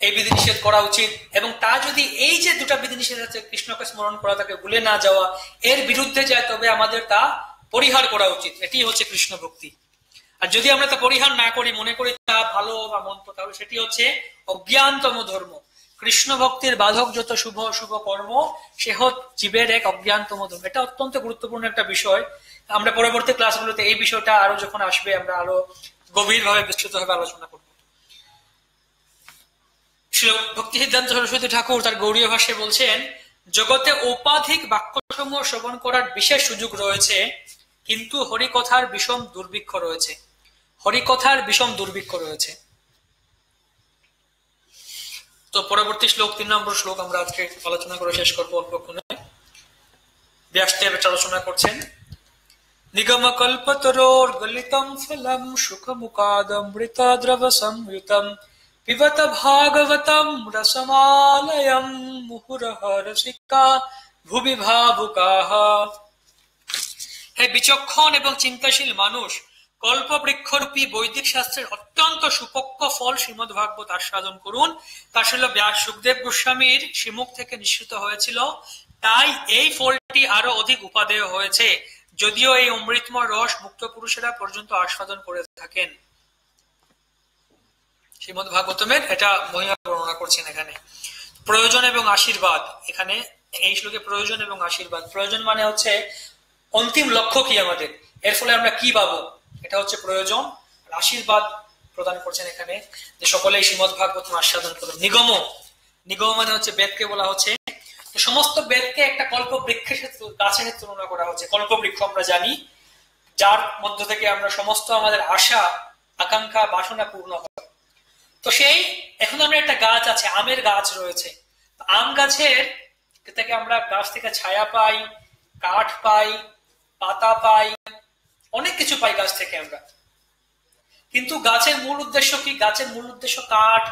এই বিধি নিষেধ করা উচিত, এবং তা যদি এই যে দুটা বিধি নিষেধ আছে কৃষ্ণকে স্মরণ করা, তাকে ভুলে না যাওয়া, এর বিরুদ্ধে যায়, তবে আমাদের তা পরিহার করা উচিত। এটি হচ্ছে কৃষ্ণ ভক্তি। আর যদি আমরা তা পরিহার না করি, মনে করি তা ভালো বা মন্দ, তাহলে সেটি হচ্ছে অজ্ঞানতম ধর্ম। কৃষ্ণ ভক্তির বাধক যত শুভ অশুভ কর্ম, সে জীবের এক অজ্ঞানতম ধর্ম। এটা অত্যন্ত গুরুত্বপূর্ণ একটা বিষয়। আমরা পরবর্তী ক্লাসগুলোতে এই বিষয়টা আরো যখন আসবে, আমরা আরো গভীরভাবে বিস্তৃতভাবে আলোচনা করব। ভক্তি সিদ্ধান্ত সরস্বতী ঠাকুর তার গৌড়ীয় ভাষায় বলছেন, জগতে ঔপাধিক বাক্যসমূহ শ্রবণ করার বিশেষ সুযোগ রয়েছে, কিন্তু হরিকথার বিষম দুর্ভিক্ষ রয়েছে। হরিকথার বিষম দুর্ভিক্ষ রয়েছে। তো পরবর্তী শ্লোক, 3 নম্বর শ্লোক আমরা আজকে আলোচনা করে শেষ করবো অল্পক্ষণে। ব্যাসদেব আলোচনা করছেন, নিগম কল্পতরোর গলিতম ফলম সুখমুখাদমৃত দ্রব সংযুতম পিবত ভাগবতম রসমালয়ম মুহুরহ রসিকা ভুবি ভাবুকাহ। হে বিচক্ষণ এবং চিন্তাশীল মানুষ, কল্পবৃক্ষরূপী বৈদিক শাস্ত্রের অত্যন্ত সুপক্ষ ফল শ্রীমদ ভাগবত আস্বাদন করুন। তা ছিল ব্যাস সুখদেব গোস্বামীর শ্রীমুখ থেকে নিঃসৃত হয়েছিল, তাই এই ফলটি আরো অধিক উপাদেয় হয়েছে। যদিও এই অমৃতময় রস মুক্ত পুরুষেরা পর্যন্ত আস্বাদন করে থাকেন। শ্রীমদ ভাগবতমের এটা মহিমা বর্ণনা করছেন এখানে। প্রয়োজন এবং আশীর্বাদ, এখানে এই শ্লোকে প্রয়োজন এবং আশীর্বাদ। প্রয়োজন মানে হচ্ছে অন্তিম লক্ষ্য কি আমাদের, এর ফলে আমরা কি পাবো, এটা হচ্ছে প্রয়োজন। আর আশীর্বাদ প্রদান করছেন এখানে যে সকলেই শ্রীমদ ভাগবতম আস্বাদন করুন। নিগম, নিগম মানে হচ্ছে বেদকে বলা হচ্ছে, সমস্ত বেদকে একটা কল্প বৃক্ষের গাছের তুলনা করা হচ্ছে। কল্প বৃক্ষ আমরা জানি, যার মধ্য থেকে আমরা সমস্ত আমাদের আশা আকাঙ্ক্ষা বাসনা পূর্ণ হয়। তো সেই এখন আমরা একটা গাছ আছে, আমের গাছ রয়েছে, আম গাছের থেকে আমরা গাছ থেকে ছায়া পাই, কাঠ পাই, পাতা পাই, অনেক কিছু পাই গাছ থেকে আমরা। কিন্তু গাছের মূল উদ্দেশ্য কি? গাছের মূল উদ্দেশ্য কাঠ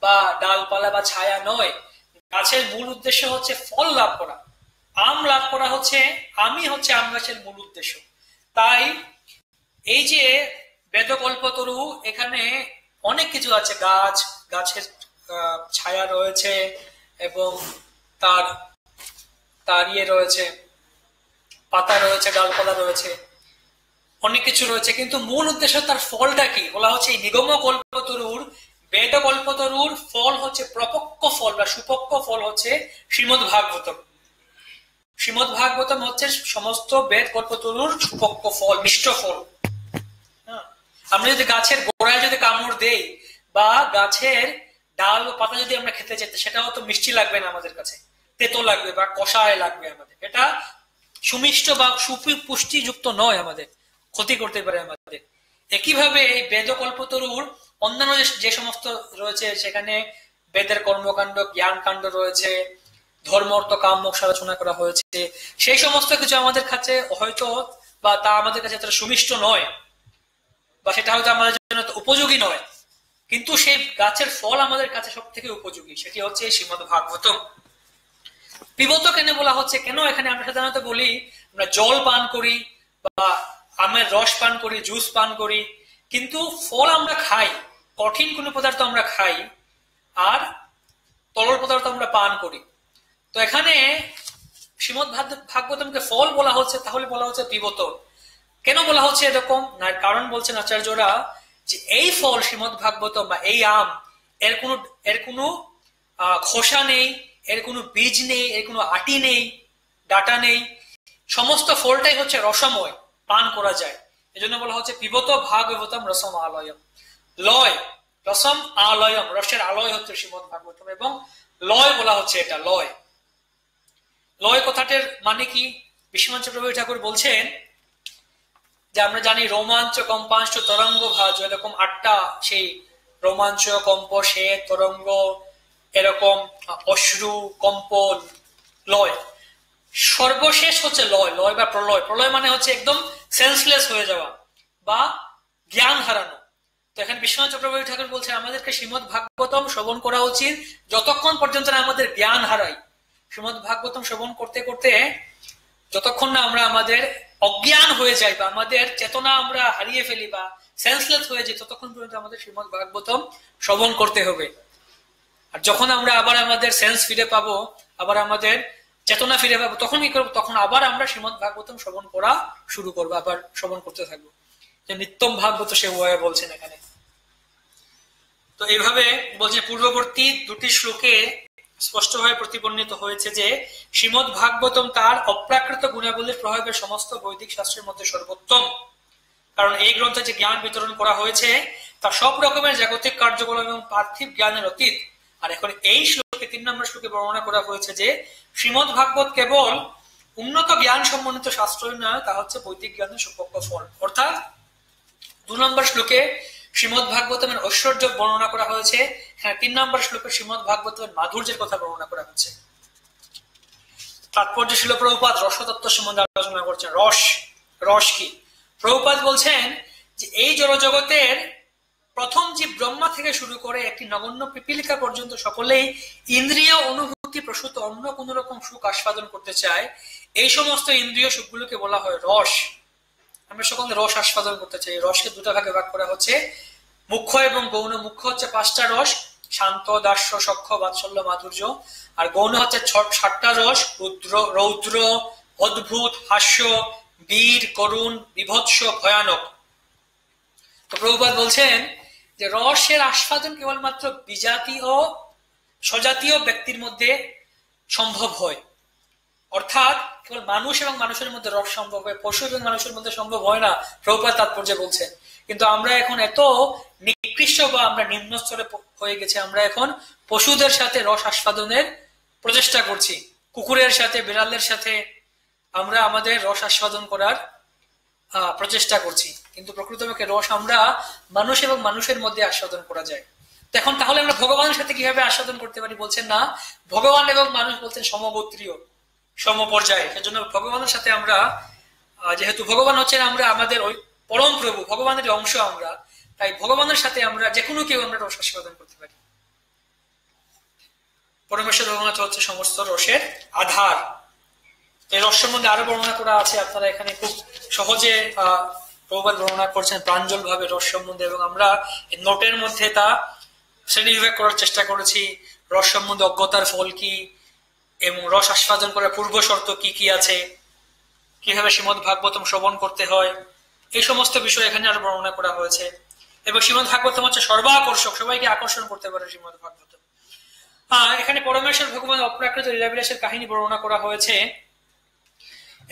বা ডালপালা বা ছায়া নয়। গাছের মূল উদ্দেশ্য হচ্ছে ফল লাভ করা, আম লাভ করা হচ্ছে আম গাছের মূল উদ্দেশ্য। তাই এই যে বেদকল্পতরু, এখানে অনেক কিছু আছে, গাছ, গাছের ছায়া রয়েছে এবং তার তার ইয়ে রয়েছে, পাতা রয়েছে, ডালপালা রয়েছে, অনেক কিছু রয়েছে, কিন্তু মূল উদ্দেশ্য তার ফলটা কি বলা হচ্ছে। এই নিগম কল্পতরুর, বেদ কল্পতরুর ফল হচ্ছে প্রপক্ষ ফল বা সুপক্ষ ফল হচ্ছে শ্রীমদ ভাগবতম। শ্রীমদ ভাগবতম হচ্ছে সমস্ত বেদ কল্পতরুর সুপক্ষ ফল, মিষ্ট ফল। আমরা যদি গাছের গোড়ায় যদি কামড় দেই বা গাছের ডাল বা পাতা যদি আমরা খেতে চাই, সেটা হয়তো মিষ্টি লাগবে না আমাদের কাছে, তেতো লাগবে বা কষায় লাগবে আমাদের, এটা সুমিষ্ট বা সুপুষ্টিযুক্ত নয়, আমাদের ক্ষতি করতে পারে আমাদের। একইভাবে এই বেদ কল্পতরুর অন্যান্য যে সমস্ত রয়েছে, সেখানে বেদের কর্মকাণ্ড, জ্ঞান কাণ্ড রয়েছে, ধর্ম অর্থ কাম মোক্ষ আলোচনা করা হয়েছে, সেই সমস্ত কিছু আমাদের কাছে হয়তো বা তা আমাদের কাছে এতটা সুমিষ্ট নয় বা সেটা হয়তো আমাদের জন্য উপযোগী নয়, কিন্তু সেই গাছের ফল আমাদের কাছে সব থেকে উপযোগী, সেটি হচ্ছে শ্রীমদ ভাগবতম। পিবত কেন বলা হচ্ছে? কেন এখানে আমরা সাধারণত বলি আমরা জল পান করি বা আমের রস পান করি, জুস পান করি, কিন্তু ফল আমরা খাই, কঠিন কোনো পদার্থ আমরা খাই আর তরল পদার্থ আমরা পান করি। তো এখানে শ্রীমদ ভাগবতমকে ফল বলা হচ্ছে, তাহলে বলা হচ্ছে পিবত। কেন বলা হচ্ছে এরকম? না, কারণ বলছেন আচার্যরা যে এই ফল শ্রীমদ ভাগবতম বা এই আম, এর কোনো খোসা নেই, এর কোনো বীজ নেই, এর কোনো আটি নেই, ডাটা নেই, সমস্ত ফলটাই হচ্ছে রসময়, পান করা যায়। এজন্য বলা হচ্ছে পিবত ভাগবতম রসম আলয়ম। লয়, রসম আলয়ম, রসের আলয় হচ্ছে শ্রীমদ ভাগবতম, এবং লয় বলা হচ্ছে এটা লয়। লয় কথাটার মানে কি? বিশ্বনাথ চক্রবর্তী ঠাকুর বলছেন যে আমরা জানি রোমাঞ্চ কম্পাংশ তরঙ্গ ভাজ, এরকম 8টা সেই রোমাঞ্চ, কম্প, শ্বেত, তরঙ্গ, এরকম অশ্রু, কম্প, লয়। সর্বশেষ হচ্ছে লয়, লয় বা প্রলয়। প্রলয় মানে হচ্ছে একদম সেন্সলেস হয়ে যাওয়া বা জ্ঞান হারানো। তো এখানে বিশ্বনাথ চক্রবর্তী ঠাকুর বলছেন আমাদেরকে শ্রীমদ ভাগবতম শ্রবণ করা উচিত যতক্ষণ পর্যন্ত না আমাদের জ্ঞান হারাই। শ্রীমদ ভাগবতম শ্রবণ করতে করতে যতক্ষণ না আমরা আমাদের অজ্ঞান হয়ে যাই বা আমাদের চেতনা আমরা হারিয়ে ফেলি বা সেন্সলেস হয়ে যাই, ততক্ষণ পর্যন্ত আমাদের শ্রীমদ ভাগবতম শ্রবণ করতে হবে। আর যখন আমরা আবার আমাদের সেন্স ফিরে পাবো, আবার আমাদের চেতনা ফিরে পাবো, তখন কি করবো? তখন আবার আমরা শ্রীমদ ভাগবতম শ্রবণ করা শুরু করবো, আবার শ্রবণ করতে থাকবো। যে নিত্যম ভাগবত সে বলছেন এখানে। তো এইভাবে বলছে পূর্ববর্তী 2টি শ্লোকে স্পষ্টভাবে প্রতিবর্ণিত হয়েছে যে শ্রীমদ ভাগবতম তার অপ্রাকৃত গুণাবলীর প্রভাবে সমস্ত বৈদিক শাস্ত্রের মধ্যে সর্বোত্তম। কারণ এই গ্রন্থে যে জ্ঞান বিতরণ করা হয়েছে তা সব রকমের জাগতিক কার্যকলাপ এবং পার্থিব জ্ঞানের অতীত। আর এখন এই শ্লোকে 3 নম্বর শ্লোকে বর্ণনা করা হয়েছে যে শ্রীমদ ভাগবত কেবল উন্নত জ্ঞান সম্বন্ধিত শাস্ত্রই নয়, তা হচ্ছে বৈদিক জ্ঞানের সুপক্ষ ফল। অর্থাৎ 2 নম্বর শ্লোকে শ্রীমদ ভাগবতমের ঐশ্বর্য বর্ণনা করা হয়েছে, হ্যাঁ 3 নম্বর শ্লোকে শ্রীমদ ভাগবতমের মাধুর্যের কথা বর্ণনা করা হচ্ছে। তাৎপর্য শিল প্রভুপাদ রসতত্ত্ব সম্বন্ধে আলোচনা করছেন। রস, রস কি? প্রভুপাদ বলছেন যে এই জড়জগতের প্রথম জীব ব্রহ্মা থেকে শুরু করে একটি নগণ্য পিপীলিকা পর্যন্ত সকলেই ইন্দ্রিয় অনুভূতি প্রসূত অন্য কোন রকম সুখ আস্বাদন করতে চায়। এই সমস্ত ইন্দ্রিয় সুখগুলোকে বলা হয় রস। আমরা সকলে রস আস্বাদন করতে চাই। রসকে 2টা ভাগে ভাগ করা হচ্ছে, মুখ্য এবং গৌণ। মুখ্য হচ্ছে 5টা রস, শান্ত, দাস্য, সখ্য, বাৎসল্য, মাধুর্য। আর গৌণ হচ্ছে 7টা রস, রৌদ্র, অদ্ভুত, হাস্য, বীর, করুণ, বিভৎস, ভয়ানক। তো প্রভুপাদ বলছেন যে রসের আস্বাদন কেবলমাত্র বিজাতি ও স্বজাতীয় ব্যক্তির মধ্যে সম্ভব হয়, অর্থাৎ কেবল মানুষ এবং মানুষের মধ্যে রস সম্ভব হয়, পশু এবং মানুষের মধ্যে সম্ভব হয় না, প্রভুপাদ তাৎপর্যে বলছেন। কিন্তু আমরা এখন এত নিকৃষ্ট বা আমরা নিম্ন স্তরে হয়ে গেছে, আমরা এখন পশুদের সাথে রস আস্বাদনের প্রচেষ্টা করছি, কুকুরের সাথে, বিড়ালের সাথে আমরা আমাদের রস আস্বাদন করার প্রচেষ্টা করছি। কিন্তু প্রকৃতপক্ষে রস আমরা মানুষ এবং মানুষের মধ্যে আস্বাদন করা যায়। এখন তাহলে আমরা ভগবানের সাথে কিভাবে আস্বাদন করতে পারি? বলছেন না, ভগবান এবং মানুষ বলছেন সমগোত্রীয়, সমপর্যায়ে। সেজন্য ভগবানের সাথে আমরা, যেহেতু ভগবান হচ্ছেন আমরা আমাদের ওই পরম প্রভু, ভগবানের অংশ আমরা, তাই ভগবানের সাথে আমরা যে কোনো কেউ আমরা রস আস্বাদন করতে পারি। পরমেশ্বর ভগবান হচ্ছে সমস্ত রসের আধার। এই রস সম্বন্ধে আরো বর্ণনা করা আছে, আপনারা এখানে খুব সহজে প্রভুপাদ বর্ণনা করছেন প্রাঞ্জল ভাবে রস সম্বন্ধে, এবং আমরা নোটের মধ্যে তা শ্রেণী বিভাগ করার চেষ্টা করেছি। রস সম্বন্ধে অজ্ঞতার ফল কি, এবং রস আস্বাদন করার পূর্ব শর্ত কি কি আছে, কিভাবে শ্রীমদ্ ভাগবতম শ্রবণ করতে হয়, এই সমস্ত বিষয় এখানে আরো বর্ণনা করা হয়েছে। এবং শ্রীমদ্ ভাগবতম হচ্ছে সর্বাকর্ষক, সবাইকে আকর্ষণ করতে পারে শ্রীমদ্ ভাগবতম। এখানে পরমেশ্বর ভগবান অপ্রাকৃত লীলাবিলাসের কাহিনী বর্ণনা করা হয়েছে,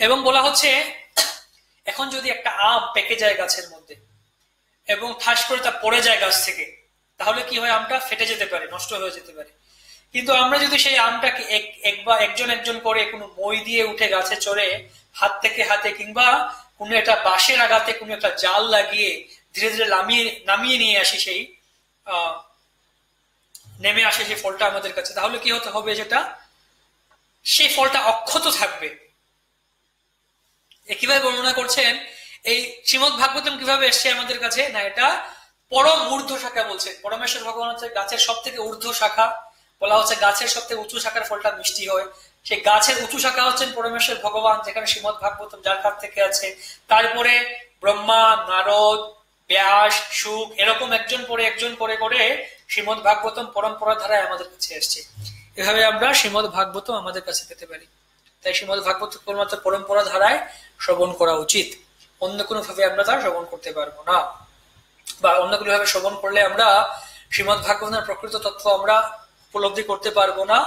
এবং বলা হচ্ছে এখন যদি একটা আম পেকে যায় গাছের মধ্যে এবং ঠাস করে তা পড়ে যায় গাছ থেকে, তাহলে কি হয়? আমটা ফেটে যেতে পারে, নষ্ট হয়ে যেতে পারে। কিন্তু আমরা যদি সেই আমটাকে একজন একজন করে কোনো মই দিয়ে উঠে গাছে চড়ে হাত থেকে হাতে, কিংবা কোনো একটা বাঁশের আঘাতে কোনো একটা জাল লাগিয়ে ধীরে ধীরে নামিয়ে নিয়ে আসি, সেই নেমে আসে যে ফলটা আমাদের কাছে, তাহলে কি হতে হবে? যেটা সেই ফলটা অক্ষত থাকবে। কিভাবে বর্ণনা করছেন এই শ্রীমদ্ ভাগবতম কিভাবে এসছে আমাদের কাছে? না, এটা পরম ঊর্ধ্ব শাখা বলছে। পরমেশ্বর ভগবান হচ্ছে গাছের সব থেকে ঊর্ধ্ব শাখা। বলা হচ্ছে গাছের সব থেকে উঁচু শাখার ফলটা মিষ্টি হয়। সেই গাছের উঁচু শাখা হচ্ছেন পরমেশ্বর ভগবান, যেখানে শ্রীমদ্ ভাগবতম যার কাছ থেকে আছে। তারপরে ব্রহ্মা, নারদ, ব্যাস, শুক, এরকম একজন পরে একজন করে করে শ্রীমদ্ ভাগবতম পরম্পরা ধারায় আমাদের কাছে এসছে। এভাবে আমরা শ্রীমদ্ ভাগবতম আমাদের কাছে পেতে পারি। তাই শ্রীমদ্ ভাগবত কেবলমাত্র পরম্পরা ধারায় শ্রবণ করা উচিত, অন্য কোনো ভাবে আমরা তা শ্রবণ করতে পারবো না, বা অন্য কোনো ভাবে শ্রবণ করলে আমরা শ্রীমদ্ ভাগবতের প্রকৃত তত্ত্ব আমরা উপলব্ধি করতে পারবো না।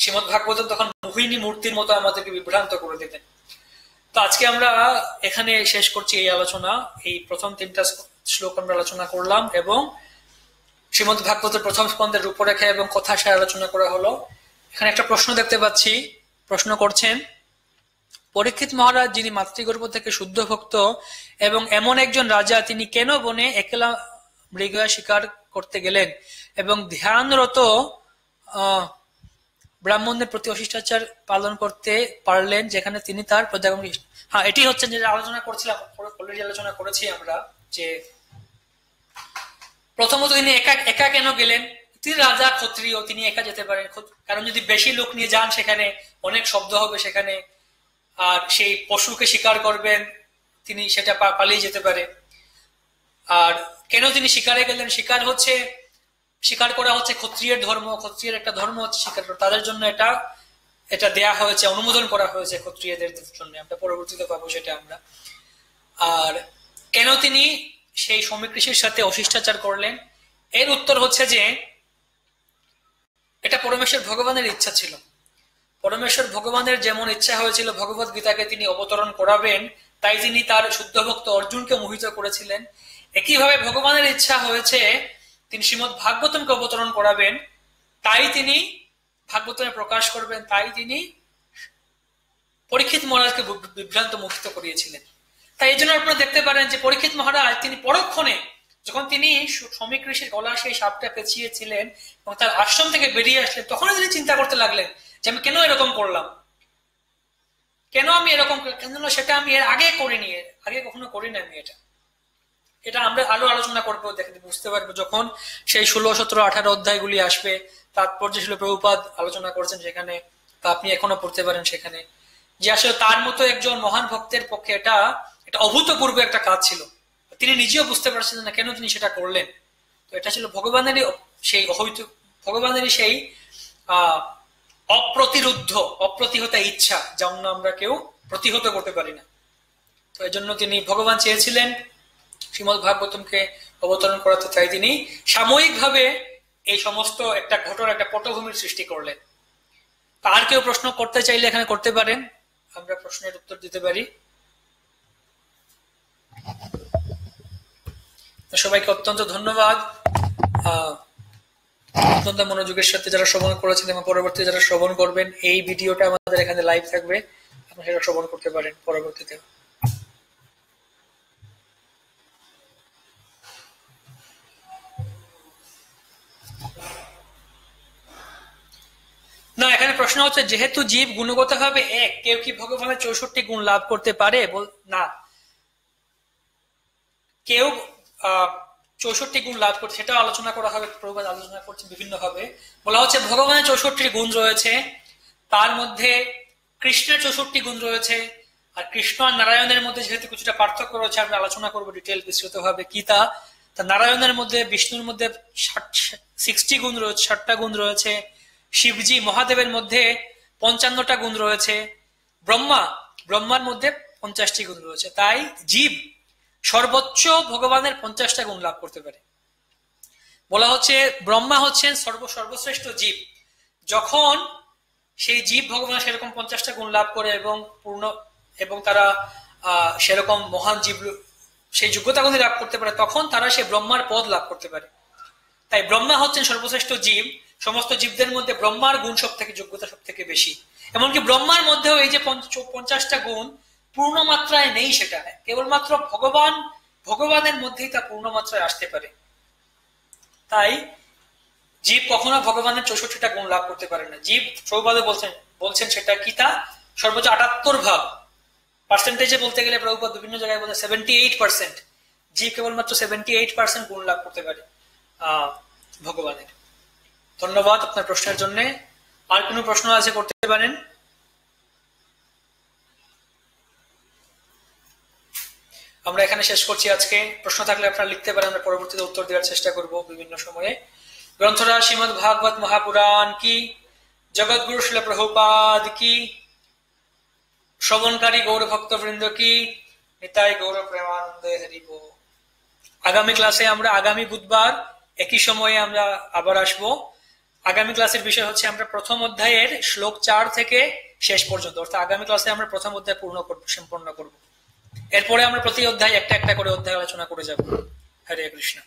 শ্রীমদ্ ভাগবত তখন মোহিনী মূর্তির মতো আমাদেরকে বিভ্রান্ত করে দেবেন। তো আজকে আমরা এখানে শেষ করছি এই আলোচনা। এই প্রথম 3টা শ্লোক আমরা আলোচনা করলাম, এবং শ্রীমদ্ ভাগবতের প্রথম স্কন্ধের রূপরেখা এবং কথা সে আলোচনা করা হলো। এখানে একটা প্রশ্ন দেখতে পাচ্ছি, প্রশ্ন করছেন পরীক্ষিত মহারাজ, যিনি মাতৃগর্ভ থেকে শুদ্ধ ভক্ত এবং এমন একজন রাজা, তিনি কেন বনে একলা মৃগ শিকার করতে গেলেন এবং ধ্যানরত ব্রাহ্মণদের প্রতি অশিষ্টাচার পালন করতে পারলেন, যেখানে তিনি তার প্রজাগণ। এটি হচ্ছে যে আলোচনা করছিলাম, অলরেডি আলোচনা করেছি আমরা, যে প্রথমত তিনি একা কেন গেলেন? তিনি রাজা, ক্ষত্রিয়, তিনি একা যেতে পারেন। কারণ যদি বেশি লোক নিয়ে যান, সেখানে অনেক শব্দ হবে সেখানে, আর সেই পশুকে শিকার করবেন, তিনি সেটা পালিয়ে যেতে পারে। আর কেন তিনি শিকারে গেলেন? শিকার করা হচ্ছে ক্ষত্রিয়ের ধর্ম, ক্ষত্রিয়ের একটা ধর্ম হচ্ছে শিকার করা। তাদের জন্য এটা দেয়া হয়েছে, অনুমোদন করা হয়েছে ক্ষত্রিয়দের জন্য। আমরা পরবর্তীতে পাবো সেটা আমরা। আর কেন তিনি সেই শ্রমিক ঋষির সাথে অশিষ্টাচার করলেন? এর উত্তর হচ্ছে যে এটা পরমেশ্বর ভগবানের ইচ্ছা ছিল। পরমেশ্বর ভগবানের যেমন ইচ্ছা হয়েছিল ভগবত গীতাকে তিনি অবতরণ করাবেন, তাই তিনি তার শুদ্ধ ভক্ত অর্জুনকে মোহিত করেছিলেন। একইভাবে ভগবানের ইচ্ছা হয়েছে তিনি শ্রীমদ্ ভাগবতমকে অবতরণ করাবেন, তাই তিনি ভাগবতমে প্রকাশ করবেন, তাই তিনি পরীক্ষিত মহারাজকে বিভ্রান্ত মুক্ত করিয়েছিলেন। তাই এই জন্য আপনারা দেখতে পারেন যে পরীক্ষিত মহারাজ তিনি পরক্ষণে, যখন তিনি শ্রমিক ঋষির গলা সেই সাপটা পেঁচিয়েছিলেন এবং তার আশ্রম থেকে বেরিয়ে আসলেন, তখনই তিনি চিন্তা করতে লাগলেন যে আমি কেন এরকম করলাম, কেন আমি এরকম, কেন সেটা আমি এর আগে করিনি, আগে কখনো করিনি আমি। এটা আমরা আরো আলোচনা করবো, দেখতে বুঝতে পারবো যখন সেই 16, 17, 18 অধ্যায়গুলি আসবে। তাৎপর্য ছিল প্রভুপাদ আলোচনা করেছেন সেখানে, তা আপনি এখনো পড়তে পারেন সেখানে, যে আসলে তার মতো একজন মহান ভক্তের পক্ষে এটা অভূতপূর্ব একটা কাজ ছিল। তিনি নিজেও বুঝতে পারছেন না কেন তিনি সেটা করলেন। তো এটা ছিল ভগবানেরই সেই অপ্রতিহত ইচ্ছা, যেমন আমরা কেউ প্রতিহত করতে পারি না। তো এই জন্য তিনি ভগবান চেয়েছিলেন শ্রীমদ ভাগবতমকে অবতরণ করাতে, তাই তিনি সাময়িকভাবে এই সমস্ত একটা ঘটনার একটা পটভূমির সৃষ্টি করলেন। আর কেউ প্রশ্ন করতে চাইলে এখানে করতে পারেন, আমরা প্রশ্নের উত্তর দিতে পারি। সবাইকে অত্যন্ত ধন্যবাদ, অত্যন্ত মনোযোগের সাথে যারা শ্রবণ করেছেন এবং পরবর্তী যারা শ্রবণ করবেন। এই ভিডিওটা আমাদের এখানে লাইভ থাকবে, আপনারা সেটা শ্রবণ করতে পারেন পরবর্তীতে। না, এখানে প্রশ্ন হচ্ছে যেহেতু জীব গুণগতভাবে এক, কেউ কি ভগবানের 64 গুণ লাভ করতে পারে? না, কেউ 64 গুণ লাভ করছে সেটা আলোচনা করা হবে, প্রভুপাদ আলোচনা করছেন বিভিন্ন ভাবে। বলা হচ্ছে ভগবানের 64 গুণ রয়েছে, তার মধ্যে কৃষ্ণের 64 গুণ রয়েছে, আর কৃষ্ণ আর নারায়ণের মধ্যে যেহেতু কিছুটা পার্থক্য রয়েছে, আমরা আলোচনা করবো ডিটেল বিস্তৃত ভাবে কি তা। নারায়ণের মধ্যে, বিষ্ণুর মধ্যে 60 গুণ রয়েছে, 60টা গুণ রয়েছে। শিবজি মহাদেবের মধ্যে 55টা গুণ রয়েছে। ব্রহ্মার মধ্যে 50টি গুণ রয়েছে। তাই জীব সর্বোচ্চ ভগবানের 50টা গুণ লাভ করতে পারে। বলা হচ্ছে ব্রহ্মা হচ্ছেন সর্বশ্রেষ্ঠ জীব। যখন সেই জীব ভগবান সেরকম 50টা গুণ লাভ করে এবং তারা সেরকম মহান জীব সেই যোগ্যতা গুণে লাভ করতে পারে, তখন তারা সেই ব্রহ্মার পদ লাভ করতে পারে। তাই ব্রহ্মা হচ্ছেন সর্বশ্রেষ্ঠ জীব। সমস্ত জীবদের মধ্যে ব্রহ্মার গুণ সব থেকে, যোগ্যতা সব থেকে বেশি। এমনকি ব্রহ্মার মধ্যেও এই যে 50টা গুণ পূর্ণ মাত্রায় নেই, সেটা কেবলমাত্র ভগবানের মধ্যেই তা পূর্ণ মাত্রায় আসতে পারে। তাই জীব কখনো ভগবানের 64টা গুণ লাভ করতে পারে না। জীব প্রভুপাদ বলছেন সেটা কি, তা সর্বোচ্চ 78 ভাগ। পার্সেন্টেজে বলতে গেলে প্রভুপাদ বিভিন্ন জায়গায় বলে 78%। জীব কেবলমাত্র 78% গুণ লাভ করতে পারে ভগবানের। ধন্যবাদ আপনার প্রশ্নের জন্য। আর কোনো প্রশ্ন আছে করতে পারেন। আমরা এখানে শেষ করছি আজকে। প্রশ্ন থাকলে আপনারা লিখতে পারেন, আমরা পরবর্তীতে উত্তর দেওয়ার চেষ্টা করব বিভিন্ন সময়ে। গ্রন্থরাজ শ্রীমদ ভাগবত মহাপুরাণ কি, জগৎগুরু শিল প্রভুপাদ কি, শ্রবণকারী গৌর ভক্তবৃন্দ কি, নিতাই গৌর প্রেমানন্দে হরি বল। আগামী ক্লাসে আমরা আগামী বুধবার একই সময়ে আমরা আবার আসবো। আগামী ক্লাসের বিষয় হচ্ছে আমরা প্রথম অধ্যায়ের শ্লোক 4 থেকে শেষ পর্যন্ত, অর্থাৎ আগামী ক্লাসে আমরা প্রথম অধ্যায় সম্পূর্ণ করব। এরপরে আমরা প্রতি অধ্যায় একটা একটা করে অধ্যায় আলোচনা করে যাব। হরে কৃষ্ণ।